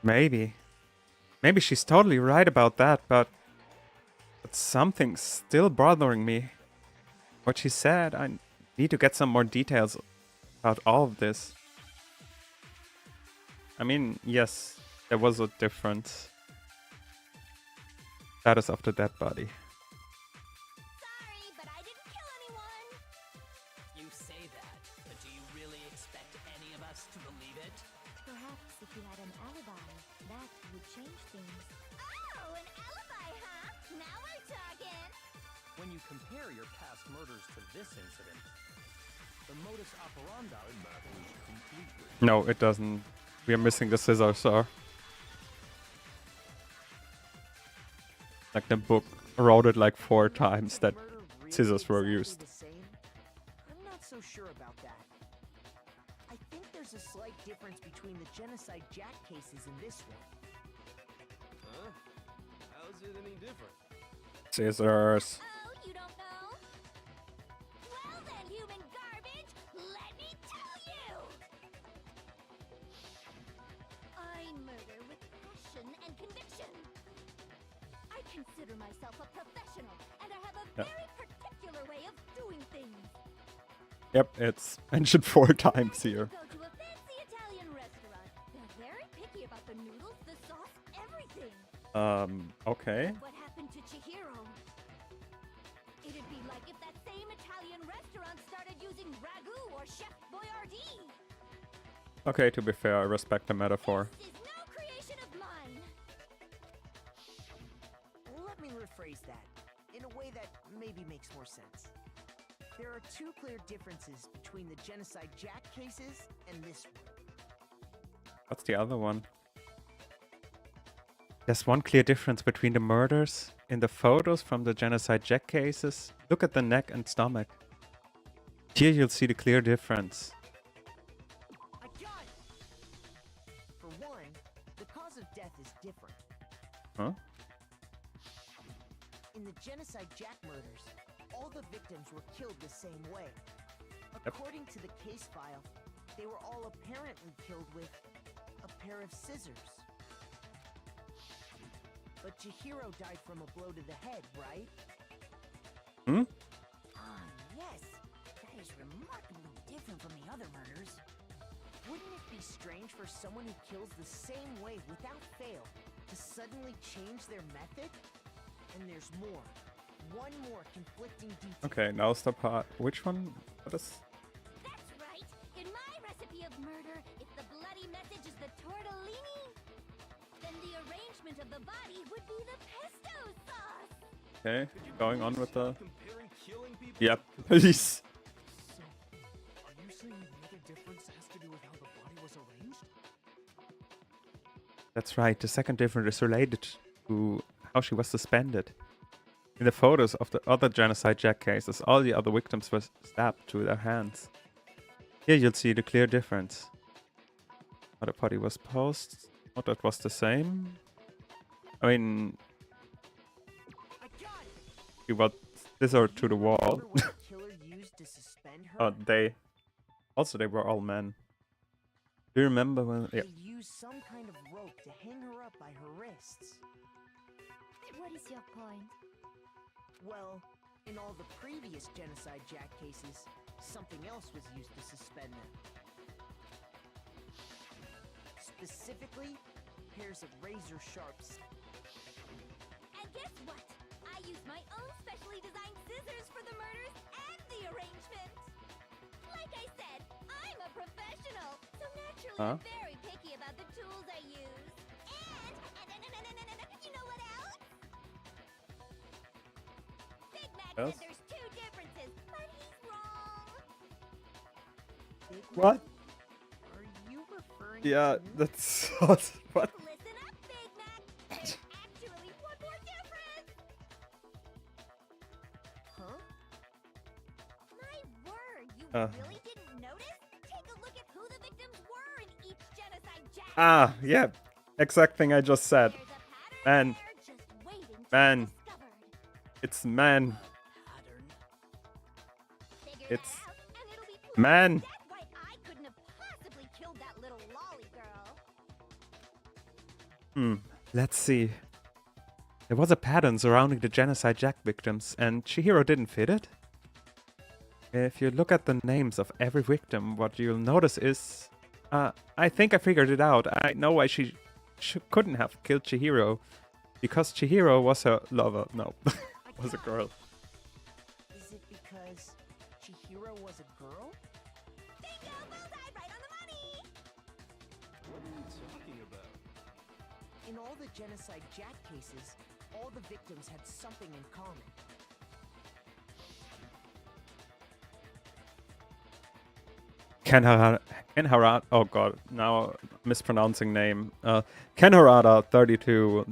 Maybe. Maybe she's totally right about that, but something's still bothering me. What she said, I need to get some more details about all of this. I mean, yes, there was a difference. Status of the dead body. Sorry, but I didn't kill anyone. You say that, but do you really expect any of us to believe it? Perhaps if you had an alibi, that would change things. Oh, an alibi, huh? Now we're talking. When you compare your past murders to this incident, the modus operandi matters completely. No, it doesn't. We are missing the scissors, sir. Like the book wrote it like 4 times that scissors were used. The same? I'm not so sure about that. I think there's a slight difference between the Genocide Jack cases and this one. Huh? How's it any different? Scissors. Oh, you don't know? Well then, human garbage, let me tell you! I murder with passion and conviction. I consider myself a professional, and I have a Yep. very particular way of doing things. Yep, it's mentioned 4 times here. Go to a fancy Italian restaurant. They're very picky about the noodles, the sauce, everything. Okay. What happened to Chihiro? It'd be like if that same Italian restaurant started using ragu or Chef Boyardee. Okay, to be fair, I respect the metaphor. This is no creation of mine. Let me rephrase that in a way that maybe makes more sense. There are 2 clear differences between the Genocide Jack cases and this one. What's the other one? There's one clear difference between the murders in the photos from the Genocide Jack cases. Look at the neck and stomach. Here you'll see the clear difference. I got it! For one, the cause of death is different. Huh? In the Genocide Jack murders, all the victims were killed the same way. According to the case file, they were all apparently killed with a pair of scissors. But Chihiro died from a blow to the head, right? Hmm? Ah, yes. That is remarkably different from the other murders. Wouldn't it be strange for someone who kills the same way without fail to suddenly change their method? And there's more. One more conflicting detail. Okay, now's the part. Which one? What is? That's right. In my recipe of murder, if the bloody message is the tortellini, then the arrangement of the body would be the pesto sauce. Okay, going on with the... Comparing killing people? Yep, please. So, are you saying the other difference has to do with how the body was arranged? That's right, the second difference is related to how she was suspended. In the photos of the other Genocide Jack cases, all the other victims were stabbed to their hands. Here you'll see the clear difference. How the body was posed. Oh, that was the same. I mean, I got it! he was scissored to the wall. Remember what the killer used to suspend her? They were all men. Do you remember when? Yeah. They used some kind of rope to hang her up by her wrists. What is your point? Well, in all the previous Genocide Jack cases, something else was used to suspend them. Specifically, pairs of razor sharps. And guess what? I used my own specially designed scissors for the murders and the arrangement. Like I said, I'm a professional, so naturally I'm very picky about the tools I use. And you know what else? Big Mac said there's 2 differences, but he's wrong. Big What? Are you referring Yeah, to me? that's what? Listen up, Big Mac. There's actually one more difference. Really didn't notice? Take a look at who the victims were in each genocide jack. Ah, yeah. Exact thing I just said. There's a pattern Man. there just waiting to be Man. discovered. It's man. Pattern. Figure It's that out, and it'll be proof man. of death why I couldn't have possibly killed that little lolly girl. Let's see. There was a pattern surrounding the genocide jack victims, and Chihiro didn't fit it? If you look at the names of every victim, what you'll notice is... I think I figured it out. I know why she couldn't have killed Chihiro. Because Chihiro was her lover. No, was a girl. Is it because Chihiro was a girl? Bingo! Bullseye! Right on the money! What are you talking about? In all the genocide jack cases, all the victims had something in common. Kenharada, oh god, now mispronouncing name. Kenharada 32,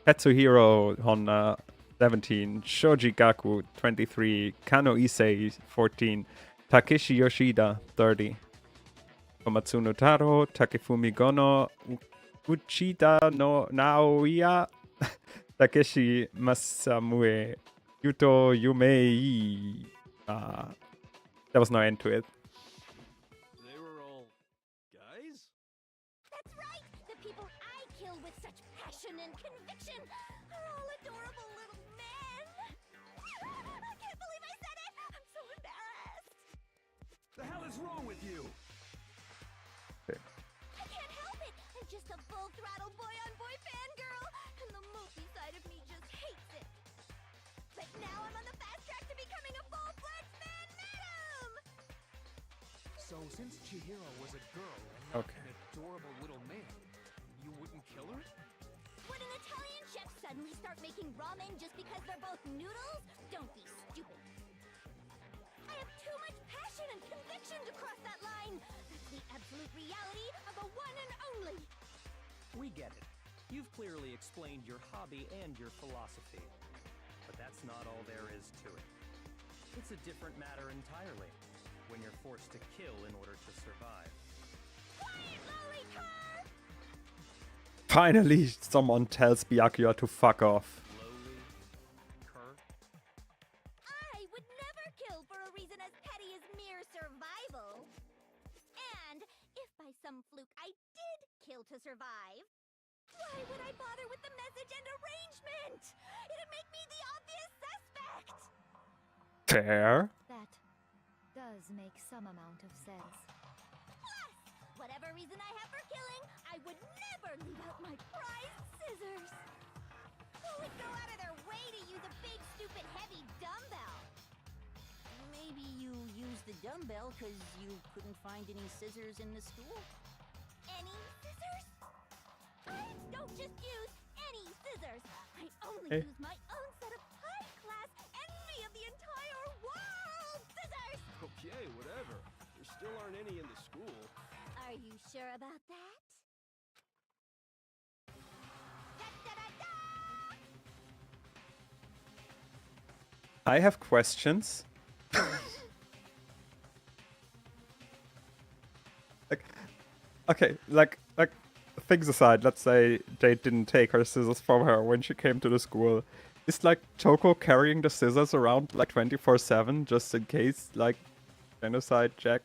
Tetsuhiro Honda 17, Shoji Gaku 23, Kano Issei 14, Takeshi Yoshida 30, Komatsuno Taro, Takefumi Gono, Uchida no Naoya, Takeshi Masamue, Yuto Yumei. There was no end to it. They were all guys? That's right! The people I kill with such passion and conviction are all adorable little men! I can't believe I said it! I'm so embarrassed! The hell is wrong with you? I can't help it! I'm just a full-throttle boy-on-boy fangirl, and the movie side of me just hates it. But now I'm on the fast track to becoming a full-fledged fan madam! So since Chihiro was a girl and not Okay. an adorable little man, you wouldn't kill her? Would an Italian chef suddenly start making ramen just because they're both noodles? Don't be stupid. I have too much passion and conviction to cross that line. That's the absolute reality of a one and only. We get it. You've clearly explained your hobby and your philosophy. But that's not all there is to it. It's a different matter entirely, when you're forced to kill in order to survive. Quiet, lolly car! Finally, someone tells Byakuya to fuck off. Lowly, cur, I would never kill for a reason as petty as mere survival. And if by some fluke I did kill to survive, why would I bother with the message and arrangement? It'd make me the obvious suspect. Fair. That does make some amount of sense. Plus, whatever reason I have for killing, I would never leave out my prized scissors. Who would go out of their way to use a big, stupid, heavy dumbbell? Maybe you used the dumbbell because you couldn't find any scissors in the school? Any scissors? I don't just use any scissors. I only Hey. use my own set of high-class envy of the entire world scissors. Okay, whatever. There still aren't any in the school. Are you sure about that? Da-da-da-da! I have questions. like things aside, let's say they didn't take her scissors from her when she came to the school. Is like Toko carrying the scissors around like 24/7 just in case like genocide Jack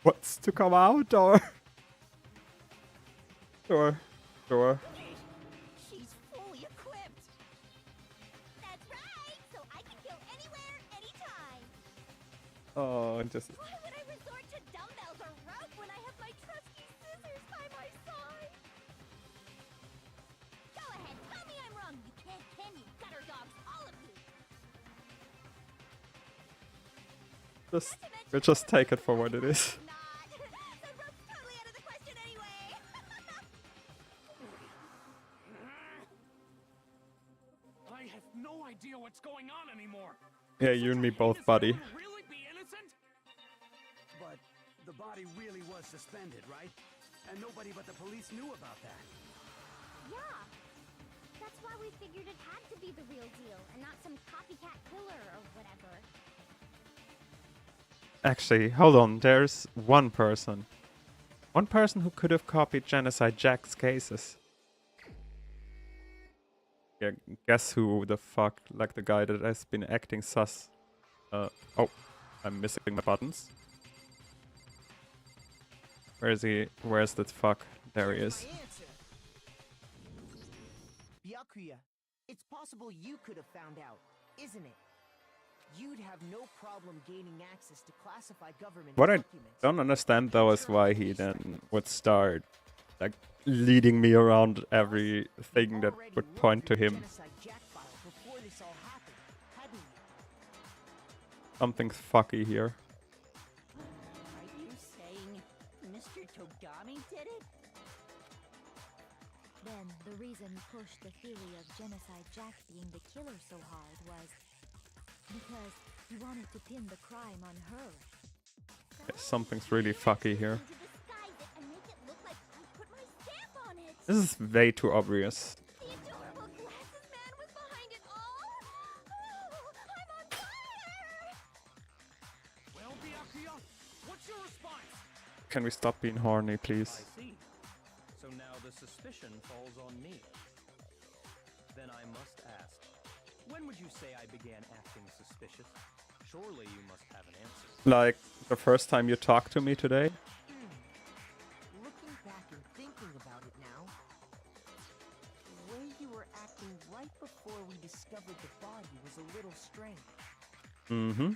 wants to come out or sure. She's fully equipped. That's right. So I can kill anywhere, anytime. Oh, just Why would I resort to dumbbells or rope when I have my trusty scissors by my side? Go ahead, tell me I'm wrong. You can't, can you? Gutter dogs, all of you. we'll just take it for what it is. Not. The rope's totally out of the question anyway. I have no idea what's going on anymore. Yeah, you and me both, buddy. Would really be innocent? But the body really was suspended, right? And nobody but the police knew about that. Yeah. That's why we figured it had to be the real deal and not some copycat killer or whatever. Actually, hold on. There's one person. One person who could have copied Genocide Jack's cases. Yeah, guess who the fuck? Like the guy that has been acting sus. Oh, I'm missing my buttons. Where is he? Where's that fuck? There he is. Byakuya, it's possible you could have found out, isn't it? You'd have no problem gaining access to classified government What I documents. don't understand though is why he then would start like leading me around everything that would point to him. Something's fucky here. Are you saying Mr. Togami did it? Then the reason he pushed the theory of Genocide Jack being the killer so hard was because he wanted to pin the crime on her. Something's really fucky here. To disguise it and make it look like I put my stamp on it. This is way too obvious. The adorable glasses man was behind it all. Oh, I'm on fire! Well, Byakuya, what's your response? Can we stop being horny, please? I see. So now the suspicion falls on me. Then I must ask, when would you say I began acting suspicious? Surely you must have an answer. Like the first time you talked to me today? Looking back and thinking about it now, the way you were acting right before we discovered the body was a little strange. Mm-hmm.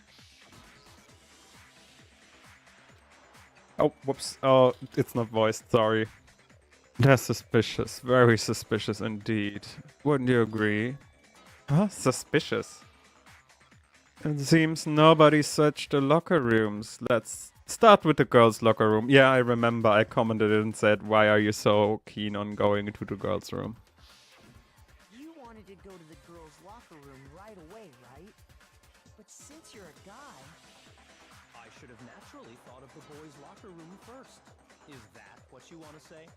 Oh, whoops. Oh, it's not voiced, sorry. That's suspicious. Very suspicious indeed. Wouldn't you agree? Huh? Suspicious? It seems nobody searched the locker rooms. Let's start with the girls' locker room. Yeah, I remember I commented and said, why are you so keen on going into the girls' room? You wanted to go to the girls' locker room right away, right? But since you're a guy... I should have naturally thought of the boys' locker room first. Is that what you want to say?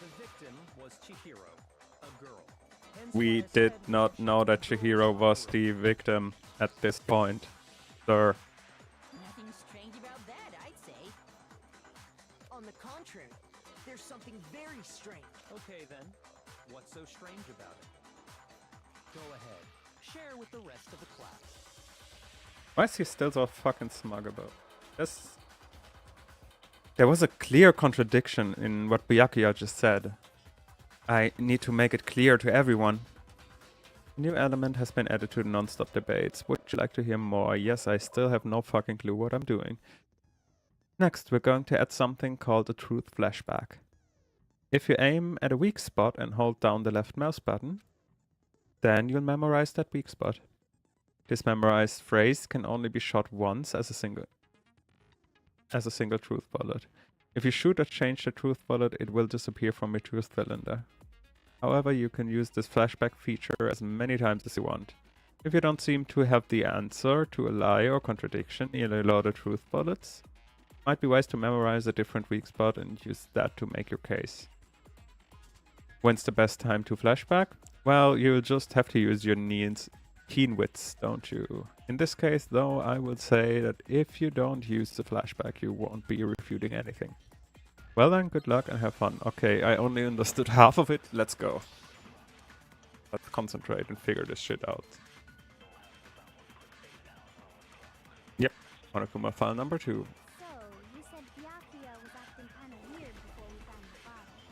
The victim was Chihiro, a girl. Hence We why I did said not know that Chihiro was the victim at this point, sir. Nothing strange about that, I'd say. On the contrary, there's something very strange. Okay then, what's so strange about it? Go ahead, share with the rest of the class. Why is he still so fucking smug about this? There was a clear contradiction in what Byakuya just said. I need to make it clear to everyone. A new element has been added to the non-stop debates. Would you like to hear more? Yes, I still have no fucking clue what I'm doing. Next, we're going to add something called a truth flashback. If you aim at a weak spot and hold down the left mouse button, then you'll memorize that weak spot. This memorized phrase can only be shot once as a single truth bullet. If you shoot or change the truth bullet, it will disappear from your truth cylinder. However, you can use this flashback feature as many times as you want. If you don't seem to have the answer to a lie or contradiction in a lot of truth bullets, it might be wise to memorize a different weak spot and use that to make your case. When's the best time to flashback? Well, you'll just have to use your keen wits, don't you? In this case, though, I will say that if you don't use the flashback, you won't be refuting anything. Well then, good luck and have fun. Okay, I only understood half of it. Let's go. Let's concentrate and figure this shit out. Yep, Monokuma file number 2. So, you said Byakuya was acting kind of weird before we found the body.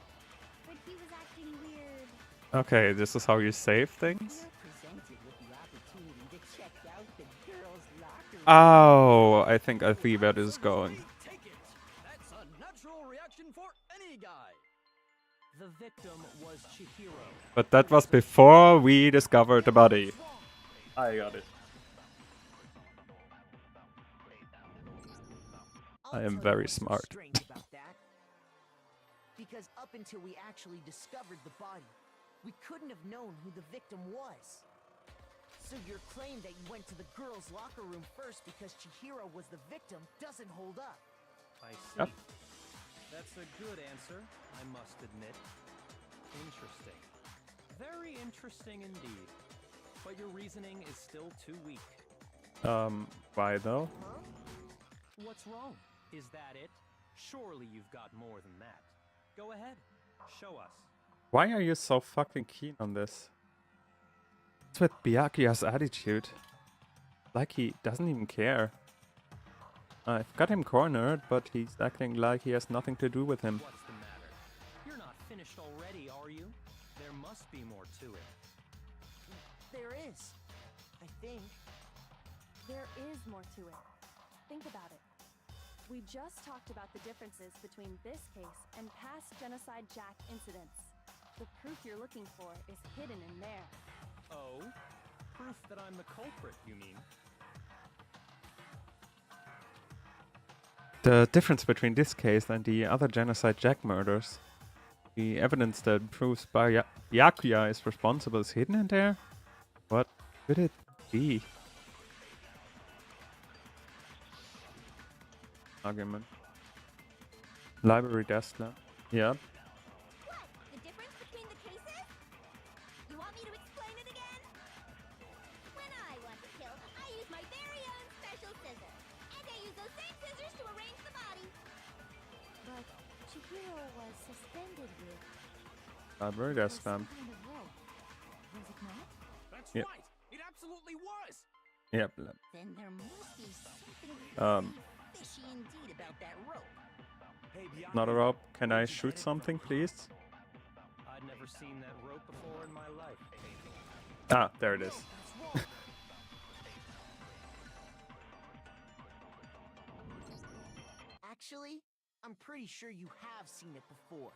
But he was acting weird... Okay, this is how you save things? Presented with the opportunity to check out the girls' locker room. Oh, I think I see where this is going. Take it. That's a natural reaction for any guy. The victim was Chihiro. But that was before we discovered the body. I got it. I am very smart. Strange about that. Because up until we actually discovered the body, we couldn't have known who the victim was. So your claim that you went to the girls' locker room first because Chihiro was the victim doesn't hold up. I see. Yep. That's a good answer, I must admit. Interesting. Very interesting indeed. But your reasoning is still too weak. Why though? What's wrong? Is that it? Surely you've got more than that. Go ahead, show us. Why are you so fucking keen on this? What's with Byakuya's attitude? Like he doesn't even care. I've got him cornered, but he's acting like he has nothing to do with him. What's the matter? You're not finished already, are you? There must be more to it. There is. I think. There is more to it. Think about it. We just talked about the differences between this case and past Genocide Jack incidents. The proof you're looking for is hidden in there. Oh? Proof that I'm the culprit, you mean? The difference between this case and the other Genocide Jack murders. The evidence that proves Byakuya is responsible is hidden in there? What could it be? Argument. Library desk lamp. Yeah. What? The difference between the cases? You want me to explain it again? When I want to kill, I use my very own special scissors. And I use those same scissors to arrange the body. But Chihiro was suspended with Library desk lamp. kind of rope, was it not? That's Yep. right. It absolutely was. Yep. Then there must be something fishy indeed about that rope. Hey, Byakuya. Not a rope. Can I shoot something, please? I'd never seen that rope before in my life. Ah, there it is. Actually, I'm pretty sure you have seen it before.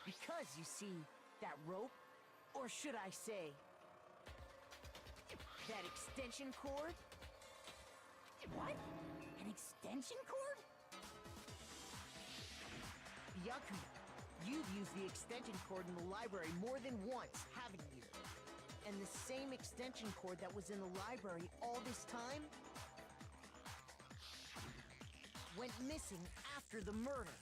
Because you see, that rope, or should I say, that extension cord? What? An extension cord? Byakuya, you've used the extension cord in the library more than once, haven't you? And the same extension cord that was in the library all this time went missing after the murder.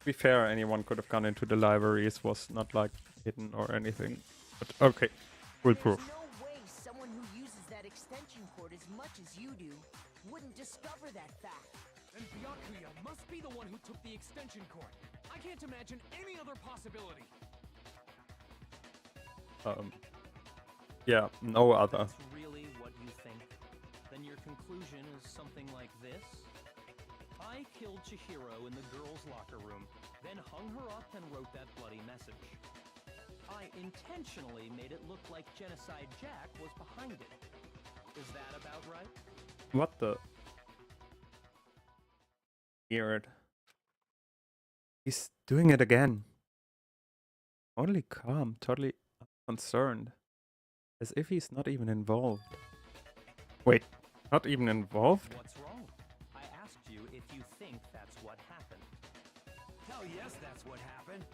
To be fair, anyone could have gone into the library. It was not like hidden or anything. But okay, foolproof. There's no way someone who uses that extension cord as much as you do wouldn't discover that fact. And Byakuya must be the one who took the extension cord. I can't imagine any other possibility. Yeah, no other. That's really what you think? Then your conclusion is something like this? I killed Chihiro in the girls' locker room, then hung her up and wrote that bloody message. I intentionally made it look like Genocide Jack was behind it. Is that about right? What the? Weird. He's doing it again. Totally calm, totally unconcerned. As if he's not even involved. Wait, not even involved? What's wrong? I asked you if you think that's what happened. Hell yes, that's what happened.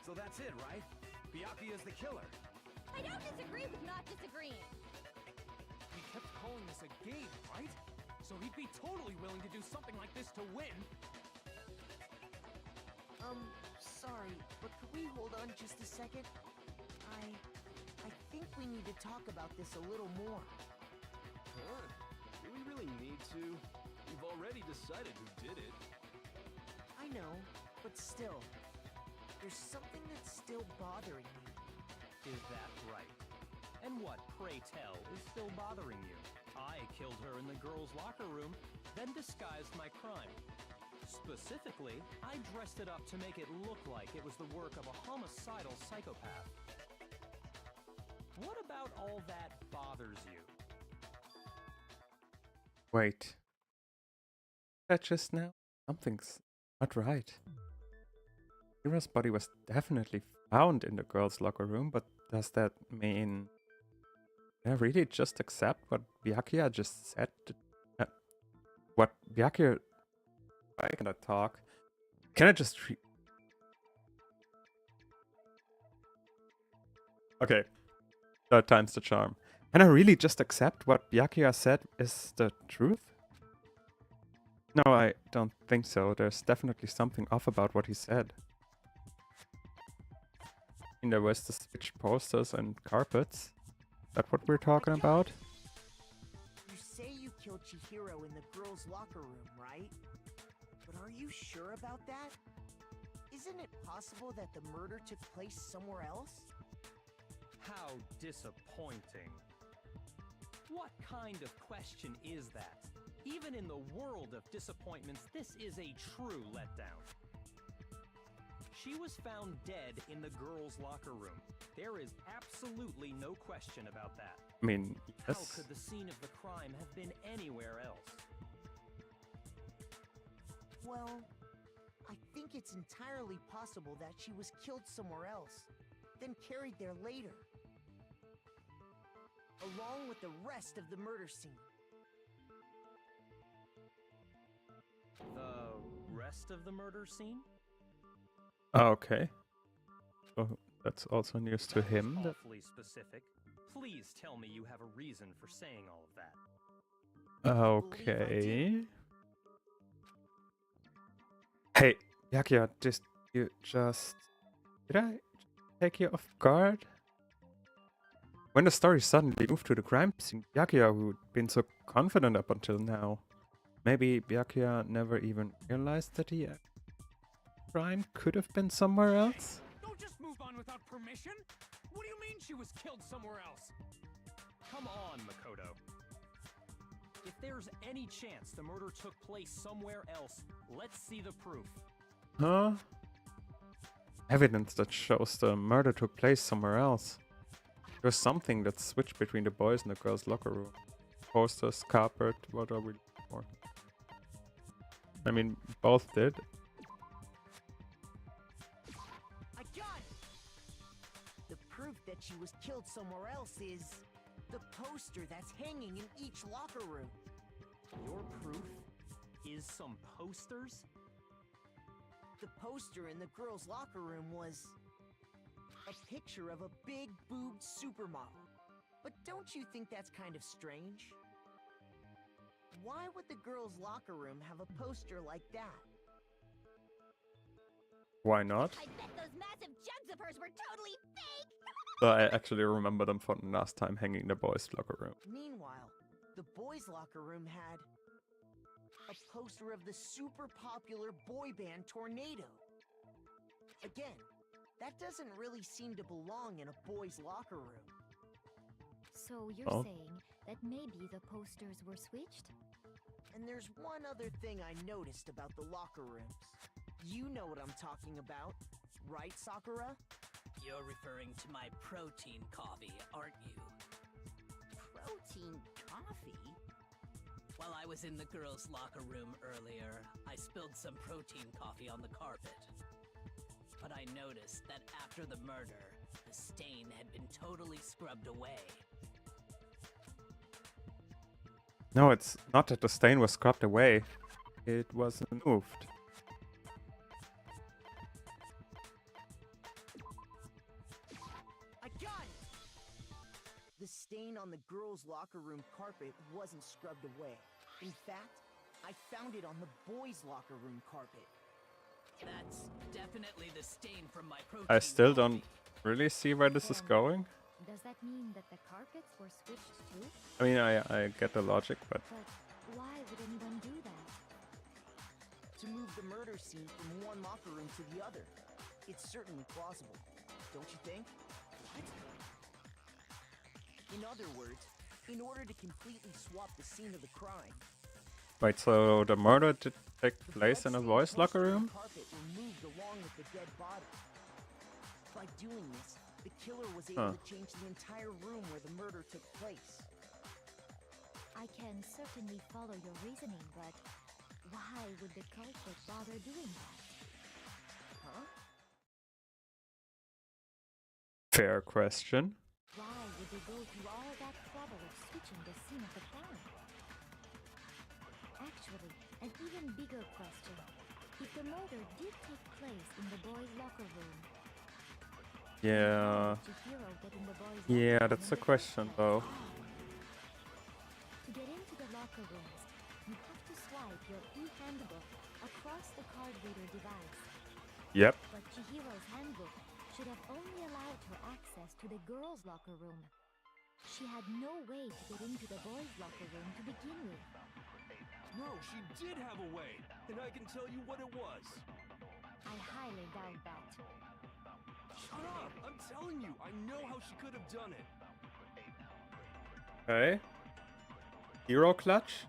So that's it, right? Byakuya's the killer. I don't disagree with not disagreeing. He kept calling this a game, right? So he'd be totally willing to do something like this to win. Sorry, but could we hold on just a second? I think we need to talk about this a little more. Huh? Do we really need to? You've already decided who did it. I know, but still, there's something that's still bothering me. Is that right? And what, pray tell, is still bothering you? I killed her in the girls' locker room, then disguised my crime. Specifically, I dressed it up to make it look like it was the work of a homicidal psychopath. What about all that bothers you? Wait. That just now? Something's not right. Kira's body was definitely found in the girls' locker room, but does that mean... Can I really just accept what Byakuya just said? What Byakuya... Why can I talk? Can I just... Okay. Third time's the charm. Can I really just accept what Byakuya said is the truth? No, I don't think so. There's definitely something off about what he said. And there was the switch posters and carpets. Is that what we're talking about? You say you killed killed Chihiro in the girls' locker room, right? But are you sure about that? Isn't it possible that the murder took place somewhere else? How disappointing. What kind of question is that? Even in the world of disappointments, this is a true letdown. She was found dead in the girls' locker room. There is absolutely no question about that. I mean, How yes. could the scene of the crime have been anywhere else? Well, I think it's entirely possible that she was killed somewhere else, then carried there later, along with the rest of the murder scene. The rest of the murder scene? Okay. So that's also news to That was him. awfully specific. Please tell me you have a reason for saying all of that. Okay. Hey, Yakia, did I take you off guard? When the story suddenly moved to the crime scene, Byakuya, who'd been so confident up until now, maybe Byakuya never even realized that the crime could have been somewhere else? Don't just move on without permission! What do you mean she was killed somewhere else? Come on, Makoto. If there's any chance the murder took place somewhere else, let's see the proof. Huh? Evidence that shows the murder took place somewhere else. There's something that switched between the boys and the girls' locker room. Posters, carpet, what are we looking for? I mean, both did. I got it! The proof that she was killed somewhere else is the poster that's hanging in each locker room. Your proof is some posters? The poster in the girls' locker room was a picture of a big boobed supermodel. But don't you think that's kind of strange? Why would the girls' locker room have a poster like that? Why not? I bet those massive jugs of hers were totally fake! So I actually remember them from last time hanging in the boys' locker room. Meanwhile, the boys' locker room had a poster of the super popular boy band Tornado. Again, that doesn't really seem to belong in a boys' locker room. So you're Oh. saying that maybe the posters were switched? And there's one other thing I noticed about the locker rooms. You know what I'm talking about, right, Sakura? You're referring to my protein coffee, aren't you? Protein coffee? While I was in the girls' locker room earlier, I spilled some protein coffee on the carpet. But I noticed that after the murder, the stain had been totally scrubbed away. No, it's not that the stain was scrubbed away. It was removed. I got it! The stain on the girls' locker room carpet wasn't scrubbed away. In fact, I found it on the boys' locker room carpet. That's definitely the stain from my protein I still coffee. don't really see where this is going. Does that mean that the carpets were switched too? I mean, I get the logic, but But why would anyone do that? To move the murder scene from one locker room to the other. It's certainly plausible, don't you think? What? In other words, in order to completely swap the scene of the crime, wait, so the murder did take the place in a bloodstained boys' locker poster on room? the carpet were moved along with the dead body. By doing this, the killer was able to change the entire room where the murder took place. I can certainly follow your reasoning, but why would the culprit bother doing that? Huh? Fair question. Why would they go through all that trouble of switching the scene of the crime? Actually, an even bigger question. If the murder did take place in the boys' locker room, Yeah. how did Chihiro get in the boys' Yeah, locker room that's in the first question, place? though. To get into the locker rooms, you have to swipe your e-handbook across the card reader device. Yep. But Chihiro's handbook should have only allowed her access to the girls' locker room. She had no way to get into the boys' locker room to begin with. No, she did have a way, and I can tell you what it was. I highly doubt that. Shut up! I'm telling you, I know how she could have done it. Okay. Hero clutch?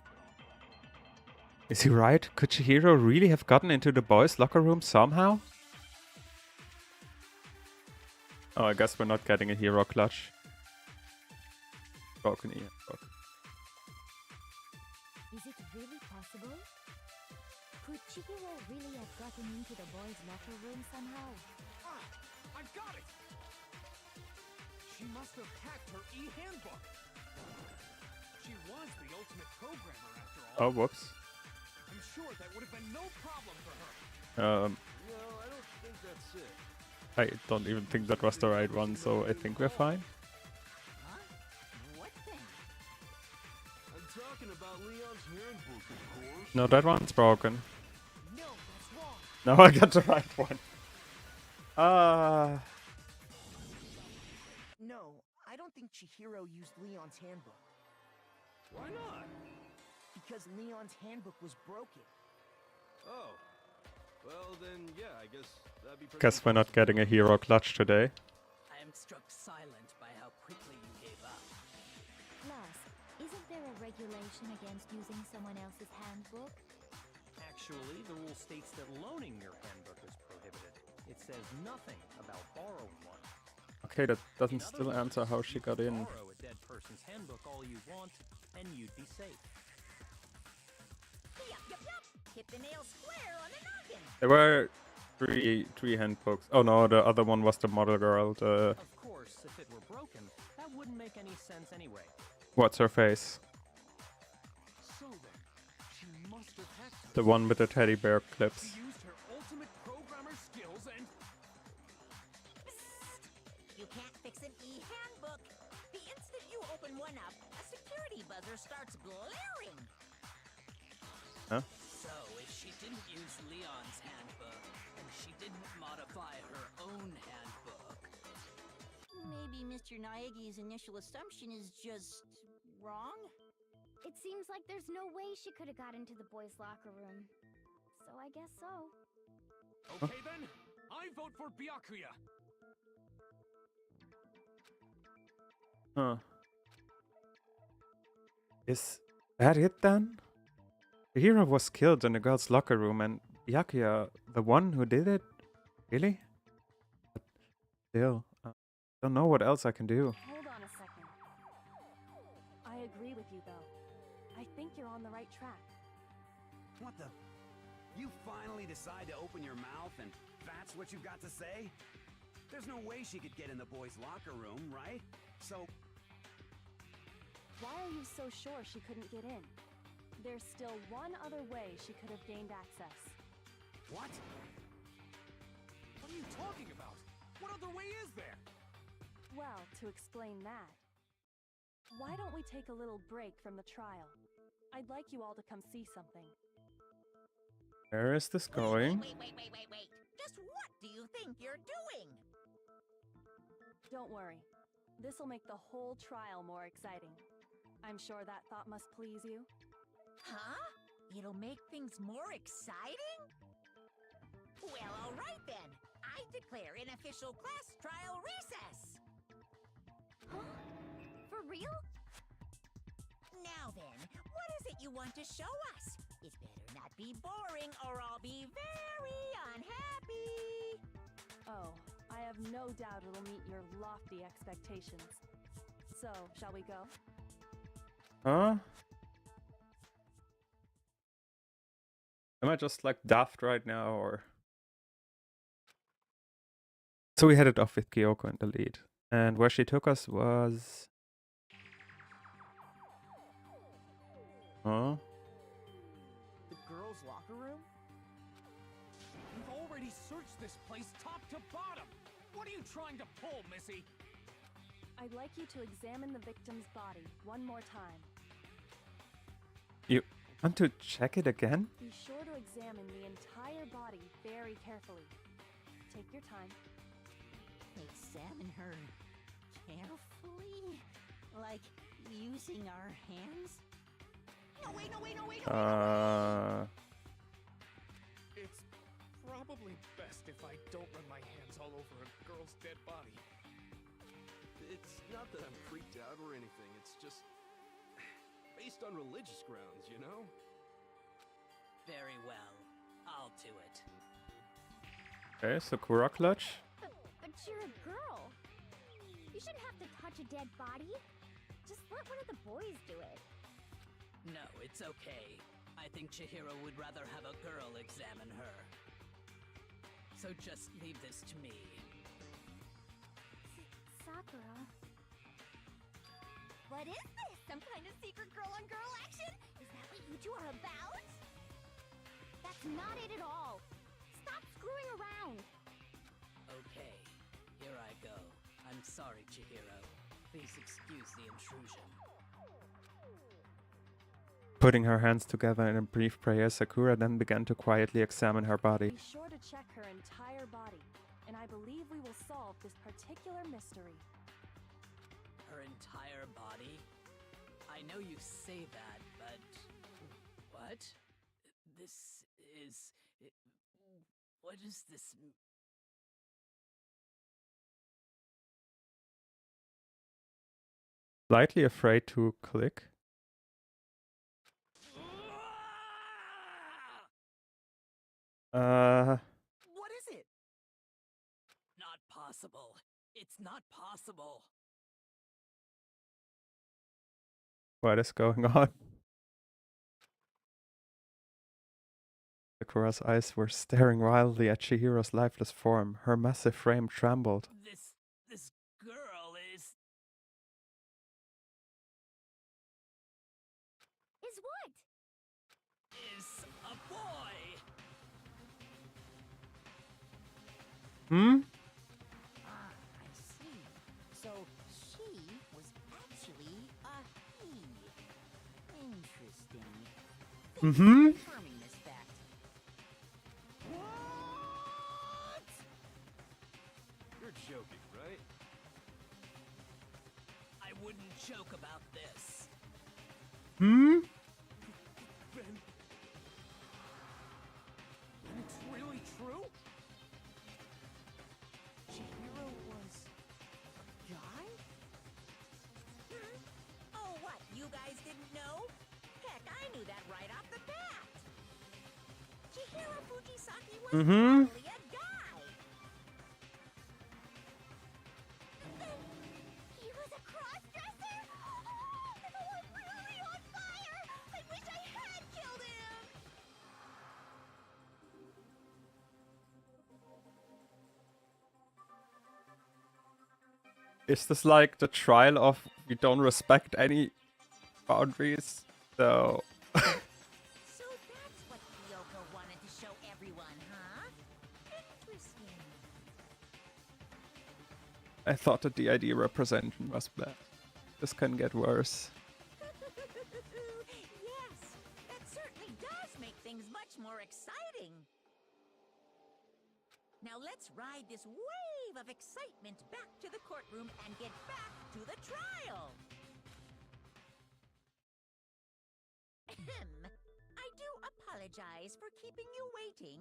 Is he right? Could Chihiro really have gotten into the boys' locker room somehow? Oh, I guess we're not getting a hero clutch. Broken ear. Okay. Is it really possible? Could Chihiro really have gotten into the boys' locker room somehow? Ah! I got it! She must have hacked her e-handbook. She was the ultimate programmer after all. Oh, whoops. I'm sure that would have been no problem for her. No, I don't think that's it. I don't even think that was the right one, so I think we're fine. Huh? What thing? I'm talking about Leon's handbook, of course. No, that one's broken. No, that's wrong. Now I got the right one. No, I don't think Chihiro used Leon's handbook. Why not? Because Leon's handbook was broken. Oh. Well, then, yeah, I guess that'd be pretty... Guess we're not getting a hero clutch today. I am struck silent by how quickly you gave up. Plus, isn't there a regulation against using someone else's handbook? Actually, the rule states that loaning your handbook is prohibited. It says nothing about borrowing one. Okay, that doesn't still answer how she got in. Borrow a dead person's handbook all you want, and you'd be safe. Yup, yup, yup. Hit the nail square on the noggin. There were three handbooks. Oh no, the other one was the model girl. The Of course, if it were broken, that wouldn't make any sense anyway. what's her face? So then, she must have hacked The one with the teddy bear clips. She used her ultimate programmer skills and... You can't fix an e-handbook. The instant you open one up, a security buzzer starts blaring. Huh? So, if she didn't use Leon's handbook, and she didn't modify her own handbook, Maybe Mr. Naegi's initial assumption is just wrong? It seems like there's no way she could have got into the boys' locker room. So I guess so. Okay then, I vote for Byakuya. Huh. Is that it then? The hero was killed in the girls' locker room and Byakuya, the one who did it? Really? But still, don't know what else I can do. Hold on a second. I agree with you, though. I think you're on the right track. What the? You finally decide to open your mouth and that's what you've got to say? There's no way she could get in the boys' locker room, right? So... Why are you so sure she couldn't get in? There's still one other way she could have gained access. What? What are you talking about? What other way is there? Well, to explain that, why don't we take a little break from the trial? I'd like you all to come see something. Where is this going? Wait. Just what do you think you're doing? Don't worry. This'll make the whole trial more exciting. I'm sure that thought must please you. Huh? It'll make things more exciting? Well, all right then. I declare an official class trial recess. Huh? For real? Now then, what is it you want to show us? It better not be boring or I'll be very unhappy. Oh, I have no doubt it'll meet your lofty expectations. So, shall we go? Huh? Am I just like daft right now or? So we headed off with Kyoko in the lead. And where she took us was... Huh? The girls' locker room? We've already searched this place top to bottom. What are you trying to pull, Missy? I'd like you to examine the victim's body one more time. You want to check it again? Be sure to examine the entire body very carefully. Take your time. Examine her carefully? Like using our hands? No, wait, no, wait, no, wait, It's probably best if I don't run my hands all over a girl's dead body. It's not that I'm freaked out or anything, it's just based on religious grounds, you know? Very well. I'll do it. Okay, Sakura clutch. But you're a girl. You shouldn't have to touch a dead body. Just let one of the boys do it. No, it's okay. I think Chihiro would rather have a girl examine her. So just leave this to me. Sakura. What is this? Some kind of secret girl-on-girl action? Is that what you two are about? That's not it at all. Stop screwing around. Okay, here I go. I'm sorry, Chihiro. Please excuse the intrusion. Putting her hands together in a brief prayer, Sakura then began to quietly examine her body. Be sure to check her entire body, and I believe we will solve this particular mystery. Her entire body? I know you say that, but... What? This is... What is this... Slightly afraid to click. What is it? Not possible. It's not possible. What is going on? Sakura's eyes were staring wildly at Chihiro's lifeless form. Her massive frame trembled. This girl is... Is what? is a boy! Ah, I see. So she was actually a he. Interesting. Thanks for confirming this fact. What? You're joking, right? I wouldn't joke about this. Ben... It's really true? Chihiro was a guy? Oh, what? You guys didn't know? Heck, I knew that right off the bat. Chihiro Fujisaki was totally a guy. He was a cross-dresser? Oh, I'm really on fire! I wish I had killed him! Is this like the trial of we don't respect any boundaries? So So that's what Kyoko wanted to show everyone, huh? Interesting. I thought that the ID representation was bad. This can get worse. Yes, that certainly does make things much more exciting. Now let's ride this wave of excitement back to the courtroom and get back to the trial. Ahem. I do apologize for keeping you waiting.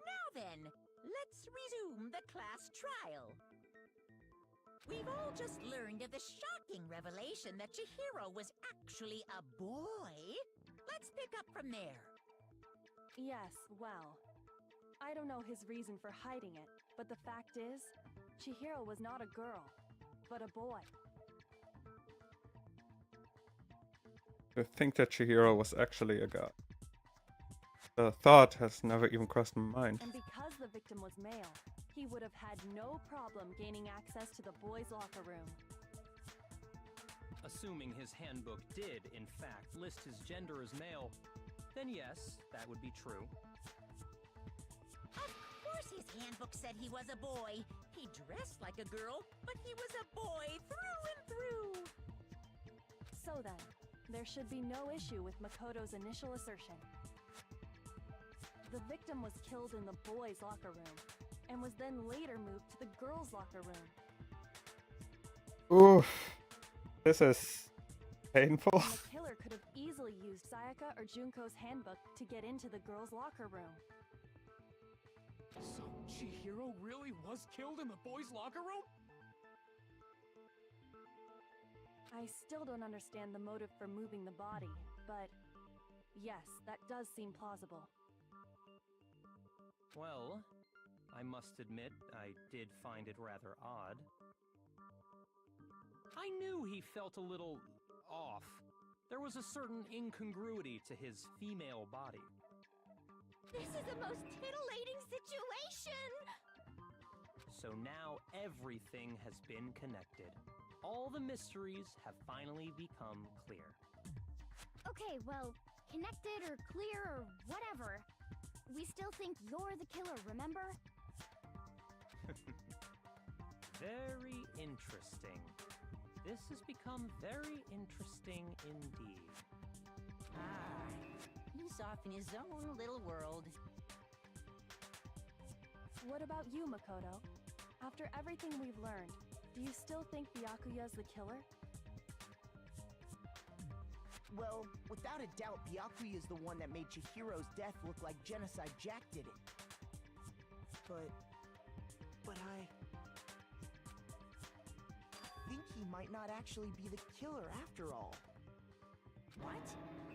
Now then, let's resume the class trial. We've all just learned of the shocking revelation that Chihiro was actually a boy. Let's pick up from there. Yes, well, I don't know his reason for hiding it, but the fact is, Chihiro was not a girl, but a boy. To think that Chihiro was actually a guy. The thought has never even crossed my mind. And because the victim was male, he would have had no problem gaining access to the boys' locker room. Assuming his handbook did, in fact, list his gender as male, then yes, that would be true. Of course his handbook said he was a boy. He dressed like a girl, but he was a boy through and through. So then, there should be no issue with Makoto's initial assertion. The victim was killed in the boys' locker room, and was then later moved to the girls' locker room. Oof. This is painful. The killer could have easily used Sayaka or Junko's handbook to get into the girls' locker room. So, Chihiro really was killed in the boys' locker room? I still don't understand the motive for moving the body, but yes, that does seem plausible. Well, I must admit, I did find it rather odd. I knew he felt a little off. There was a certain incongruity to his female body. This is the most titillating situation! So now everything has been connected. All the mysteries have finally become clear. Okay, well, connected or clear or whatever. We still think you're the killer, remember? Very interesting. This has become very interesting indeed. He's off in his own little world. What about you, Makoto? After everything we've learned, do you still think Byakuya's the killer? Well, without a doubt, Byakuya is the one that made Chihiro's death look like Genocide Jack did it. But I think he might not actually be the killer after all. What?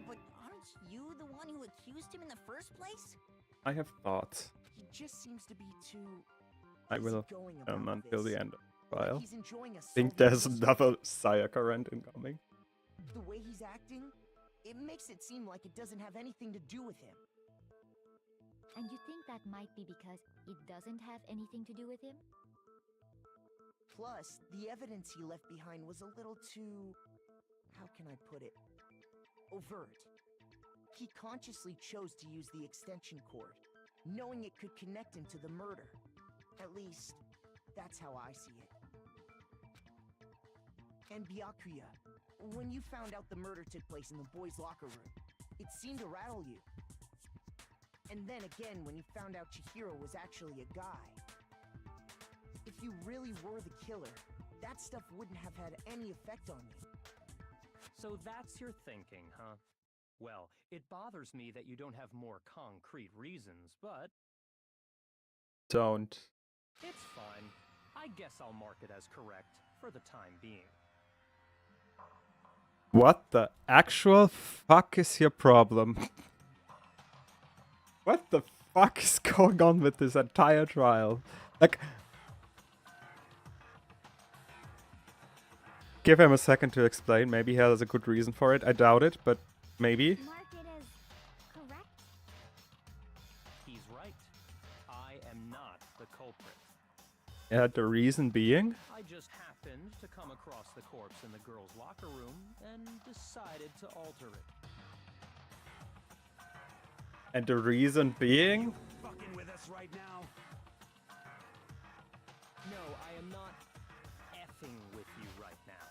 But aren't you the one who accused him in the first place? I have thoughts. He just seems to be too I will easygoing about until this. the end of the Like trial. he's enjoying a I think solving there's mystery. another Sayaka rant incoming. The way he's acting, it makes it seem like it doesn't have anything to do with him. And you think that might be because it doesn't have anything to do with him? Plus, the evidence he left behind was a little too... how can I put it? Overt. He consciously chose to use the extension cord, knowing it could connect him to the murder. At least, that's how I see it. And Byakuya, when you found out the murder took place in the boys' locker room, it seemed to rattle you. And then again, when you found out Chihiro was actually a guy. If you really were the killer, that stuff wouldn't have had any effect on you. So that's your thinking, huh? Well, it bothers me that you don't have more concrete reasons, but Don't. it's fine. I guess I'll mark it as correct for the time being. What the actual fuck is your problem? What the fuck is going on with this entire trial? Like, give him a second to explain. Maybe he has a good reason for it. I doubt it, but maybe. Mark it as correct? He's right. I am not the culprit. Yeah, the reason being? I just happened to come across the corpse in the girls' locker room and decided to alter it. And the reason being? Fucking with us right now? No, I am not effing with you right now.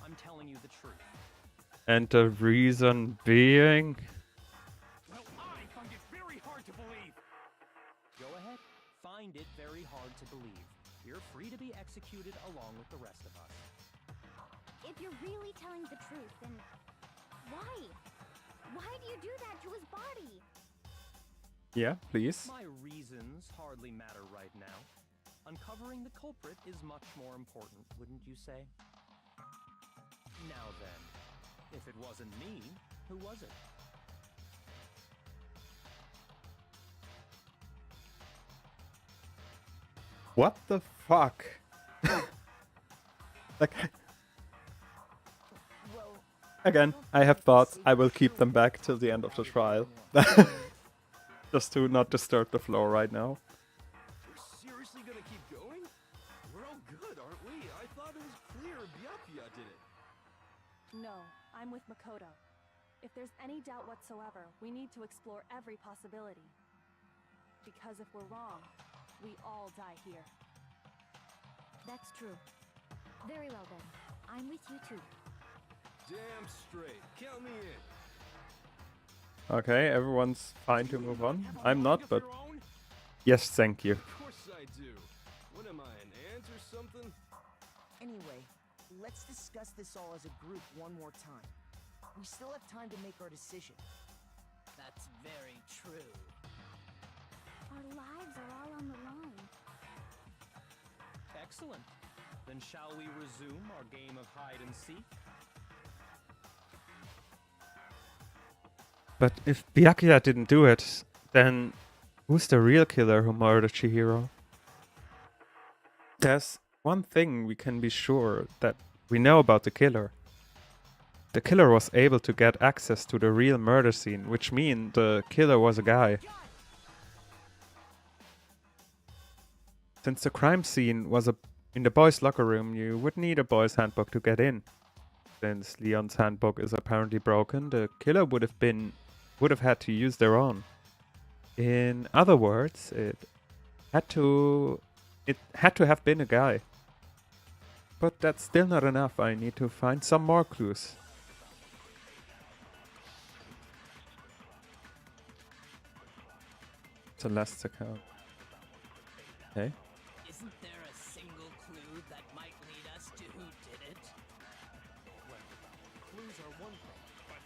I'm telling you the truth. And the reason being? Well, I find it very hard to believe. Go ahead. Find it very hard to believe. You're free to be executed along with the rest of us. If you're really telling the truth, then why? Why do you do that to his body? Yeah, please. My reasons hardly matter right now. Uncovering the culprit is much more important, wouldn't you say? Now then, if it wasn't me, who was it? What the fuck? Like, Well, again, I have thoughts. I will keep them back till the end of the trial. Just to not disturb the flow right now. We're seriously gonna keep going? We're all good, aren't we? I thought it was clear Byakuya did it. No, I'm with Makoto. If there's any doubt whatsoever, we need to explore every possibility. Because if we're wrong, we all die here. That's true. Very well then. I'm with you too. Damn straight. Count me in. Okay, everyone's fine to move on. Have a I'm mind not, of but your own? yes, thank you. Of course I do. What am I, an ant or something? anyway, Let's discuss this all as a group one more time. We still have time to make our decision. That's very true. Our lives are all on the line. Excellent. Then shall we resume our game of hide and seek? But if Byakuya didn't do it, then who's the real killer who murdered Chihiro? There's one thing we can be sure that we know about the killer. The killer was able to get access to the real murder scene, which means the killer was a guy. Since the crime scene was in the boys' locker room, you would need a boys' handbook to get in. Since Leon's handbook is apparently broken, the killer would have had to use their own. In other words, it had to have been a guy. But that's still not enough. I need to find some more clues. Celeste's account. Okay. Isn't there a single clue that might lead us to who did it? Well, clues are one thing, but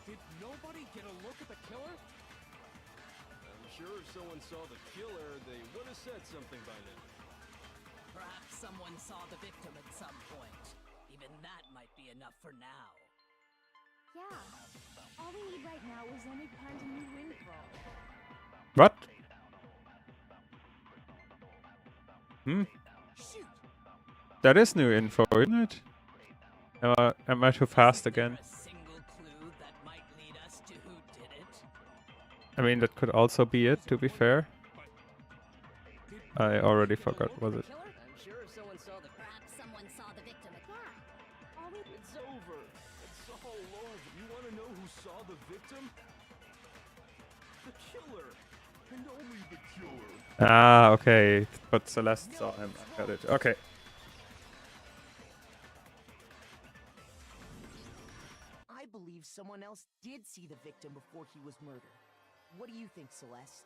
did nobody get a look at the killer? I'm sure if someone saw the killer, they would have said something by now. Perhaps someone saw the victim at some point. Even that might be enough for now. Yeah. All we need right now is any kind of new info. What? Shoot! That is new info, isn't it? Am I too fast again? A single clue that might lead us to who did it? I mean, that could also be it, to be fair. I already forgot, was it? I'm sure if someone saw the Perhaps someone saw the victim at It's over. It's all over. You want to know who saw the victim? The killer. And only the killer. Ah, okay. But Celeste saw him. I got it. Okay. I believe someone else did see the victim before he was murdered. What do you think, Celeste?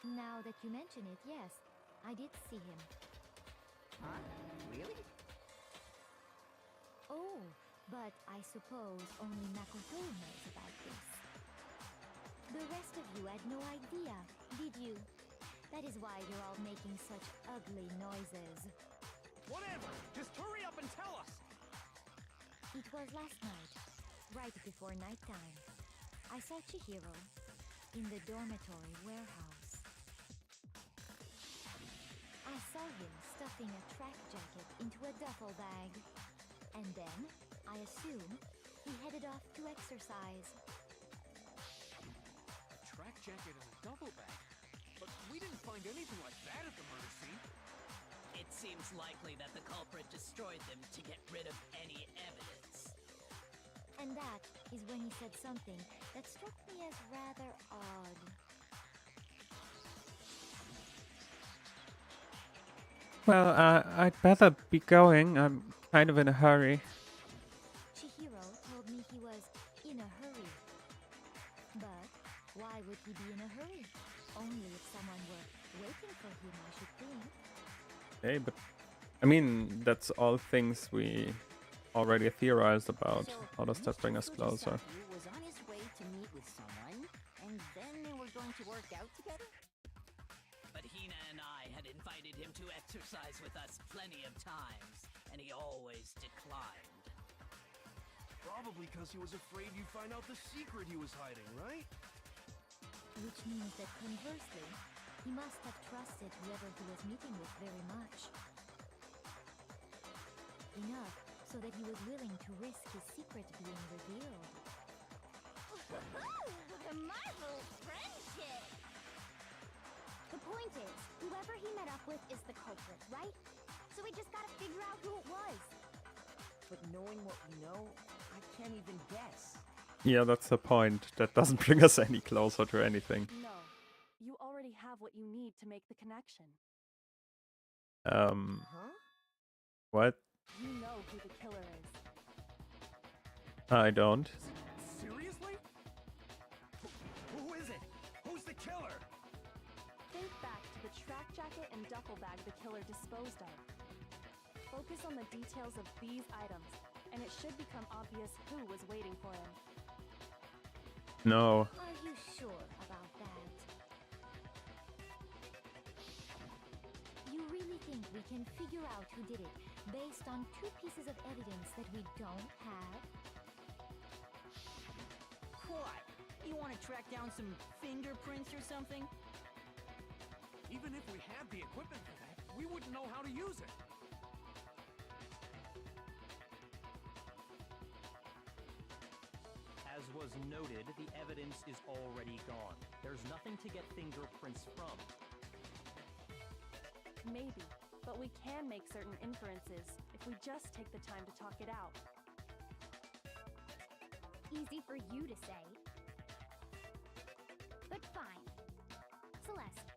Now that you mention it, yes, I did see him. Huh? Really? Oh, but I suppose only Makoto knows about this. The rest of you had no idea, did you? That is why you're all making such ugly noises. Whatever! Just hurry up and tell us! It was last night, right before nighttime. I saw Chihiro in the dormitory warehouse. I saw him stuffing a track jacket into a duffel bag. And then, I assume, he headed off to exercise. A track jacket and a duffel bag? But we didn't find anything like that at the murder scene. It seems likely that the culprit destroyed them to get rid of any evidence. And that is when he said something that struck me as rather odd. Well, I'd better be going. I'm kind of in a hurry. Chihiro told me he was in a hurry. But why would he be in a hurry? Only if someone were waiting for him, I should think. Hey, but I mean, that's all things we already theorized about. How does that bring us closer? was on his way to meet with someone, and then they were going to work out together? But Hina and I had invited him to exercise with us plenty of times, and he always declined. Probably because he was afraid you'd find out the secret he was hiding, right? Which means that conversely, he must have trusted whoever he was meeting with very much. Enough so that he was willing to risk his secret being revealed. A marvelous friendship! The point is, whoever he met up with is the culprit, right? So we just gotta figure out who it was. But knowing what we know, I can't even guess. Yeah, that's the point. That doesn't bring us any closer to anything. No. You already have what you need to make the connection. Huh? What? You know who the killer is. I don't. Seriously? Who is it? Who's the killer? Think back to the track jacket and duffel bag the killer disposed of. Focus on the details of these items, and it should become obvious who was waiting for him. No. Are you sure about that? You really think we can figure out who did it based on 2 pieces of evidence that we don't have? What? You want to track down some fingerprints or something? Even if we had the equipment for that, we wouldn't know how to use it. As was noted, the evidence is already gone. There's nothing to get fingerprints from. Maybe, but we can make certain inferences if we just take the time to talk it out. Easy for you to say. But fine. Celeste,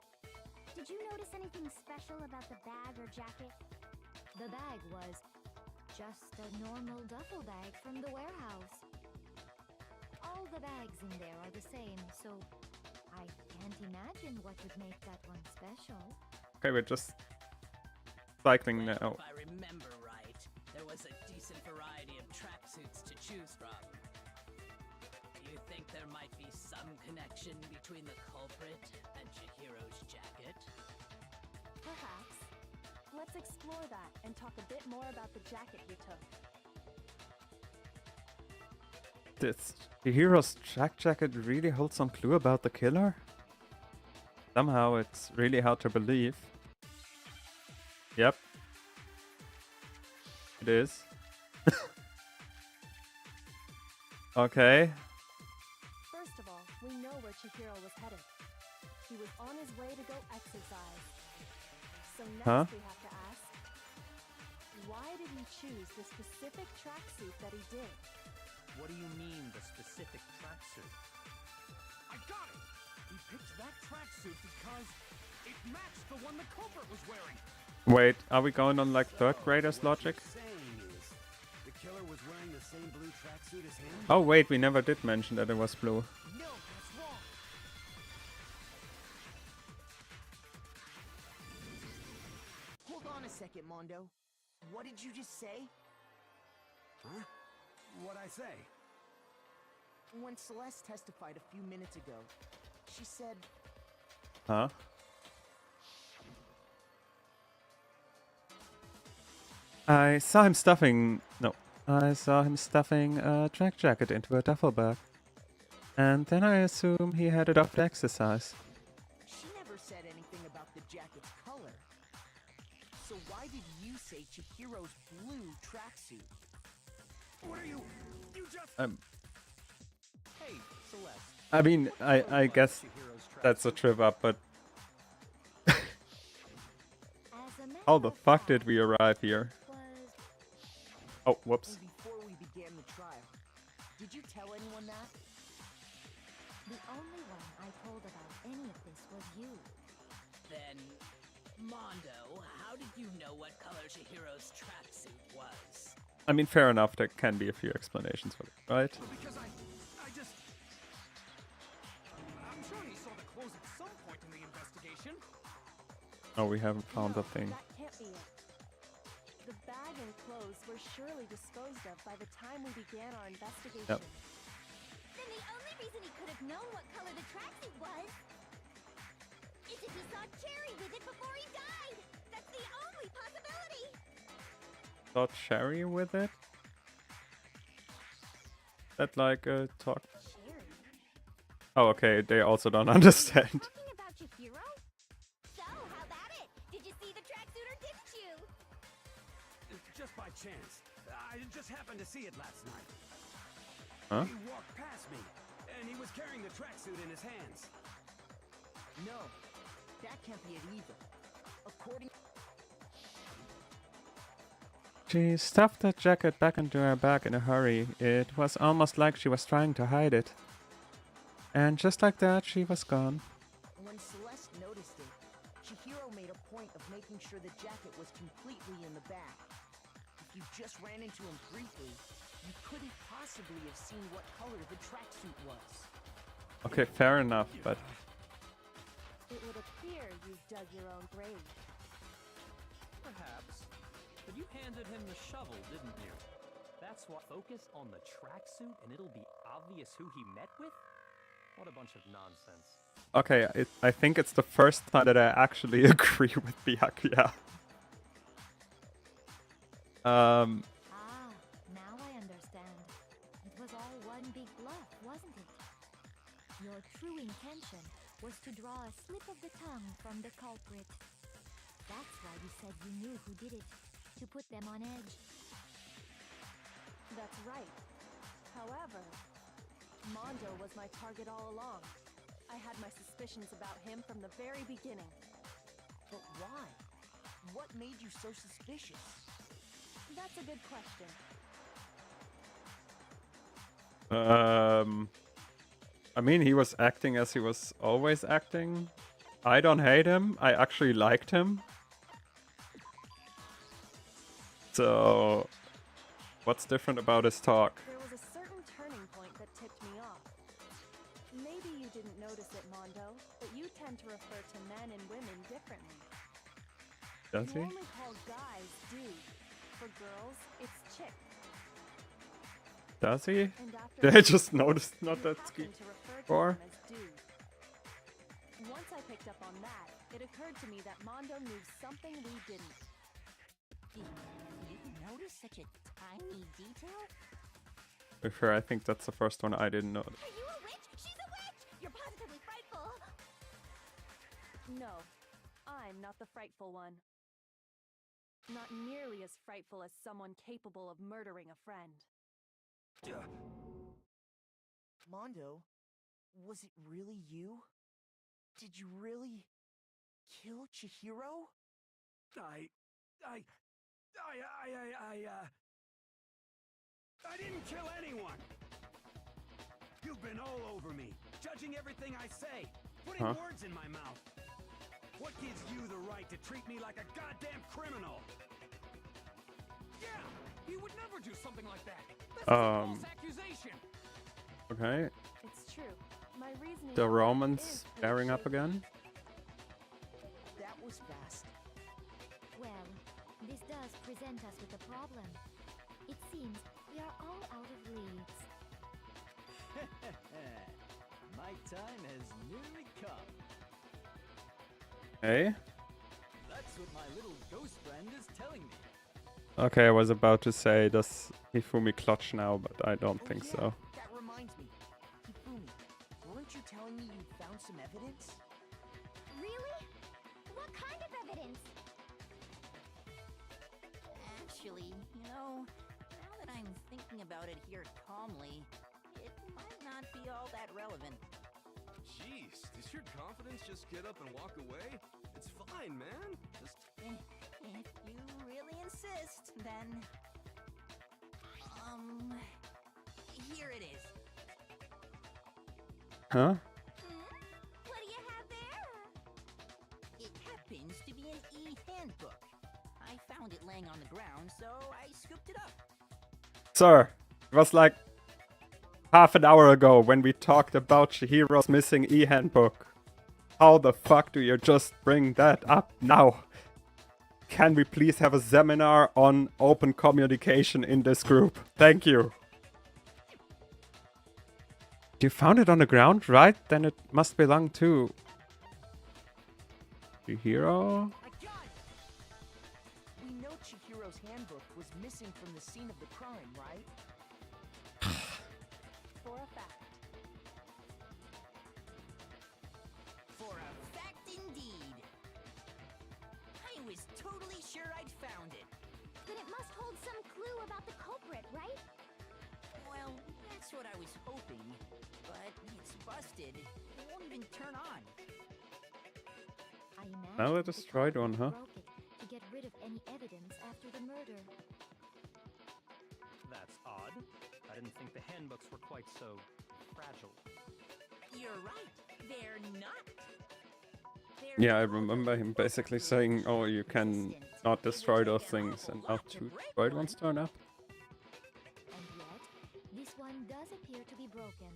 did you notice anything special about the bag or jacket? The bag was just a normal duffel bag from the warehouse. All the bags in there are the same, so I can't imagine what would make that one special. Okay, we're just cycling Well, now. if I remember right, there was a decent variety of tracksuits to choose from. Do you think there might be some connection between the culprit and Chihiro's jacket? Perhaps. Let's explore that and talk a bit more about the jacket he took. Does the hero's jacket really hold some clue about the killer? Somehow it's really hard to believe. Yep. It is. Okay. First of all, we know where Chihiro was headed. He was on his way to go exercise. So next we have to ask, why did he choose the specific tracksuit that he did? What do you mean, the specific tracksuit? I got it! He picked that tracksuit because it matched the one the culprit was wearing. Wait, are we going on like third graders logic? The killer was wearing the same blue tracksuit as him? Oh wait, we never did mention that it was blue. No, that's wrong. Hold on a second, Mondo. What did you just say? Huh? What'd I say? When Celeste testified a few minutes ago, she said, Huh? I saw him stuffing a track jacket into a duffel bag. And then I assume he had it after exercise. she never said anything about the jacket's color. So why did you say Chihiro's blue tracksuit? What are you? You just. Hey, Celeste. I mean, I guess Chihiro's that's a tracksuit. trip up, but As a matter how the of fuck fact, did we arrive here? was Oh, whoops. And before we began the trial, did you tell anyone that? the only one I told about any of this was you. Then, Mondo, how did you know what color Chihiro's tracksuit was? I mean, fair enough, there can be a few explanations for it, right? Because I just. I'm sure he saw the clothes at some point in the investigation. Oh, we haven't found No, a thing. that can't be it. The bag and clothes were surely disposed of by the time we began our investigation. Yep. Then the only reason he could have known what color the tracksuit was is if he saw Cherry with it before he died. That's the only possibility. Got Sherry with it? That like a talk. Cherry? Oh, okay, they also don't understand. Talking about Chihiro? So, how about it? Did you see the tracksuit or didn't you? Just by chance. I just happened to see it last night. Huh? He walked past me, and he was carrying the tracksuit in his hands. No, that can't be it either. According She stuffed the jacket back into her bag in a hurry. It was almost like she was trying to hide it. And just like that, she was gone. when Celeste noticed it, Chihiro made a point of making sure the jacket was completely in the bag. If you just ran into him briefly, you couldn't possibly have seen what color the tracksuit was. Okay, fair enough, but It would appear you've dug your own grave. Perhaps. Could you handed him the shovel, didn't you? That's what. Focus on the tracksuit and it'll be obvious who he met with? What a bunch of nonsense. Okay, I think it's the first time that I actually agree with Byakuya. Ah, now I understand. It was all one big bluff, wasn't it? Your true intention was to draw a slip of the tongue from the culprit. That's why you said you knew who did it, to put them on edge. That's right. However, Mondo was my target all along. I had my suspicions about him from the very beginning. But why? What made you so suspicious? That's a good question. I mean, he was acting as he was always acting. I don't hate him. I actually liked him. So, what's different about his talk? There was a certain turning point that tipped me off. Maybe you didn't notice it, Mondo, but you tend to refer to men and women differently. Does he? You only call guys dude. For girls, it's chick. Does he? And after Did I just notice not that ski? Or once I picked up on that, it occurred to me that Mondo knew something we didn't. You notice such a tiny detail? With her, I think that's the first one I didn't notice. Are you a witch? She's a witch! You're positively frightful! No, I'm not the frightful one. Not nearly as frightful as someone capable of murdering a friend. Mondo, was it really you? Did you really kill Chihiro? I didn't kill anyone! You've been all over me, judging everything I say, putting words in my mouth. What gives you the right to treat me like a goddamn criminal? Yeah! He would never do something like that! This is a false accusation! Okay. It's true. My reasoning The is Romans pretty pairing up shaky. again. That was fast. Well, this does present us with a problem. It seems we are all out of leads. My time has nearly come. Hey. That's what my little ghost friend is telling me. Okay, I was about to say, does Hifumi clutch now, but I don't think yeah, so. That reminds me. Hifumi, weren't you telling me you found some evidence? Really? What kind of evidence? Actually, now that I'm thinking about it here calmly, it might not be all that relevant. Jeez, does your confidence just get up and walk away? It's fine, man. Just... If you really insist, then... Here it is. Huh? What do you have there? It happens to be an e-handbook. I found it laying on the ground, so I scooped it up. Sir, it was like half an hour ago when we talked about Chihiro's missing e-handbook. How the fuck do you just bring that up now? Can we please have a seminar on open communication in this group? Thank you. You found it on the ground, right? Then it must belong to Chihiro? I got it! We know Chihiro's handbook was missing from the scene of the crime, right? For a fact. For a fact indeed. I was totally sure I'd found it. Then it must hold some clue about the culprit, right? Well, that's what I was hoping. But it's busted. It won't even turn on. I imagine Now they the destroyed one, huh? broke it to get rid of any evidence after the murder. That's odd. I didn't think the handbooks were quite so fragile. You're right. They're not. They're Yeah, I remember him basically saying, oh, you can not destroy those things, and now two destroyed ones turn up. And yet, this one does appear to be broken,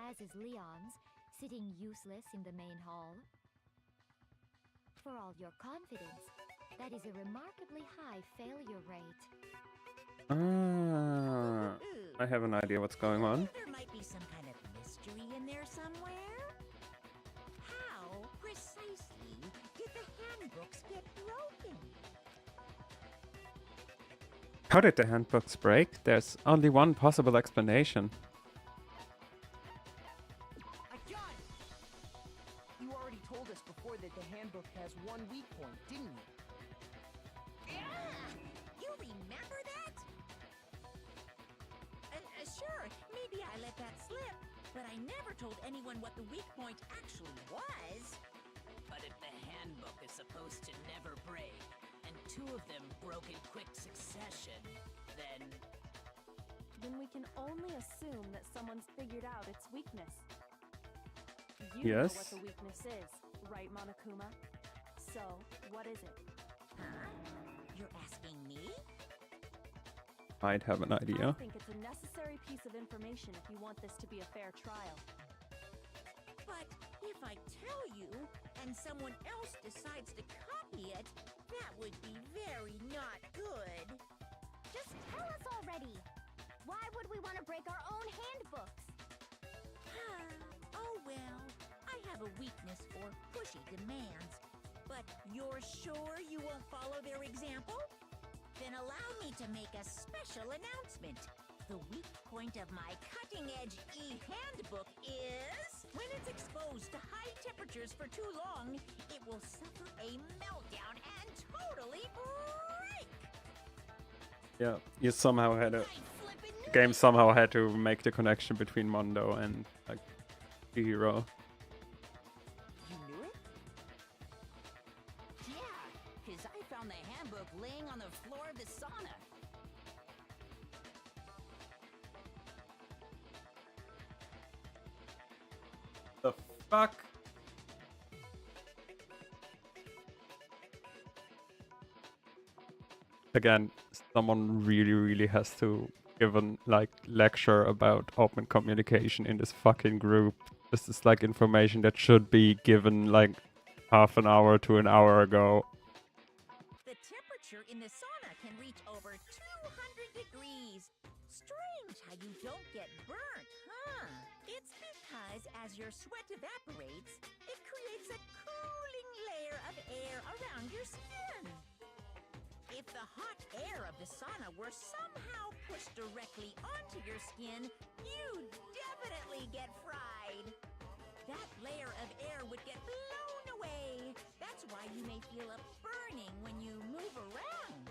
as is Leon's, sitting useless in the main hall. For all your confidence, That is a remarkably high failure rate. I have an idea what's going on. There might be some kind of mystery in there somewhere. How precisely did the handbooks get broken? How did the handbooks break? There's only one possible explanation. I got it! You already told us before that the handbook has one weak point, didn't you? Yeah! You remember that? Sure, maybe I let that slip, but I never told anyone what the weak point actually was. But if the handbook is supposed to never break, and two of them broke in quick succession, then Then we can only assume that someone's figured out its weakness. You Yes. know what the weakness is, right, Monokuma? So, what is it? Huh? You're asking me? I'd have an I idea. think it's a necessary piece of information if you want this to be a fair trial. But if I tell you, and someone else decides to copy it, that would be very not good. Just tell us already. Why would we want to break our own handbooks? Oh well, I have a weakness for pushy demands. But you're sure you won't follow their example? Then allow me to make a special announcement. The weak point of my cutting-edge e-handbook is... when it's exposed to high temperatures for too long, it will suffer a meltdown and totally break! Yeah, you somehow had a... The game somehow had to make the connection between Mondo and, like, the hero. You knew it? yeah, because I found the handbook laying on the floor of the sauna. The fuck? Again, someone really has to give an like lecture about open communication in this fucking group. This is like information that should be given like half an hour to an hour ago. The temperature in the sauna can reach over 200 degrees. Strange how you don't get burnt, huh? It's because as your sweat evaporates, it creates a cooling layer of air around your skin. If the hot air of the sauna were somehow pushed directly onto your skin, you'd definitely get fried. That layer of air would get blown away. That's why you may feel a burning when you move around.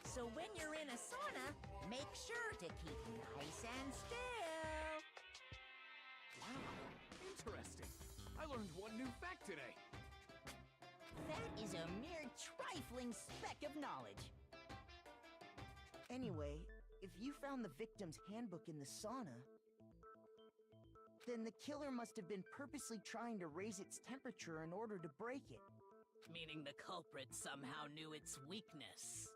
So when you're in a sauna, make sure to keep nice and still. Wow, interesting. I learned one new fact today. That is a mere trifling speck of knowledge. Anyway, if you found the victim's handbook in the sauna, then the killer must have been purposely trying to raise its temperature in order to break it. Meaning the culprit somehow knew its weakness.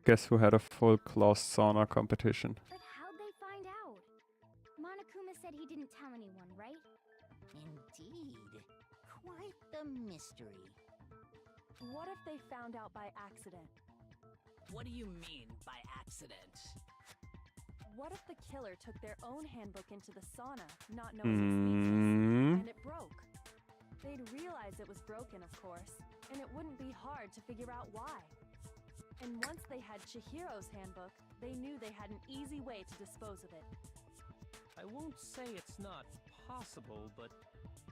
Guess who had a full closed sauna competition? But how'd they find out? Monokuma said he didn't tell anyone, right? Indeed. Quite the mystery. What if they found out by accident? What do you mean by accident? What if the killer took their own handbook into the sauna, not knowing its weakness, and it broke? They'd realize it was broken, of course, and it wouldn't be hard to figure out why. And once they had Chihiro's handbook, they knew they had an easy way to dispose of it. I won't say it's not possible, but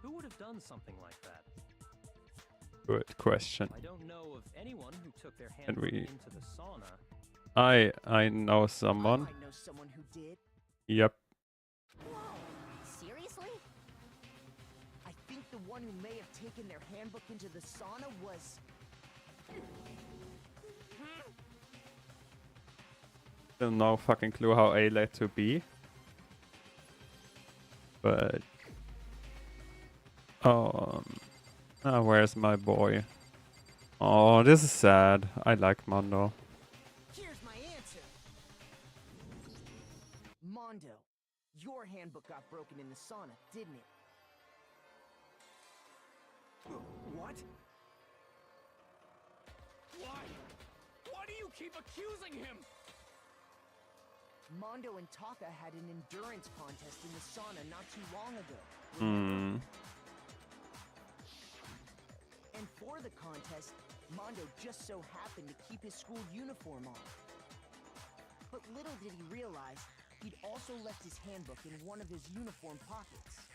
who would have done something like that? Good question. I don't know of anyone who took their And handbook we- into the sauna. I know someone. I know someone who did. Yep. Whoa, seriously? I think the one who may have taken their handbook into the sauna was... Still no fucking clue how A led to B. But where's my boy? Oh, this is sad. I like Mondo. Here's my answer. Mondo, your handbook got broken in the sauna, didn't it? What? Why do you keep accusing him? Mondo and Taka had an endurance contest in the sauna not too long ago. Hmm. And for the contest, Mondo just so happened to keep his school uniform on. But little did he realize, he'd also left his handbook in one of his uniform pockets.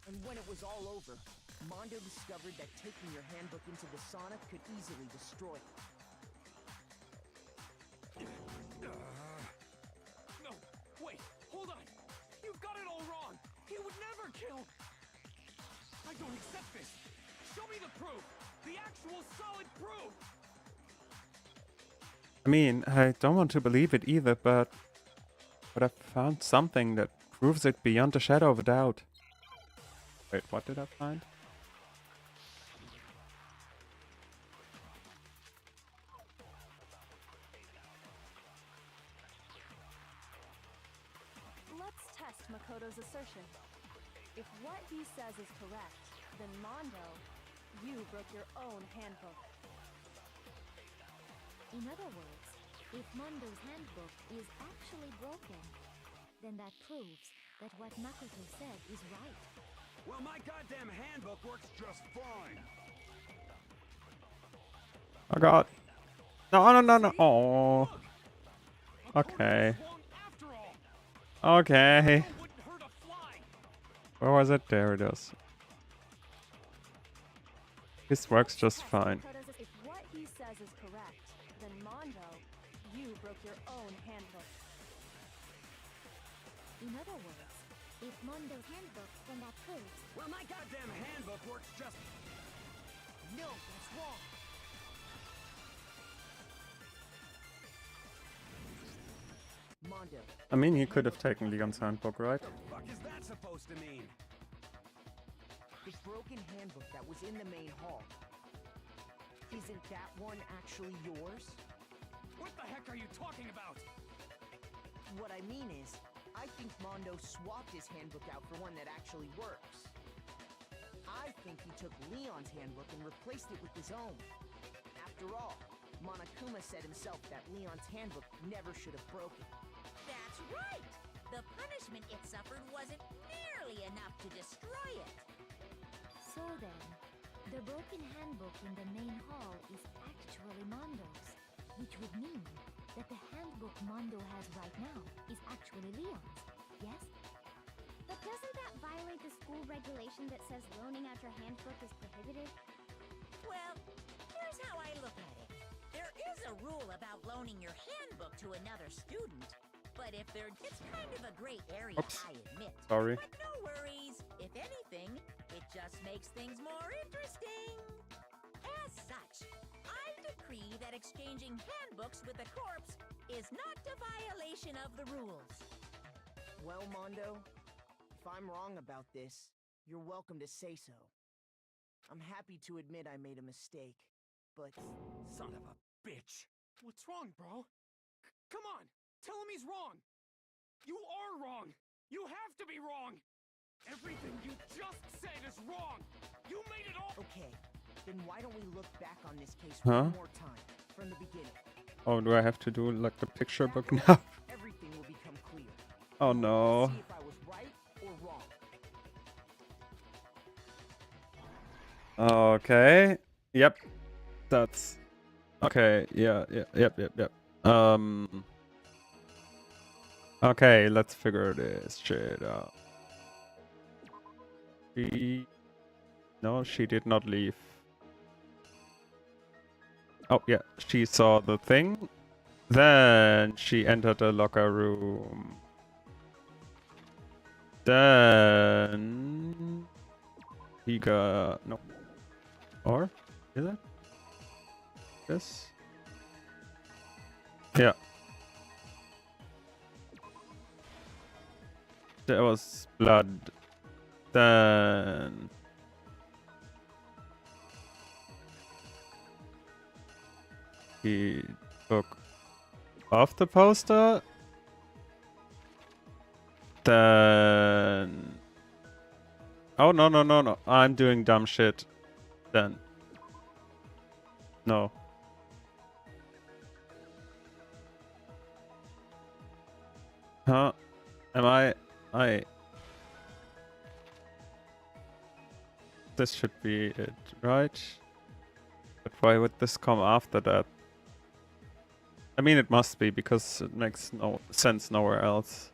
And when it was all over, Mondo discovered that taking your handbook into the sauna could easily destroy it. No, wait, hold on. You've got it all wrong. He would never kill. I don't accept this. Show me the proof. The actual solid proof. I mean, I don't want to believe it either, but I found something that proves it beyond a shadow of a doubt. Wait, what did I find? Let's test Makoto's assertion. If what he says is correct, then Mondo, you broke your own handbook. In other words, if Mondo's handbook is actually broken, then that proves that what Makoto said is right. Well, my goddamn handbook works just fine. Oh god. No. Oh. Okay. Okay. Where was it? There it is. This works just fine. If what he says is correct, then Mondo, you broke your own handbook. In other words, if Mondo's handbook, then that proves. Well, my goddamn handbook works just... No, that's wrong. Mondo. I mean, he could have taken Leon's handbook, right? What the fuck is that supposed to mean? The broken handbook that was in the main hall. Isn't that one actually yours? What the heck are you talking about? What I mean is, I think Mondo swapped his handbook out for one that actually works. I think he took Leon's handbook and replaced it with his own. After all, Monokuma said himself that Leon's handbook never should have broken. That's right! The punishment it suffered wasn't nearly enough to destroy it. So then, the broken handbook in the main hall is actually Mondo's, which would mean that the handbook Mondo has right now is actually Leon's, yes? But doesn't that violate the school regulation that says loaning out your handbook is prohibited? Well, here's how I look at it. There is a rule about loaning your handbook to another student, but if it's kind of a gray area, Oops. I admit. Sorry. But no worries. If anything, it just makes things more interesting. As such, I decree that exchanging handbooks with a corpse is not a violation of the rules. Well, Mondo, if I'm wrong about this, you're welcome to say so. I'm happy to admit I made a mistake, but... Son of a bitch. What's wrong, bro? Come on, tell him he's wrong. You are wrong. You have to be wrong. Everything you just said is wrong. You made it all... Okay, then why don't we look back on this case Huh? one more time, from the beginning? Oh, do I have to do like the picture book now? Everything will become clear. Oh no. See if I was right or wrong. Okay. Yep. That's okay. Yeah. Yep. Okay, let's figure this shit out. No, she did not leave. Oh yeah, she saw the thing. Then she entered the locker room. Then he got no. Or is it? This? Yeah. There was blood. Then he took off the poster. Then oh no. I'm doing dumb shit. Then No. Huh? Am I... This should be it, right? But why would this come after that? I mean, it must be, because it makes no sense nowhere else.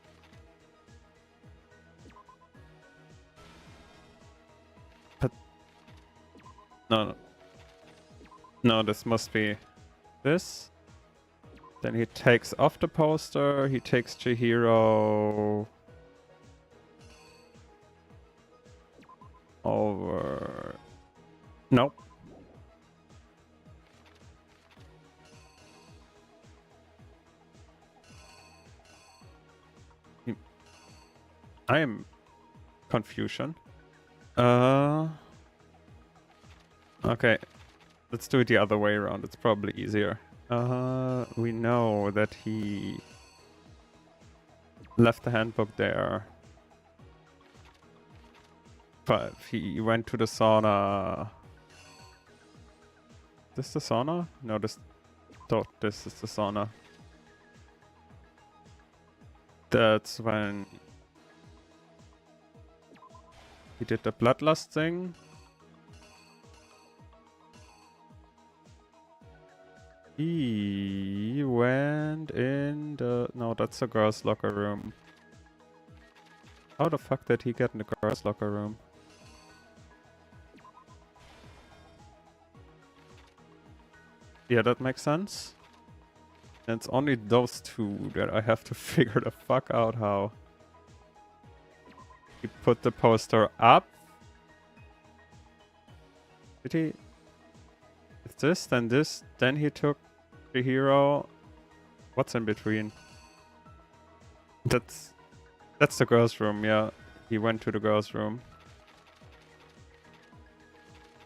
But... No. No, this must be this. Then he takes off the poster, he takes Chihiro over... Nope. I am confusion. Okay. Let's do it the other way around. It's probably easier. We know that he left the handbook there. But he went to the sauna. This the sauna? No, this is the sauna. That's when he did the bloodlust thing. He went in the... No, that's the girls' locker room. How the fuck did he get in the girls' locker room? Yeah, that makes sense. And it's only those two that I have to figure the fuck out how. He put the poster up. Did he? It's this, then he took the hero. What's in between? That's the girls' room, yeah. He went to the girls' room.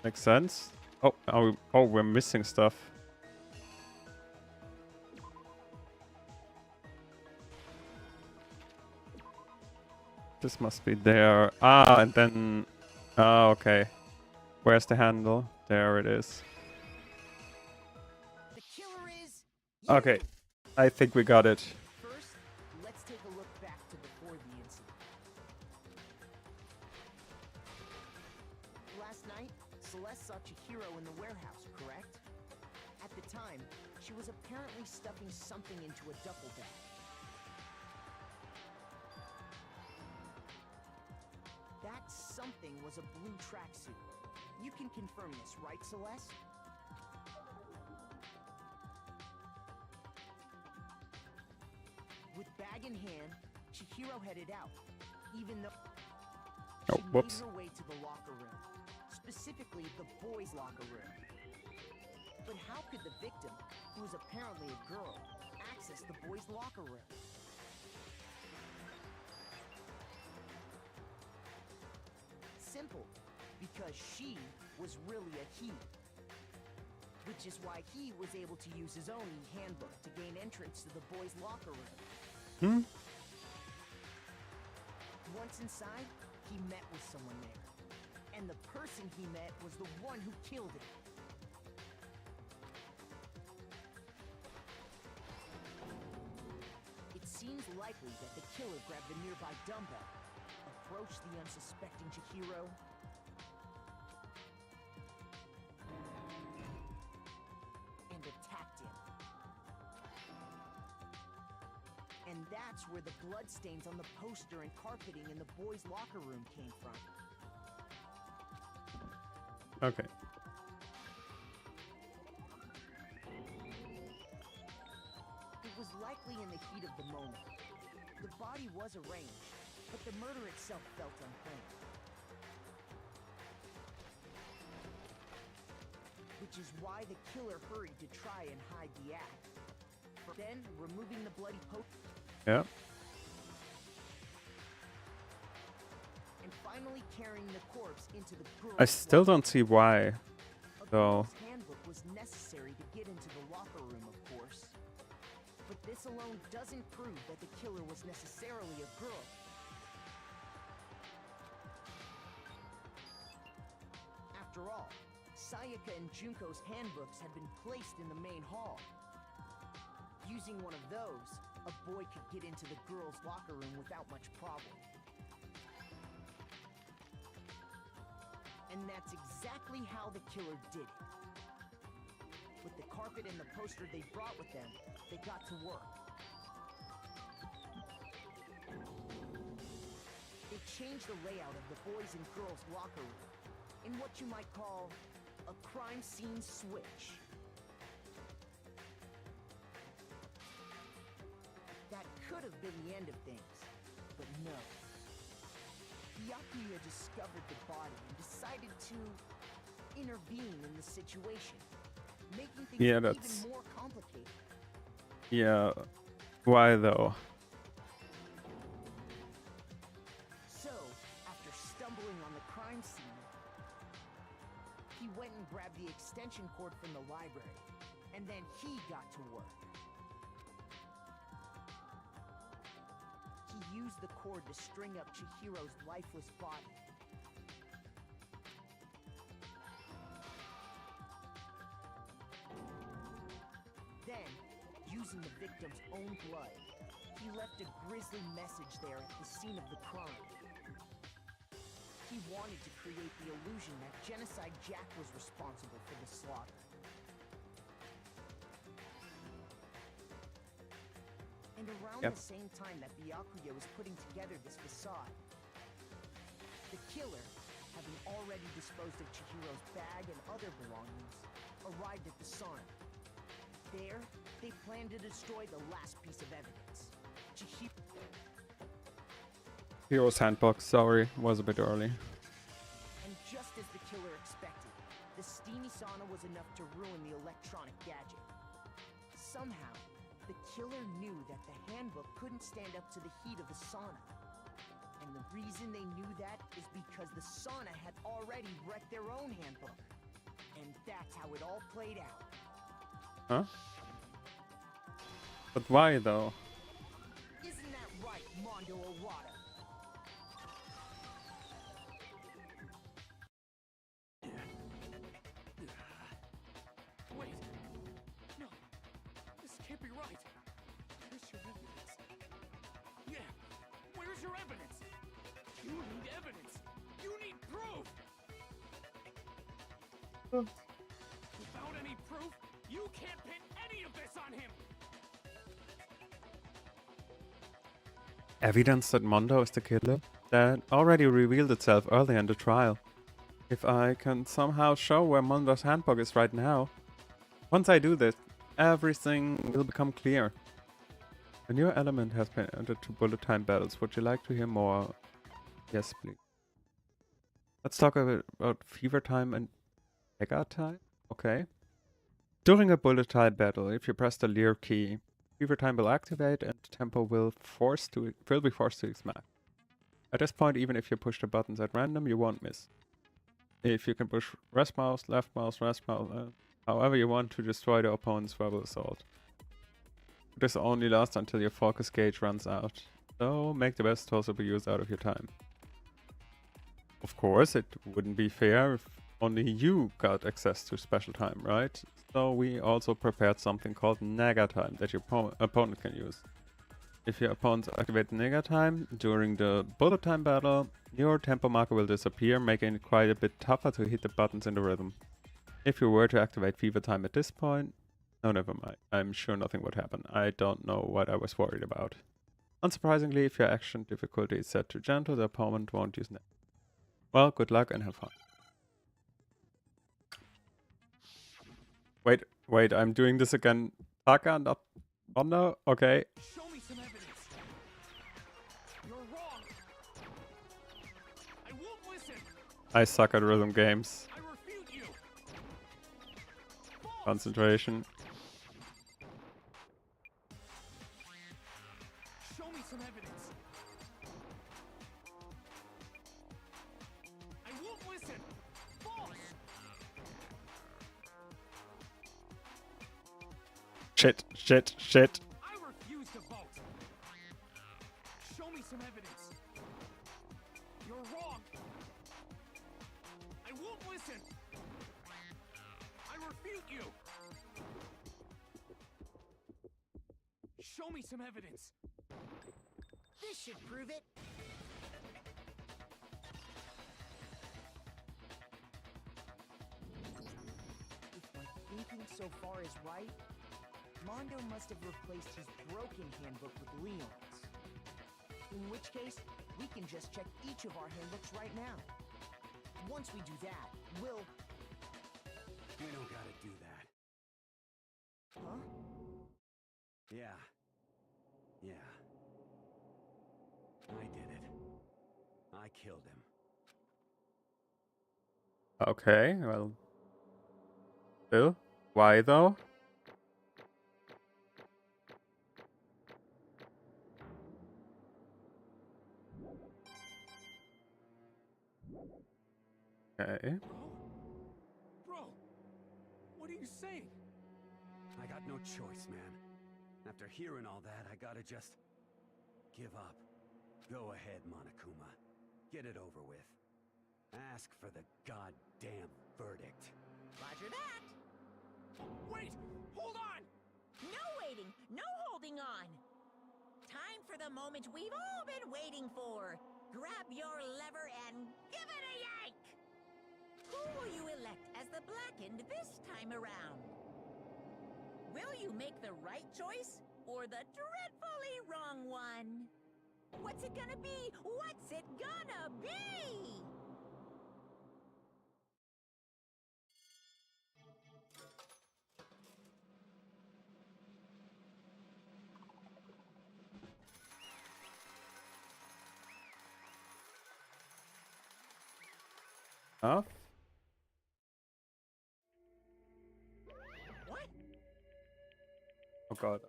Makes sense. Oh, we're missing stuff. This must be there. Ah, and then... Ah, okay. Where's the handle? There it is. The killer is Okay. I think we got it. First, let's take a look back to before the incident. Last night, Celeste saw Chihiro in the warehouse, correct? At the time, she was apparently stuffing something into a duffel bag. That something was a blue tracksuit. You can confirm this, right, Celeste? With bag in hand, Chihiro headed out, even though she made her way to the locker room, specifically the boys' locker room. But how could the victim, who is apparently a girl, access the boys' locker room? Simple, because she was really a he. Which is why he was able to use his own handbook to gain entrance to the boys' locker room. Once inside, he met with someone there. And the person he met was the one who killed him. It seems likely that the killer grabbed the nearby dumbbell, approached the unsuspecting Chihiro, and attacked him. And that's where the bloodstains on the poster and carpeting in the boys' locker room came from. Okay. It was likely in the heat of the moment. The body was arranged, but the murder itself felt unplanned. Which is why the killer hurried to try and hide the act. Then, removing the bloody poster. Yeah. And finally carrying the corpse into the girl's I still don't see why, though. A handbook was necessary to get into the locker room, of course. But this alone doesn't prove that the killer was necessarily a girl. After all, Sayaka and Junko's handbooks had been placed in the main hall. Using one of those, a boy could get into the girls' locker room without much problem. And that's exactly how the killer did it. With the carpet and the poster they brought with them, they got to work. They changed the layout of the boys' and girls' locker room in what you might call a crime scene switch. That could have been the end of things, but no. Byakuya discovered the body and decided to intervene in the situation, making things even more complicated. Yeah, why though? So, after stumbling on the crime scene, he went and grabbed the extension cord from the library, and then he got to work. He used the cord to string up Chihiro's lifeless body. Then, using the victim's own blood, he left a grisly message there at the scene of the crime. He wanted to create the illusion that Genocide Jack was responsible for the slaughter. And around the same time that Byakuya was putting together this facade, the killer, having already disposed of Chihiro's bag and other belongings, arrived at the sauna. There, they planned to destroy the last piece of evidence. Hero's handbook, sorry, was a bit early. And just as the killer expected, the steamy sauna was enough to ruin the electronic gadget. Somehow, the killer knew that the handbook couldn't stand up to the heat of the sauna. And the reason they knew that is because the sauna had already wrecked their own handbook. And that's how it all played out. Huh? But why though? Isn't that right, Mondo Arata? Wait. No. This can't be right. Where's your evidence? Yeah. Where's your evidence? You need evidence. You need proof. Without any proof, you can't pin any of this on him. Evidence that Mondo is the killer? That already revealed itself early in the trial. If I can somehow show where Mondo's handbook is right now. Once I do this, everything will become clear. A new element has been added to bullet time battles. Would you like to hear more? Yes, please. Let's talk a bit about fever time and mega time. Okay. During a bullet time battle, if you press the Leer key, fever time will activate and tempo will be forced to expand. At this point, even if you push the buttons at random, you won't miss. If you can push rest mouse, left mouse, however you want to destroy the opponent's verbal assault. This only lasts until your focus gauge runs out, so make the best possible use out of your time. Of course, it wouldn't be fair if only you got access to special time, right? So we also prepared something called Naga time that your opponent can use. If your opponent activates Naga time during the bullet time battle, your tempo marker will disappear, making it quite a bit tougher to hit the buttons in the rhythm. If you were to activate fever time at this point, no, never mind. I'm sure nothing would happen. I don't know what I was worried about. Unsurprisingly, if your action difficulty is set to gentle, the opponent won't use Naga. Well, good luck and have fun. Wait, I'm doing this again. Taka, not... Oh no, okay. Show me some evidence. You're wrong. I won't listen. I suck at rhythm games. I refute you. Concentration. Show me some evidence. I won't listen. False. Shit. I refuse to vote. Show me some evidence. You're wrong. I won't listen. Show me some evidence. This should prove it. If my thinking so far is right, Mondo must have replaced his broken handbook with Leon's. In which case, we can just check each of our handbooks right now. Once we do that, we'll... We don't gotta do that. Huh? Yeah. Yeah. I did it. I killed him. Okay, well. Still? Why though? Okay. Bro, what are you saying? I got no choice, man. After hearing all that, I gotta just... give up. Go ahead, Monokuma. Get it over with. Ask for the goddamn verdict. Roger that. Wait! Hold on! No waiting, no holding on. Time for the moment we've all been waiting for. Grab your lever and give it a yank! Who will you elect as the Blackened this time around? Will you make the right choice or the dreadfully wrong one? What's it gonna be? What's it gonna be? Off. What? Oh god.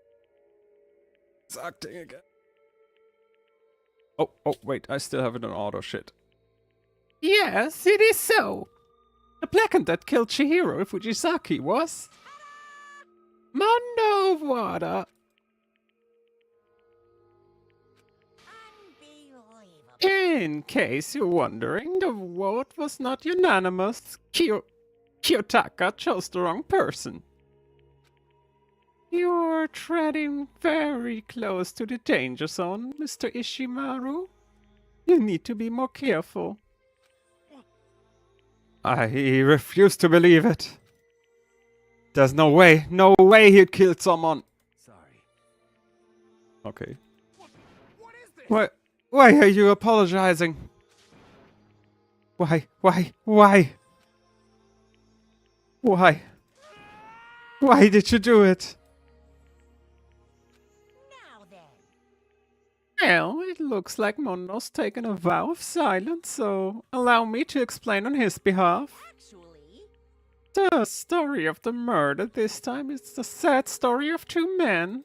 It's acting again. Oh, wait, I still have it on auto shit. Yes, it is so. The Blackened that killed Chihiro Fujisaki was... Mondo Wada. In case you're wondering, the vote was not unanimous. Kiyotaka chose the wrong person. You're treading very close to the danger zone, Mr. Ishimaru. You need to be more careful. I refuse to believe it. There's no way he killed someone. Sorry. Okay. What is this? Why are you apologizing? Why? Why did you do it? Now then. Well, it looks like Mondo's taken a vow of silence, so allow me to explain on his behalf. Actually, The story of the murder this time is the sad story of two men.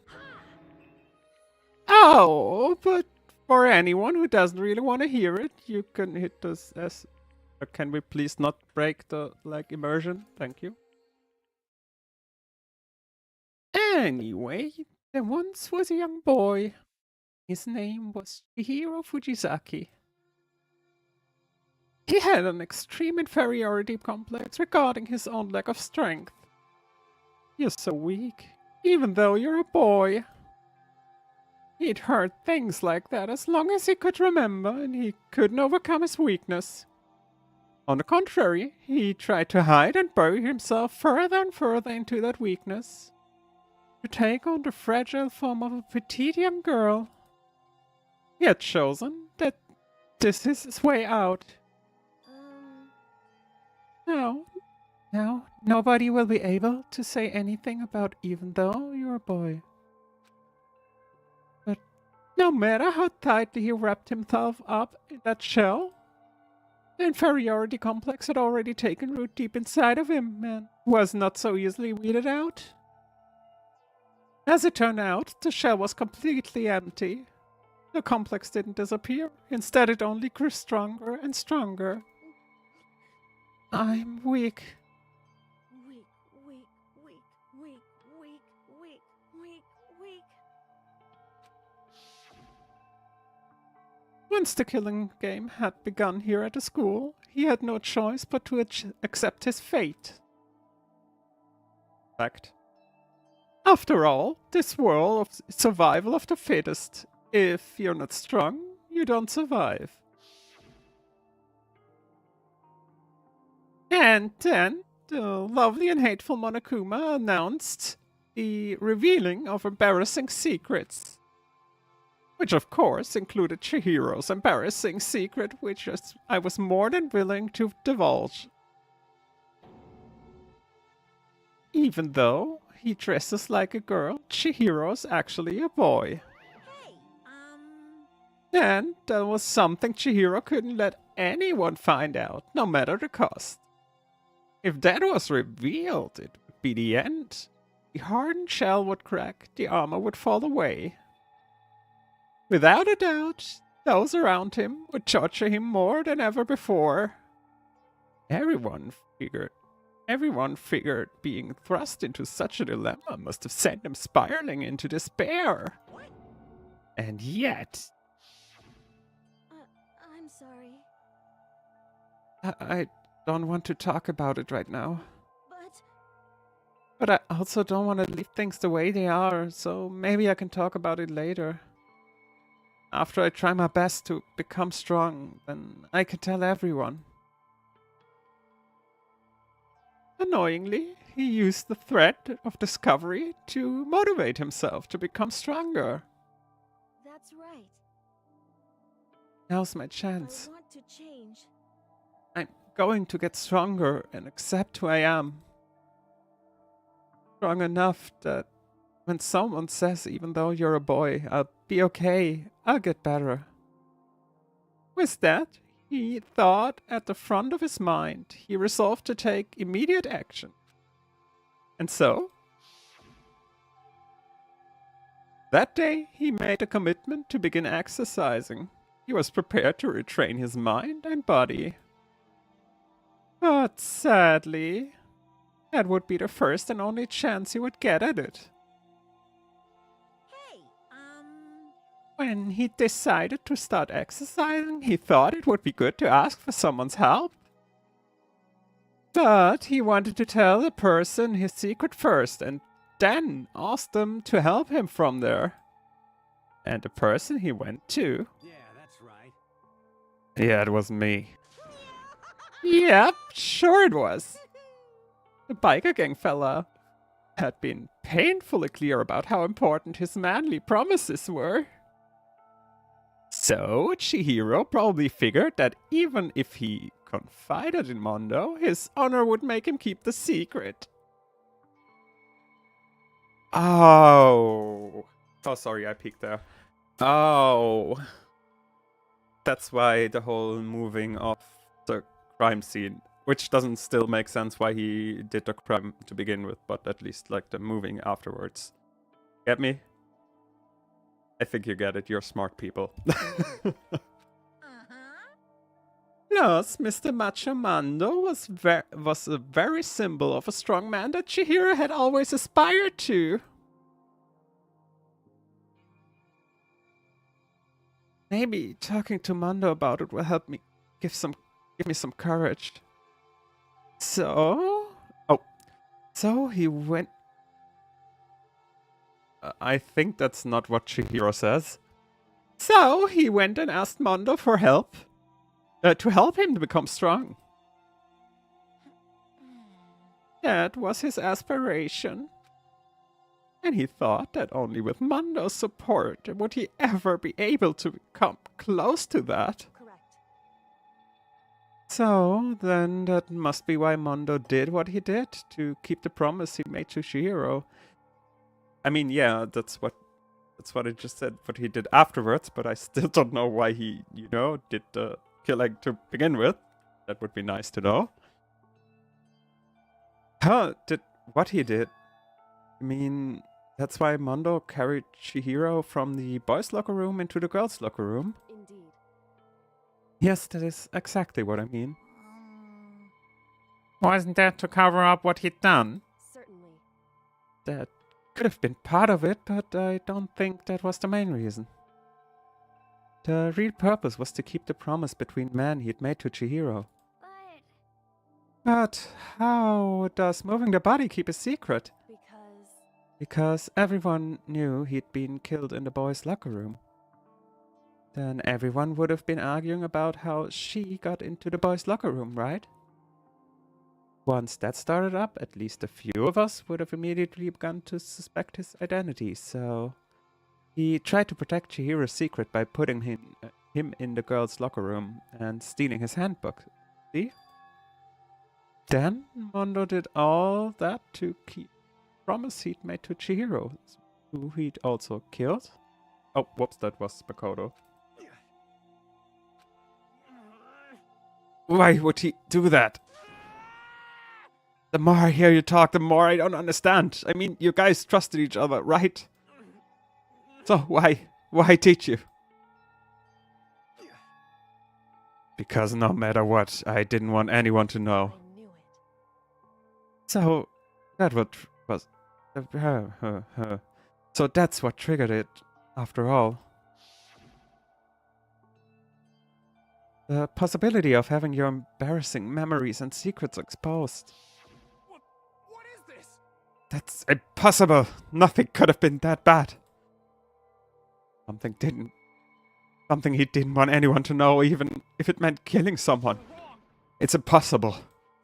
Oh, but for anyone who doesn't really want to hear it, you can hit this as... Can we please not break the, immersion? Thank you. Anyway, there once was a young boy. His name was Chihiro Fujisaki. He had an extreme inferiority complex regarding his own lack of strength. You're so weak, even though you're a boy. He'd heard things like that as long as he could remember, and he couldn't overcome his weakness. On the contrary, he tried to hide and bury himself further and further into that weakness, to take on the fragile form of a petite young girl. He had chosen that this is his way out. Now, nobody will be able to say anything about even though you're a boy. But no matter how tightly he wrapped himself up in that shell, the inferiority complex had already taken root deep inside of him and was not so easily weeded out. As it turned out, the shell was completely empty. The complex didn't disappear. Instead, it only grew stronger and stronger. I'm weak. Once the killing game had begun here at the school, he had no choice but to accept his fate. Fact. After all, this world of survival of the fittest. If you're not strong, you don't survive. And then the lovely and hateful Monokuma announced the revealing of embarrassing secrets. Which of course included Chihiro's embarrassing secret, which I was more than willing to divulge. Even though he dresses like a girl, Chihiro's actually a boy. And that was something Chihiro couldn't let anyone find out, no matter the cost. If that was revealed, it would be the end. The hardened shell would crack, the armor would fall away. Without a doubt, those around him would torture him more than ever before. Everyone figured being thrust into such a dilemma must have sent him spiraling into despair. And yet... I'm sorry. I don't want to talk about it right now. But I also don't want to leave things the way they are, so maybe I can talk about it later. After I try my best to become strong, then I can tell everyone. Annoyingly, he used the threat of discovery to motivate himself to become stronger. That's right. Now's my chance. I want to change. I'm going to get stronger and accept who I am. Strong enough that when someone says, even though you're a boy, I'll be okay, I'll get better. With that, he thought at the front of his mind, he resolved to take immediate action. And so, that day he made a commitment to begin exercising. He was prepared to retrain his mind and body. But sadly, that would be the first and only chance he would get at it. When he decided to start exercising, he thought it would be good to ask for someone's help. But he wanted to tell the person his secret first and then ask them to help him from there. And the person he went to... Yeah, that's right. Yeah, it was me. Yep, sure it was. The biker gang fella had been painfully clear about how important his manly promises were. So, Chihiro probably figured that even if he confided in Mondo, his honor would make him keep the secret. Oh, sorry, I peeked there. Oh. That's why the whole moving of the crime scene, which doesn't still make sense why he did the crime to begin with, but at least like the moving afterwards. Get me? I think you get it, you're smart people. Plus, Mr. Macho Mando was a very symbol of a strong man that Chihiro had always aspired to. Maybe talking to Mando about it will help me give me some courage. So he went. I think that's not what Chihiro says. So he went and asked Mondo for help. To help him to become strong. That was his aspiration. And he thought that only with Mondo's support would he ever be able to come close to that. Correct. So then that must be why Mondo did what he did, to keep the promise he made to Chihiro. I mean, yeah, that's what I just said, what he did afterwards, but I still don't know why he, did the killing to begin with. That would be nice to know. What he did? I mean, that's why Mondo carried Chihiro from the boys' locker room into the girls' locker room. Indeed. Yes, that is exactly what I mean. Wasn't that to cover up what he'd done? Certainly. That could have been part of it, but I don't think that was the main reason. The real purpose was to keep the promise between men he'd made to Chihiro. But how does moving the body keep a secret? Because Because everyone knew he'd been killed in the boys' locker room. Then everyone would have been arguing about how she got into the boys' locker room, right? Once that started up, at least a few of us would have immediately begun to suspect his identity, so he tried to protect Chihiro's secret by putting him in the girls' locker room and stealing his handbook. See? Then Mondo did all that to keep promise he'd made to Chihiro, who he'd also killed. Oh, whoops, that was Makoto. Why would he do that? The more I hear you talk, the more I don't understand. I mean, you guys trusted each other, right? So why did you? Because no matter what, I didn't want anyone to know. I knew it. So that what was So that's what triggered it, after all. The possibility of having your embarrassing memories and secrets exposed. What is this? That's impossible. Nothing could have been that bad. Something he didn't want anyone to know, even if it meant killing someone. It's impossible.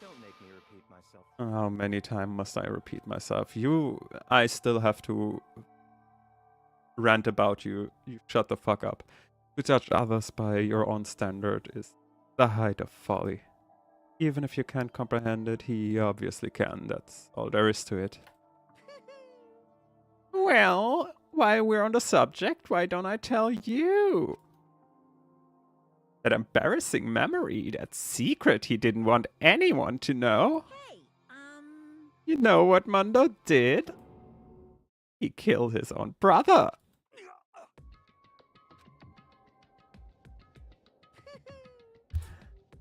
Don't make me repeat myself. How many times must I repeat myself? I still have to rant about you. You shut the fuck up. To judge others by your own standard is the height of folly. Even if you can't comprehend it, he obviously can. That's all there is to it. Well, while we're on the subject, why don't I tell you? That embarrassing memory, that secret he didn't want anyone to know. Hey, You know what Mondo did? He killed his own brother.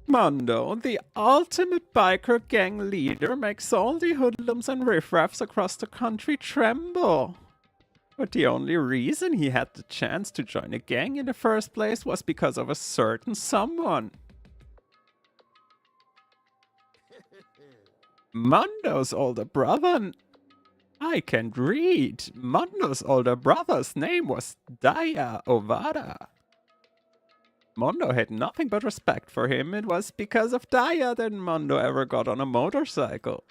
Mondo, the ultimate biker gang leader, makes all the hoodlums and riffraffs across the country tremble. But the only reason he had the chance to join a gang in the first place was because of a certain someone. Mondo's older brother. I can't read. Mondo's older brother's name was Daya Ovada. Mondo had nothing but respect for him. It was because of Daya that Mondo ever got on a motorcycle.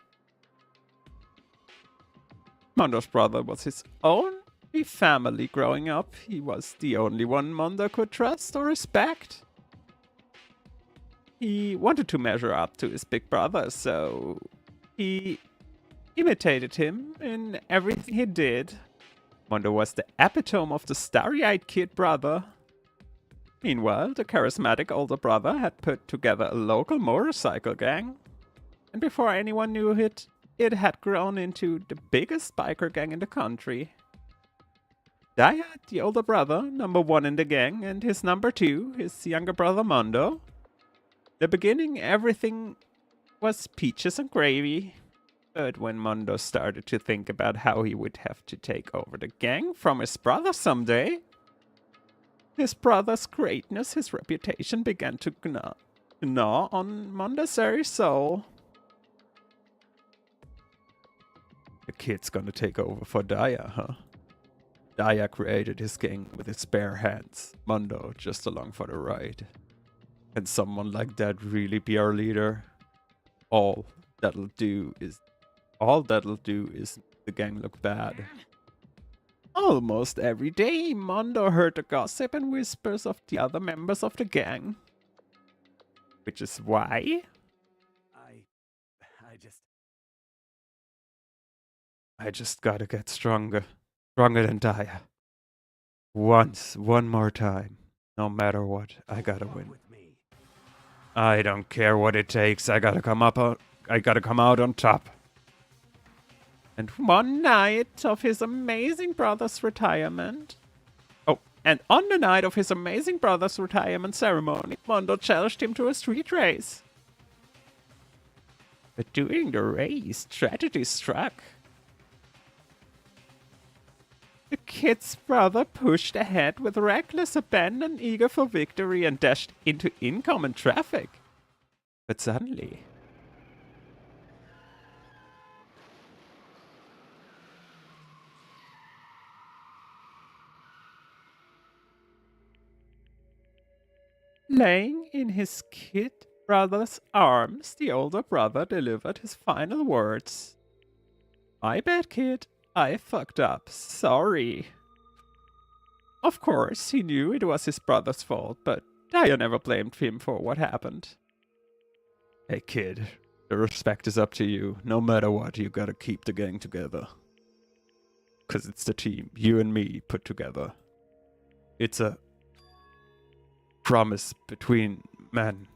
Mondo's brother was his only family growing up. He was the only one Mondo could trust or respect. He wanted to measure up to his big brother, so he imitated him in everything he did. Mondo was the epitome of the starry-eyed kid brother. Meanwhile, the charismatic older brother had put together a local motorcycle gang. And before anyone knew it, it had grown into the biggest biker gang in the country. Daya, the older brother, number one in the gang, and his number two, his younger brother Mondo. The beginning, everything was peaches and gravy. But when Mondo started to think about how he would have to take over the gang from his brother someday, his brother's greatness, his reputation began to gnaw on Mondo's very soul. The kid's gonna take over for Daya, huh? Daya created his gang with his bare hands. Mondo just along for the ride. Can someone like that really be our leader? All that'll do is the gang look bad. Almost every day, Mondo heard the gossip and whispers of the other members of the gang. Which is why I just gotta get stronger. Stronger than Daya. One more time. No matter what, I gotta win. I don't care what it takes. I gotta come out on top. And one night of his amazing brother's retirement. Oh, and on the night of his amazing brother's retirement ceremony, Mondo challenged him to a street race. But during the race, tragedy struck. The kid's brother pushed ahead with reckless abandon, eager for victory, and dashed into incoming traffic. But suddenly, Laying in his kid brother's arms, the older brother delivered his final words. My bad, kid. I fucked up. Sorry. Of course, he knew it was his brother's fault, but Daya never blamed him for what happened. Hey, kid. The respect is up to you. No matter what, you gotta keep the gang together. 'Cause it's the team, you and me, put together. It's a promise between men.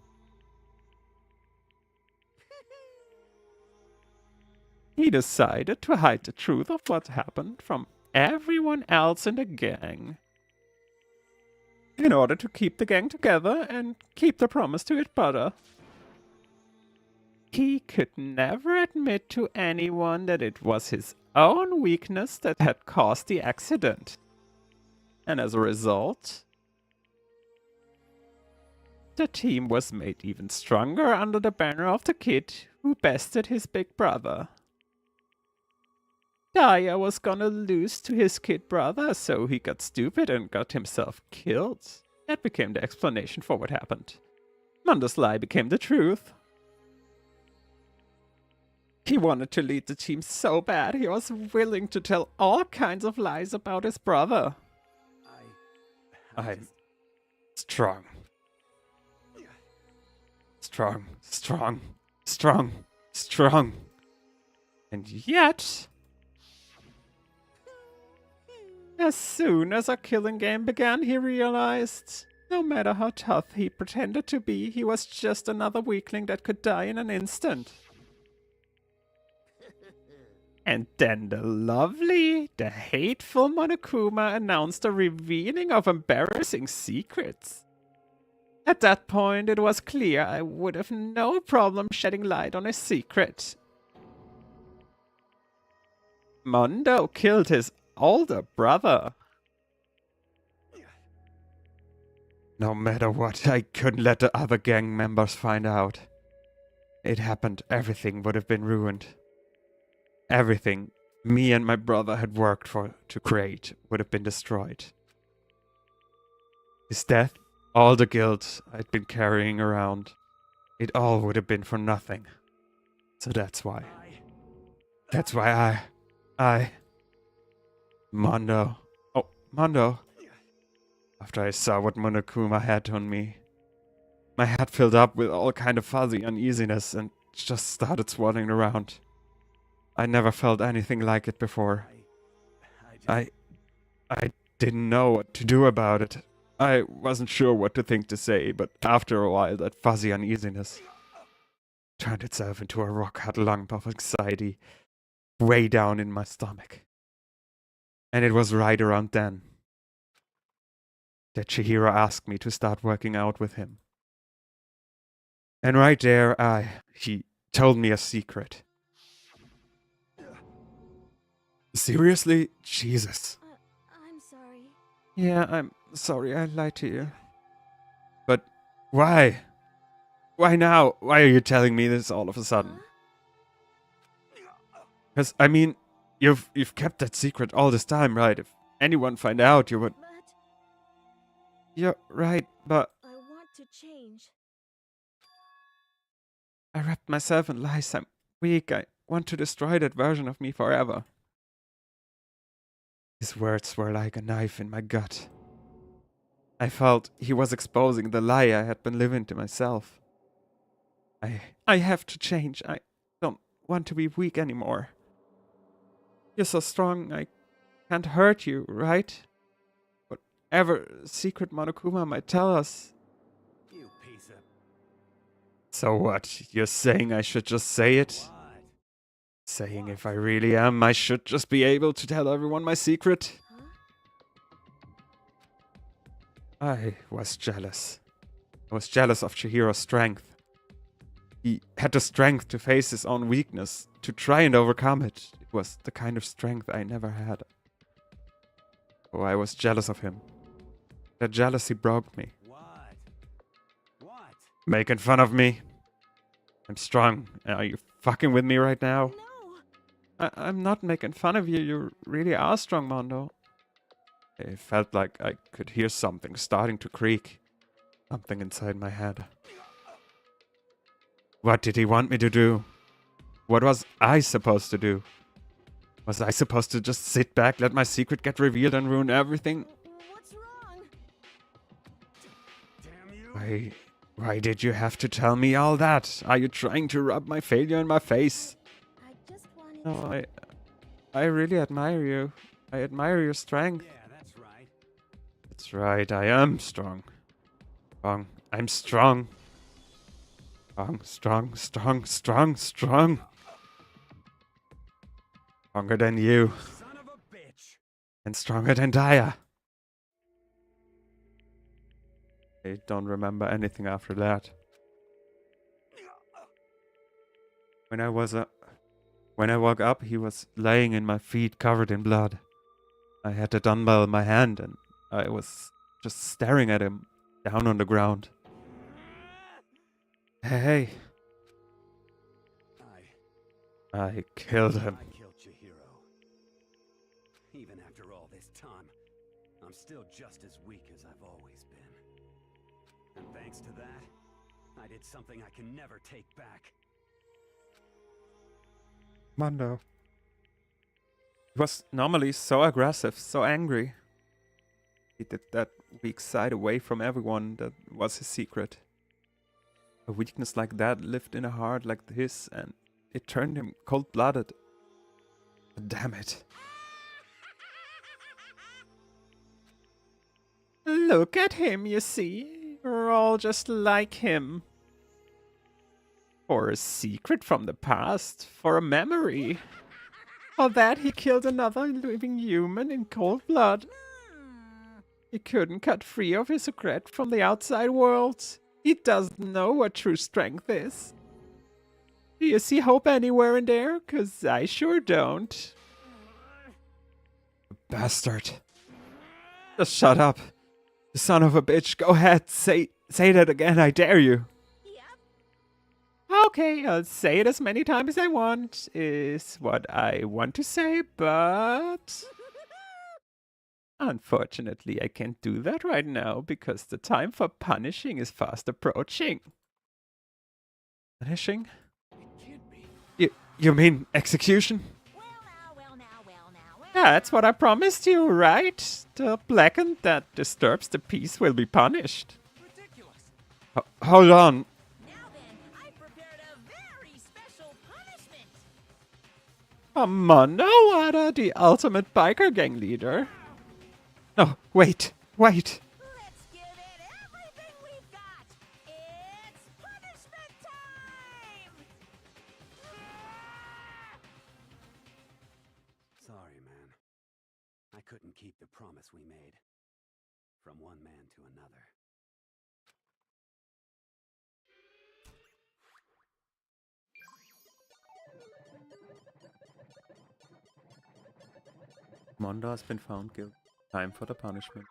He decided to hide the truth of what happened from everyone else in the gang. In order to keep the gang together and keep the promise to his brother. He could never admit to anyone that it was his own weakness that had caused the accident. And as a result, the team was made even stronger under the banner of the kid who bested his big brother. Daya was gonna lose to his kid brother, so he got stupid and got himself killed. That became the explanation for what happened. Mondo's lie became the truth. He wanted to lead the team so bad, he was willing to tell all kinds of lies about his brother. I'm strong. Strong. And yet, as soon as our killing game began, he realized, no matter how tough he pretended to be, he was just another weakling that could die in an instant. And then the hateful Monokuma announced the revealing of embarrassing secrets. At that point, it was clear I would have no problem shedding light on his secret. Mondo killed his older brother. No matter what, I couldn't let the other gang members find out. It happened, everything would have been ruined. Everything me and my brother had worked for to create would have been destroyed. His death, all the guilt I'd been carrying around, it all would have been for nothing. So that's why Mondo. Oh, Mondo. After I saw what Monokuma had on me, my head filled up with all kind of fuzzy uneasiness and just started swirling around. I never felt anything like it before. I didn't know what to do about it. I wasn't sure what to think to say, but after a while that fuzzy uneasiness turned itself into a rock-hard lump of anxiety way down in my stomach. And it was right around then that Chihiro asked me to start working out with him. And right there, he told me a secret. Seriously? Jesus. I'm sorry. Yeah, I'm sorry I lied to you. But why? Why now? Why are you telling me this all of a sudden? Because, I mean, you've kept that secret all this time, right? If anyone find out, you would... But You're right, but I want to change. I wrapped myself in lies. I'm weak. I want to destroy that version of me forever. His words were like a knife in my gut. I felt he was exposing the lie I had been living to myself. I have to change. I don't want to be weak anymore. You're so strong, I can't hurt you, right? Whatever secret Monokuma might tell us. You piece of... So what? You're saying I should just say it? Saying if I really am, I should just be able to tell everyone my secret? I was jealous. I was jealous of Chihiro's strength. He had the strength to face his own weakness, to try and overcome it. It was the kind of strength I never had. Oh, I was jealous of him. That jealousy broke me. What? Making fun of me? I'm strong. Are you fucking with me right now? No. I'm not making fun of you. You really are strong, Mondo. It felt like I could hear something starting to creak. Something inside my head. What did he want me to do? What was I supposed to do? Was I supposed to just sit back, let my secret get revealed and ruin everything? What's wrong? Damn you! Why did you have to tell me all that? Are you trying to rub my failure in my face? I just wanted No, I really admire you. I admire your strength. Yeah, that's right. That's right, I am strong. I'm strong. Strong. Stronger than you. Son of a bitch! And stronger than Daya. I don't remember anything after that. When I woke up, he was laying in my feet covered in blood. I had the dumbbell in my hand and I was just staring at him down on the ground. Hey. I killed him. I killed Chihiro. Even after all this time, I'm still just as weak as I've always been. And thanks to that, I did something I can never take back. Mondo. He was normally so aggressive, so angry. He did that weak side away from everyone. That was his secret. A weakness like that lived in a heart like his, and it turned him cold-blooded. Damn it. Look at him, you see. We're all just like him. For a secret from the past, for a memory. For that he killed another living human in cold blood. He couldn't cut free of his regret from the outside world. He doesn't know what true strength is. Do you see hope anywhere in there? 'Cause I sure don't. Bastard. Just shut up. You son of a bitch. Go ahead. Say that again. I dare you. Okay, I'll say it as many times as I want, is what I want to say, but unfortunately I can't do that right now because the time for punishing is fast approaching. Punishing? You mean execution? That's what I promised you, right? The blackened that disturbs the peace will be punished. Ridiculous. Hold on. Mondo Wada, the ultimate biker gang leader. No, wait. Let's give it everything we've got. It's punishment time! Sorry, man. I couldn't keep the promise we made. From one man to another. Mondo has been found guilty. Time for the punishment.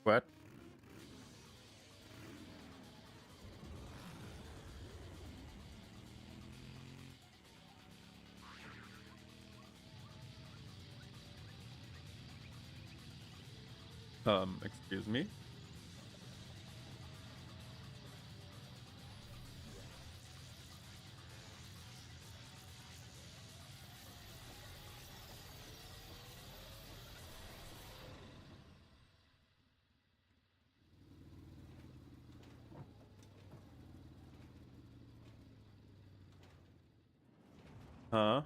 What? Excuse me? Huh?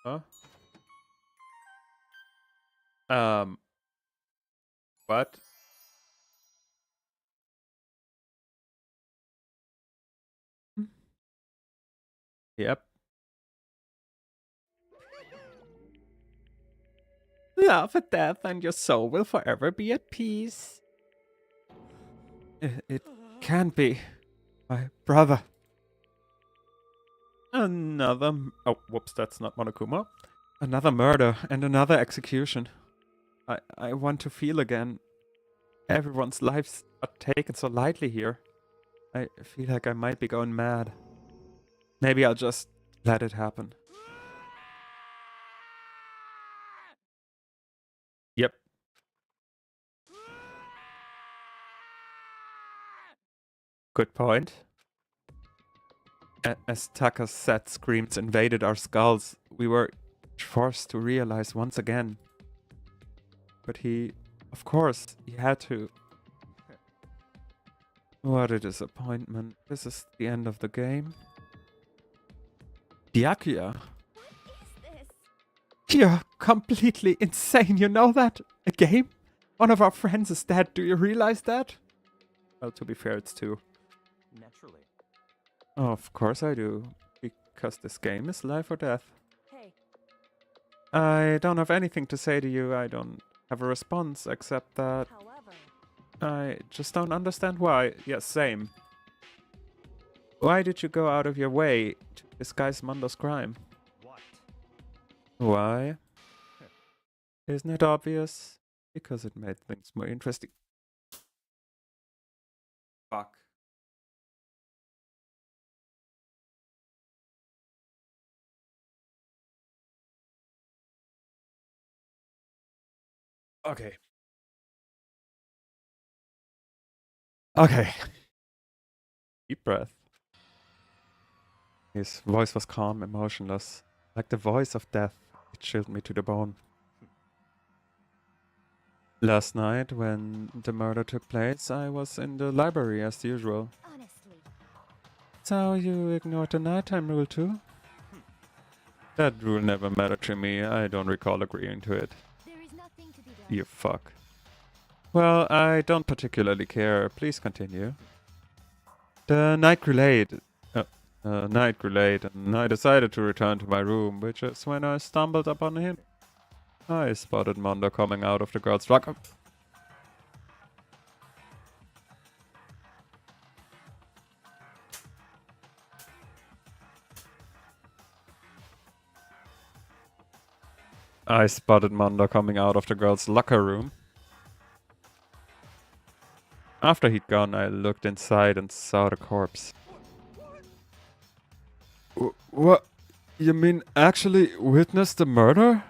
Huh? What? Yep. Love at death, and your soul will forever be at peace. It can't be. My brother. Oh, whoops, that's not Monokuma. Another murder and another execution. I want to feel again. Everyone's lives are taken so lightly here. I feel like I might be going mad. Maybe I'll just let it happen. Yep. Good point. As Tucker's sad screams invaded our skulls, we were forced to realize once again. But of course, he had to. What a disappointment. This is the end of the game. Byakuya. What is this? You're completely insane, you know that? A game? One of our friends is dead, do you realize that? Well, to be fair, it's two. Naturally. Of course I do. Because this game is life or death. Hey, I don't have anything to say to you. I don't have a response, except that however, I just don't understand why. Yes, same. Why did you go out of your way to disguise Mondo's crime? What? Why? Isn't it obvious? Because it made things more interesting. Fuck. Okay. Okay. Deep breath. His voice was calm, emotionless, like the voice of death. It chilled me to the bone. Last night, when the murder took place, I was in the library as usual. Honestly. So you ignored the nighttime rule too? That rule never mattered to me. I don't recall agreeing to it. There is nothing to be done. You fuck. Well, I don't particularly care. Please continue. The night grew late. Night grew late, and I decided to return to my room, which is when I stumbled upon him. I spotted Mondo coming out of the girl's locker. I spotted Mondo coming out of the girl's locker room. After he'd gone, I looked inside and saw the corpse. What? You mean actually witnessed the murder?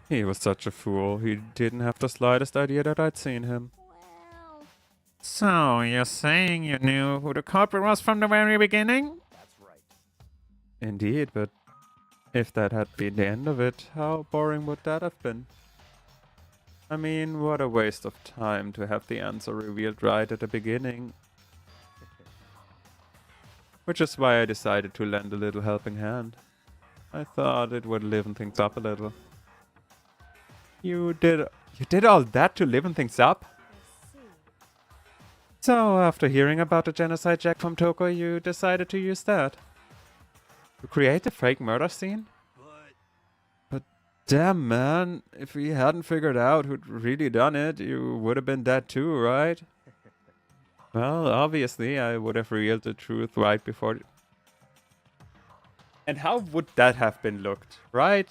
He was such a fool. He didn't have the slightest idea that I'd seen him. Well, So, you're saying you knew who the culprit was from the very beginning? That's right. Indeed, but if that had been the end of it, how boring would that have been? I mean, what a waste of time to have the answer revealed right at the beginning. Which is why I decided to lend a little helping hand. I thought it would liven things up a little. You did all that to liven things up? I see. So, after hearing about the genocide Jack from Toko, you decided to use that? To create a fake murder scene? But damn, man, if we hadn't figured out who'd really done it, you would have been dead too, right? Well, obviously, I would have revealed the truth right before. And how would that have been looked, right?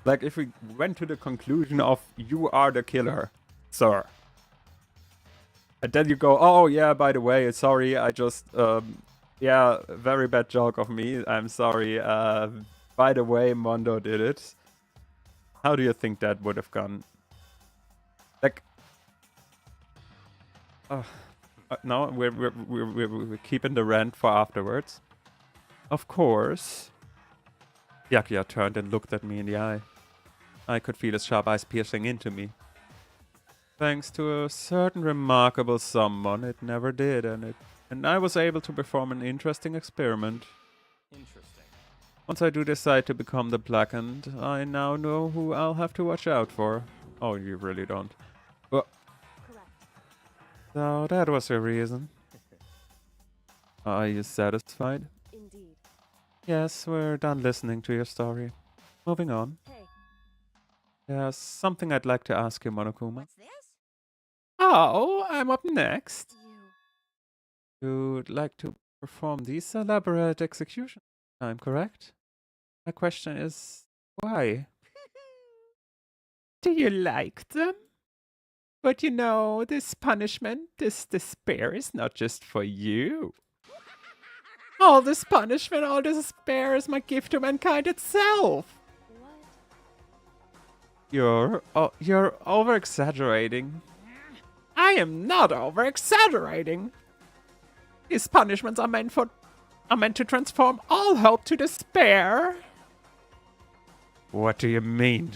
Like if we went to the conclusion of you are the killer, sir. And then you go, oh yeah, by the way, sorry, I just, yeah, very bad joke of me, I'm sorry. By the way, Mondo did it. How do you think that would have gone? Like, no, we're keeping the rant for afterwards. Of course. Byakuya turned and looked at me in the eye. I could feel his sharp eyes piercing into me. Thanks to a certain remarkable someone, it never did, and I was able to perform an interesting experiment. Interesting. Once I do decide to become the Blackened, I now know who I'll have to watch out for. Oh, you really don't. Well, Correct. so that was your reason. Are you satisfied? Indeed. Yes, we're done listening to your story. Moving on. Hey, There's something I'd like to ask you, Monokuma. What's this? Oh, I'm up next. you. You'd like to perform these elaborate executions, I'm correct? My question is, why? Do you like them? But you know, this punishment, this despair is not just for you. All this punishment, all this despair is my gift to mankind itself. What? You're over exaggerating. I am not over exaggerating. These punishments are meant to transform all hope to despair. What do you mean?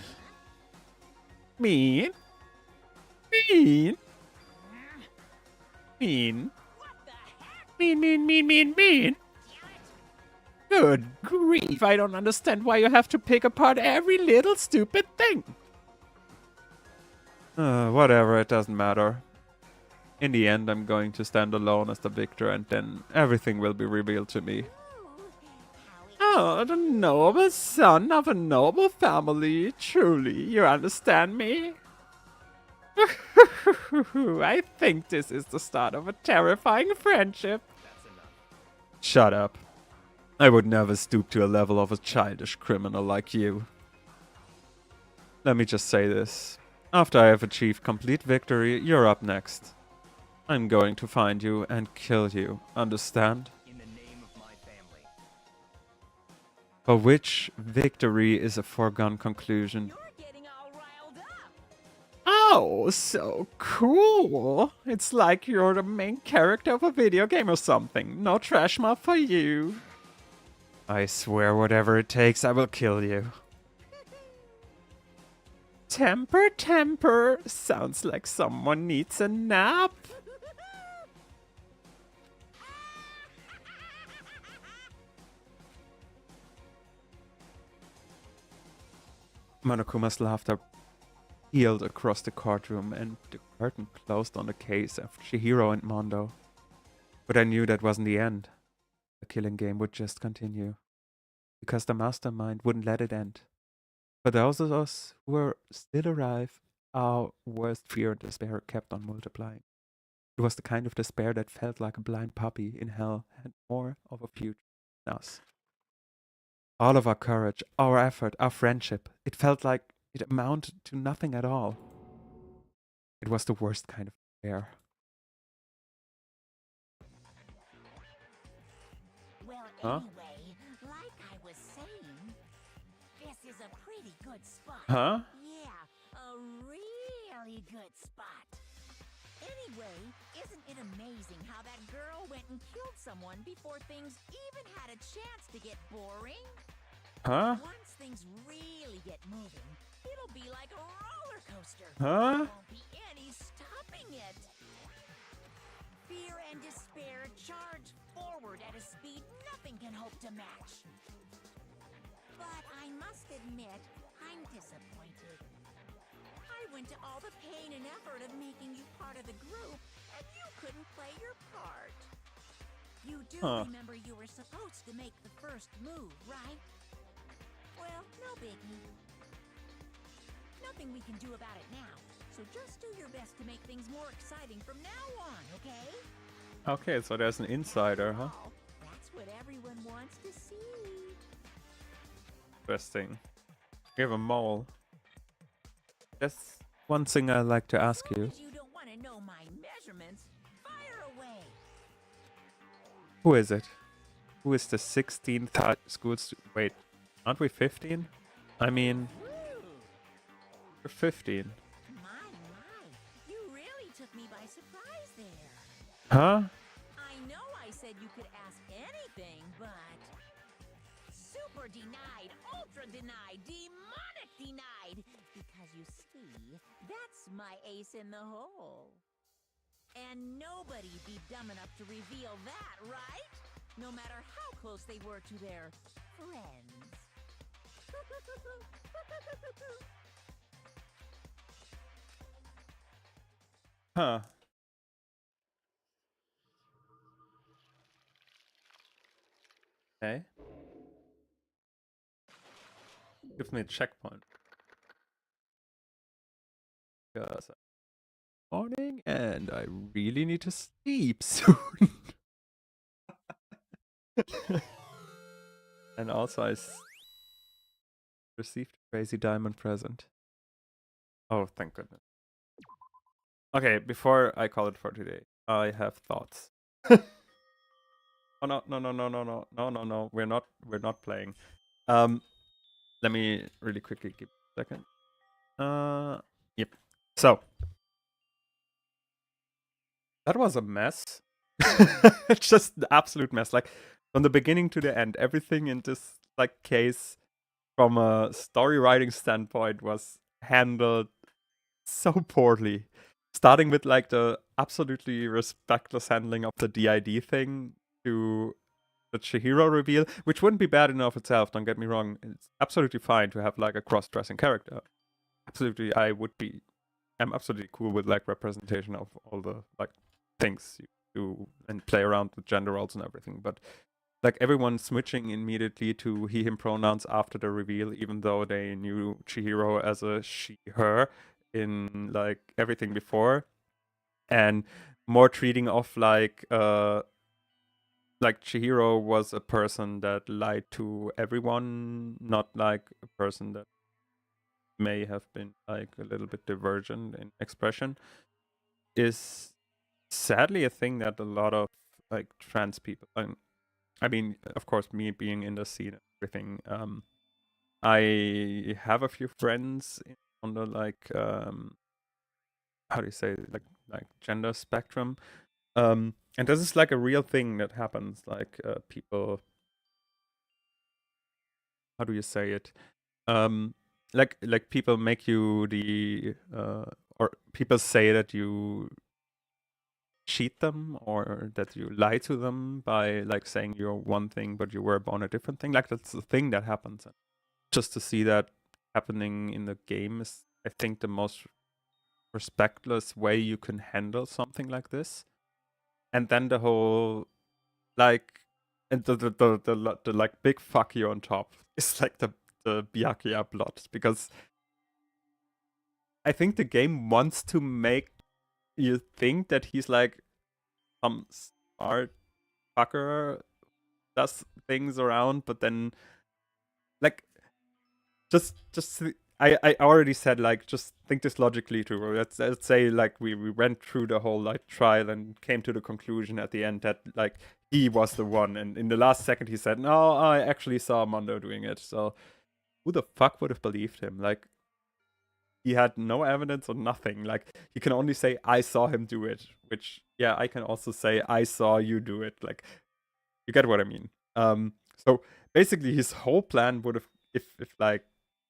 Mean? Mean? Mean? Mean. Good grief, I don't understand why you have to pick apart every little stupid thing. Whatever, it doesn't matter. In the end, I'm going to stand alone as the victor, and then everything will be revealed to me. Oh, the noble son of a noble family. Truly, you understand me? I think this is the start of a terrifying friendship. Shut up. I would never stoop to a level of a childish criminal like you. Let me just say this. After I have achieved complete victory, you're up next. I'm going to find you and kill you, understand? In the name of my family. For which victory is a foregone conclusion. You're getting all riled up. Oh, so cool. It's like you're the main character of a video game or something. No trash mob for you. I swear whatever it takes, I will kill you. Temper. Sounds like someone needs a nap. Monokuma's laughter pealed across the courtroom, and the curtain closed on the case of Chihiro and Mondo. But I knew that wasn't the end. The killing game would just continue. Because the mastermind wouldn't let it end. For those of us who were still alive, our worst fear and despair kept on multiplying. It was the kind of despair that felt like a blind puppy in hell had more of a future than us. All of our courage, our effort, our friendship, it felt like it amounted to nothing at all. It was the worst kind of despair. Well, Huh? anyway, like I was saying, this is a pretty good spot. Huh? Yeah, a really good spot. Anyway, isn't it amazing how that girl went and killed someone before things even had a chance to get boring? Huh? Once things really get moving, it'll be like a roller coaster. Huh? There won't be any stopping it. Fear and despair charge forward at a speed nothing can hope to match. But I must admit, I'm disappointed. I went to all the pain and effort of making you part of the group, and you couldn't play your part. You do remember you were supposed to make the first move, right? Well, no biggie. Nothing we can do about it now, so just do your best to make things more exciting from now on, okay? Okay, so there's an insider, huh? After all, that's what everyone wants to see. Interesting. You have a mole. That's one thing I'd like to ask As long you. as you don't want to know my measurements, fire away. Who is it? Who is the 16th school student? Wait, aren't we 15? I mean, we're 15. My, you really took me by surprise there. Huh? I know I said you could ask anything, but... Super denied, ultra denied, demonic denied! Because you see, that's my ace in the hole. And nobody'd be dumb enough to reveal that, right? No matter how close they were to their friends. Huh. Okay. Give me a checkpoint. Because morning and I really need to sleep soon. And also I received a crazy diamond present. Oh, thank goodness. Okay, before I call it for today, I have thoughts. Oh no. We're not playing. Let me really quickly give a second. Yep. So that was a mess. Just the absolute mess. Like from the beginning to the end, everything in this like case from a story writing standpoint was handled so poorly. Starting with like the absolutely respectless handling of the DID thing to the Chihiro reveal, which wouldn't be bad in and of itself, don't get me wrong. It's absolutely fine to have like a cross-dressing character. Absolutely, I'm absolutely cool with like representation of all the like things you do and play around with gender roles and everything. But like everyone switching immediately to he him pronouns after the reveal, even though they knew Chihiro as a she her in like everything before, and more treating of like Chihiro was a person that lied to everyone, not like a person that may have been like a little bit divergent in expression, is sadly a thing that a lot of like trans people, I mean, of course, me being in the scene and everything, I have a few friends on the like how do you say, like gender spectrum, and this is like a real thing that happens. Like people, how do you say it? Like people make you the or people say that you cheat them or that you lie to them by like saying you're one thing but you were born a different thing. Like that's the thing that happens. Just to see that happening in the game is, I think, the most respectless way you can handle something like this. And then the whole like, and the like big fuck you on top is like the Byakuya plot, because I think the game wants to make you think that he's like some smart fucker, does things around, but then like just I already said, like, just think this logically too. Let's say like we went through the whole like trial and came to the conclusion at the end that like he was the one, and in the last second he said, no, I actually saw Mondo doing it. So who the fuck would have believed him? Like, he had no evidence or nothing. Like, you can only say I saw him do it, which, yeah, I can also say I saw you do it. Like, you get what I mean. So basically his whole plan would have, if like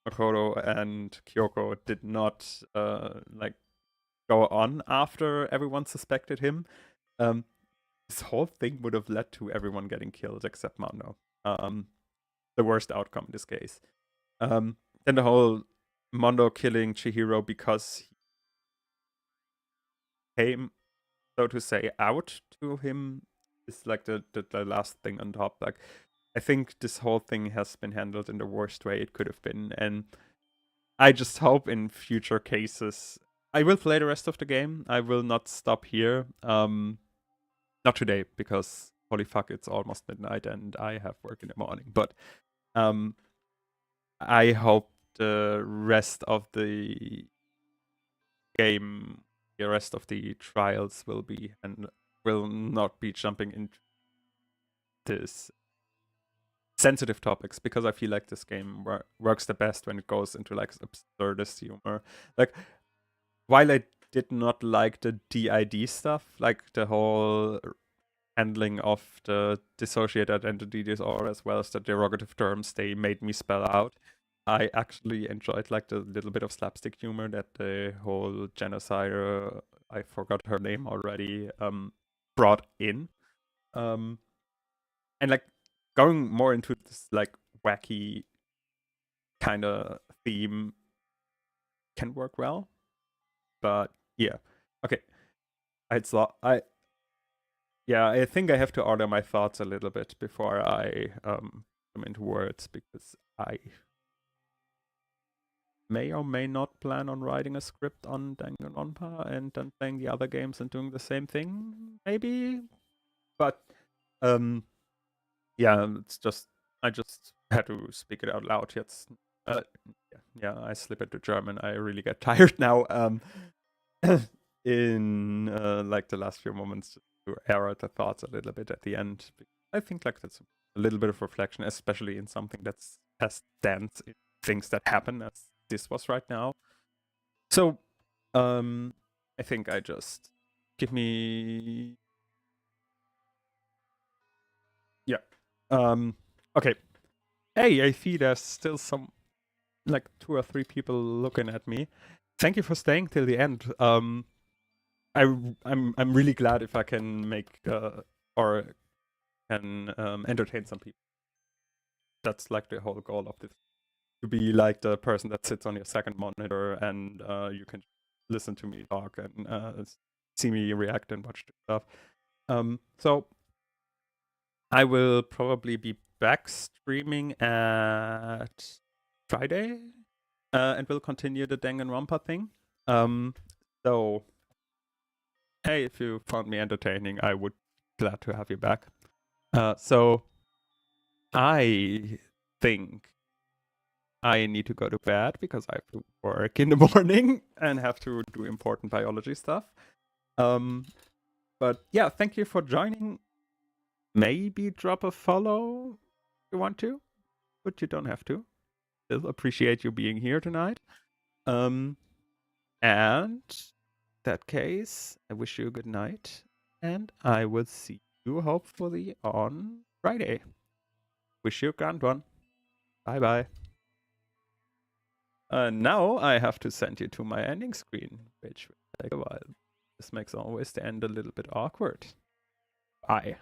Makoto and Kyoko did not like go on after everyone suspected him, this whole thing would have led to everyone getting killed except Mando. The worst outcome in this case. Then the whole Mondo killing Chihiro because he came, so to say, out to him is like the last thing on top. Like, I think this whole thing has been handled in the worst way it could have been, and I just hope in future cases I will play the rest of the game. I will not stop here. Not today, because holy fuck, it's almost midnight and I have work in the morning. But I hope the rest of the game, the rest of the trials will be and will not be jumping into this sensitive topics, because I feel like this game works the best when it goes into like absurdist humor. Like, while I did not like the DID stuff, like the whole handling of the dissociated identity disorder as well as the derogative terms they made me spell out, I actually enjoyed like the little bit of slapstick humor that the whole genocide, I forgot her name already, brought in. And like going more into this like wacky kind of theme can work well. But yeah. Okay. I think I have to order my thoughts a little bit before I put them into words, because I may or may not plan on writing a script on Danganronpa and then playing the other games and doing the same thing, maybe. But yeah, it's just I just had to speak it out loud. Jetzt, yeah, I slip into German. I really get tired now. In like the last few moments, to air out the thoughts a little bit at the end. I think like that's a little bit of reflection, especially in something that's as dense in things that happen as this was right now. So, I think I just give me, yeah. Okay. Hey, I see there's still some, like 2 or 3 people looking at me. Thank you for staying till the end. I'm really glad if I can make or can entertain some people. That's like the whole goal of this. To be like the person that sits on your second monitor and you can listen to me talk and see me react and watch the stuff. So I will probably be back streaming at Friday and we'll continue the Danganronpa thing. So hey, if you found me entertaining, I would be glad to have you back. So I think I need to go to bed because I have to work in the morning and have to do important biology stuff. But yeah, thank you for joining. Maybe drop a follow if you want to, but you don't have to. Still appreciate you being here tonight. And that case, I wish you a good night, and I will see you hopefully on Friday. Wish you a grand one. Bye bye. Now I have to send you to my ending screen, which will take a while. This makes always the end a little bit awkward. Bye.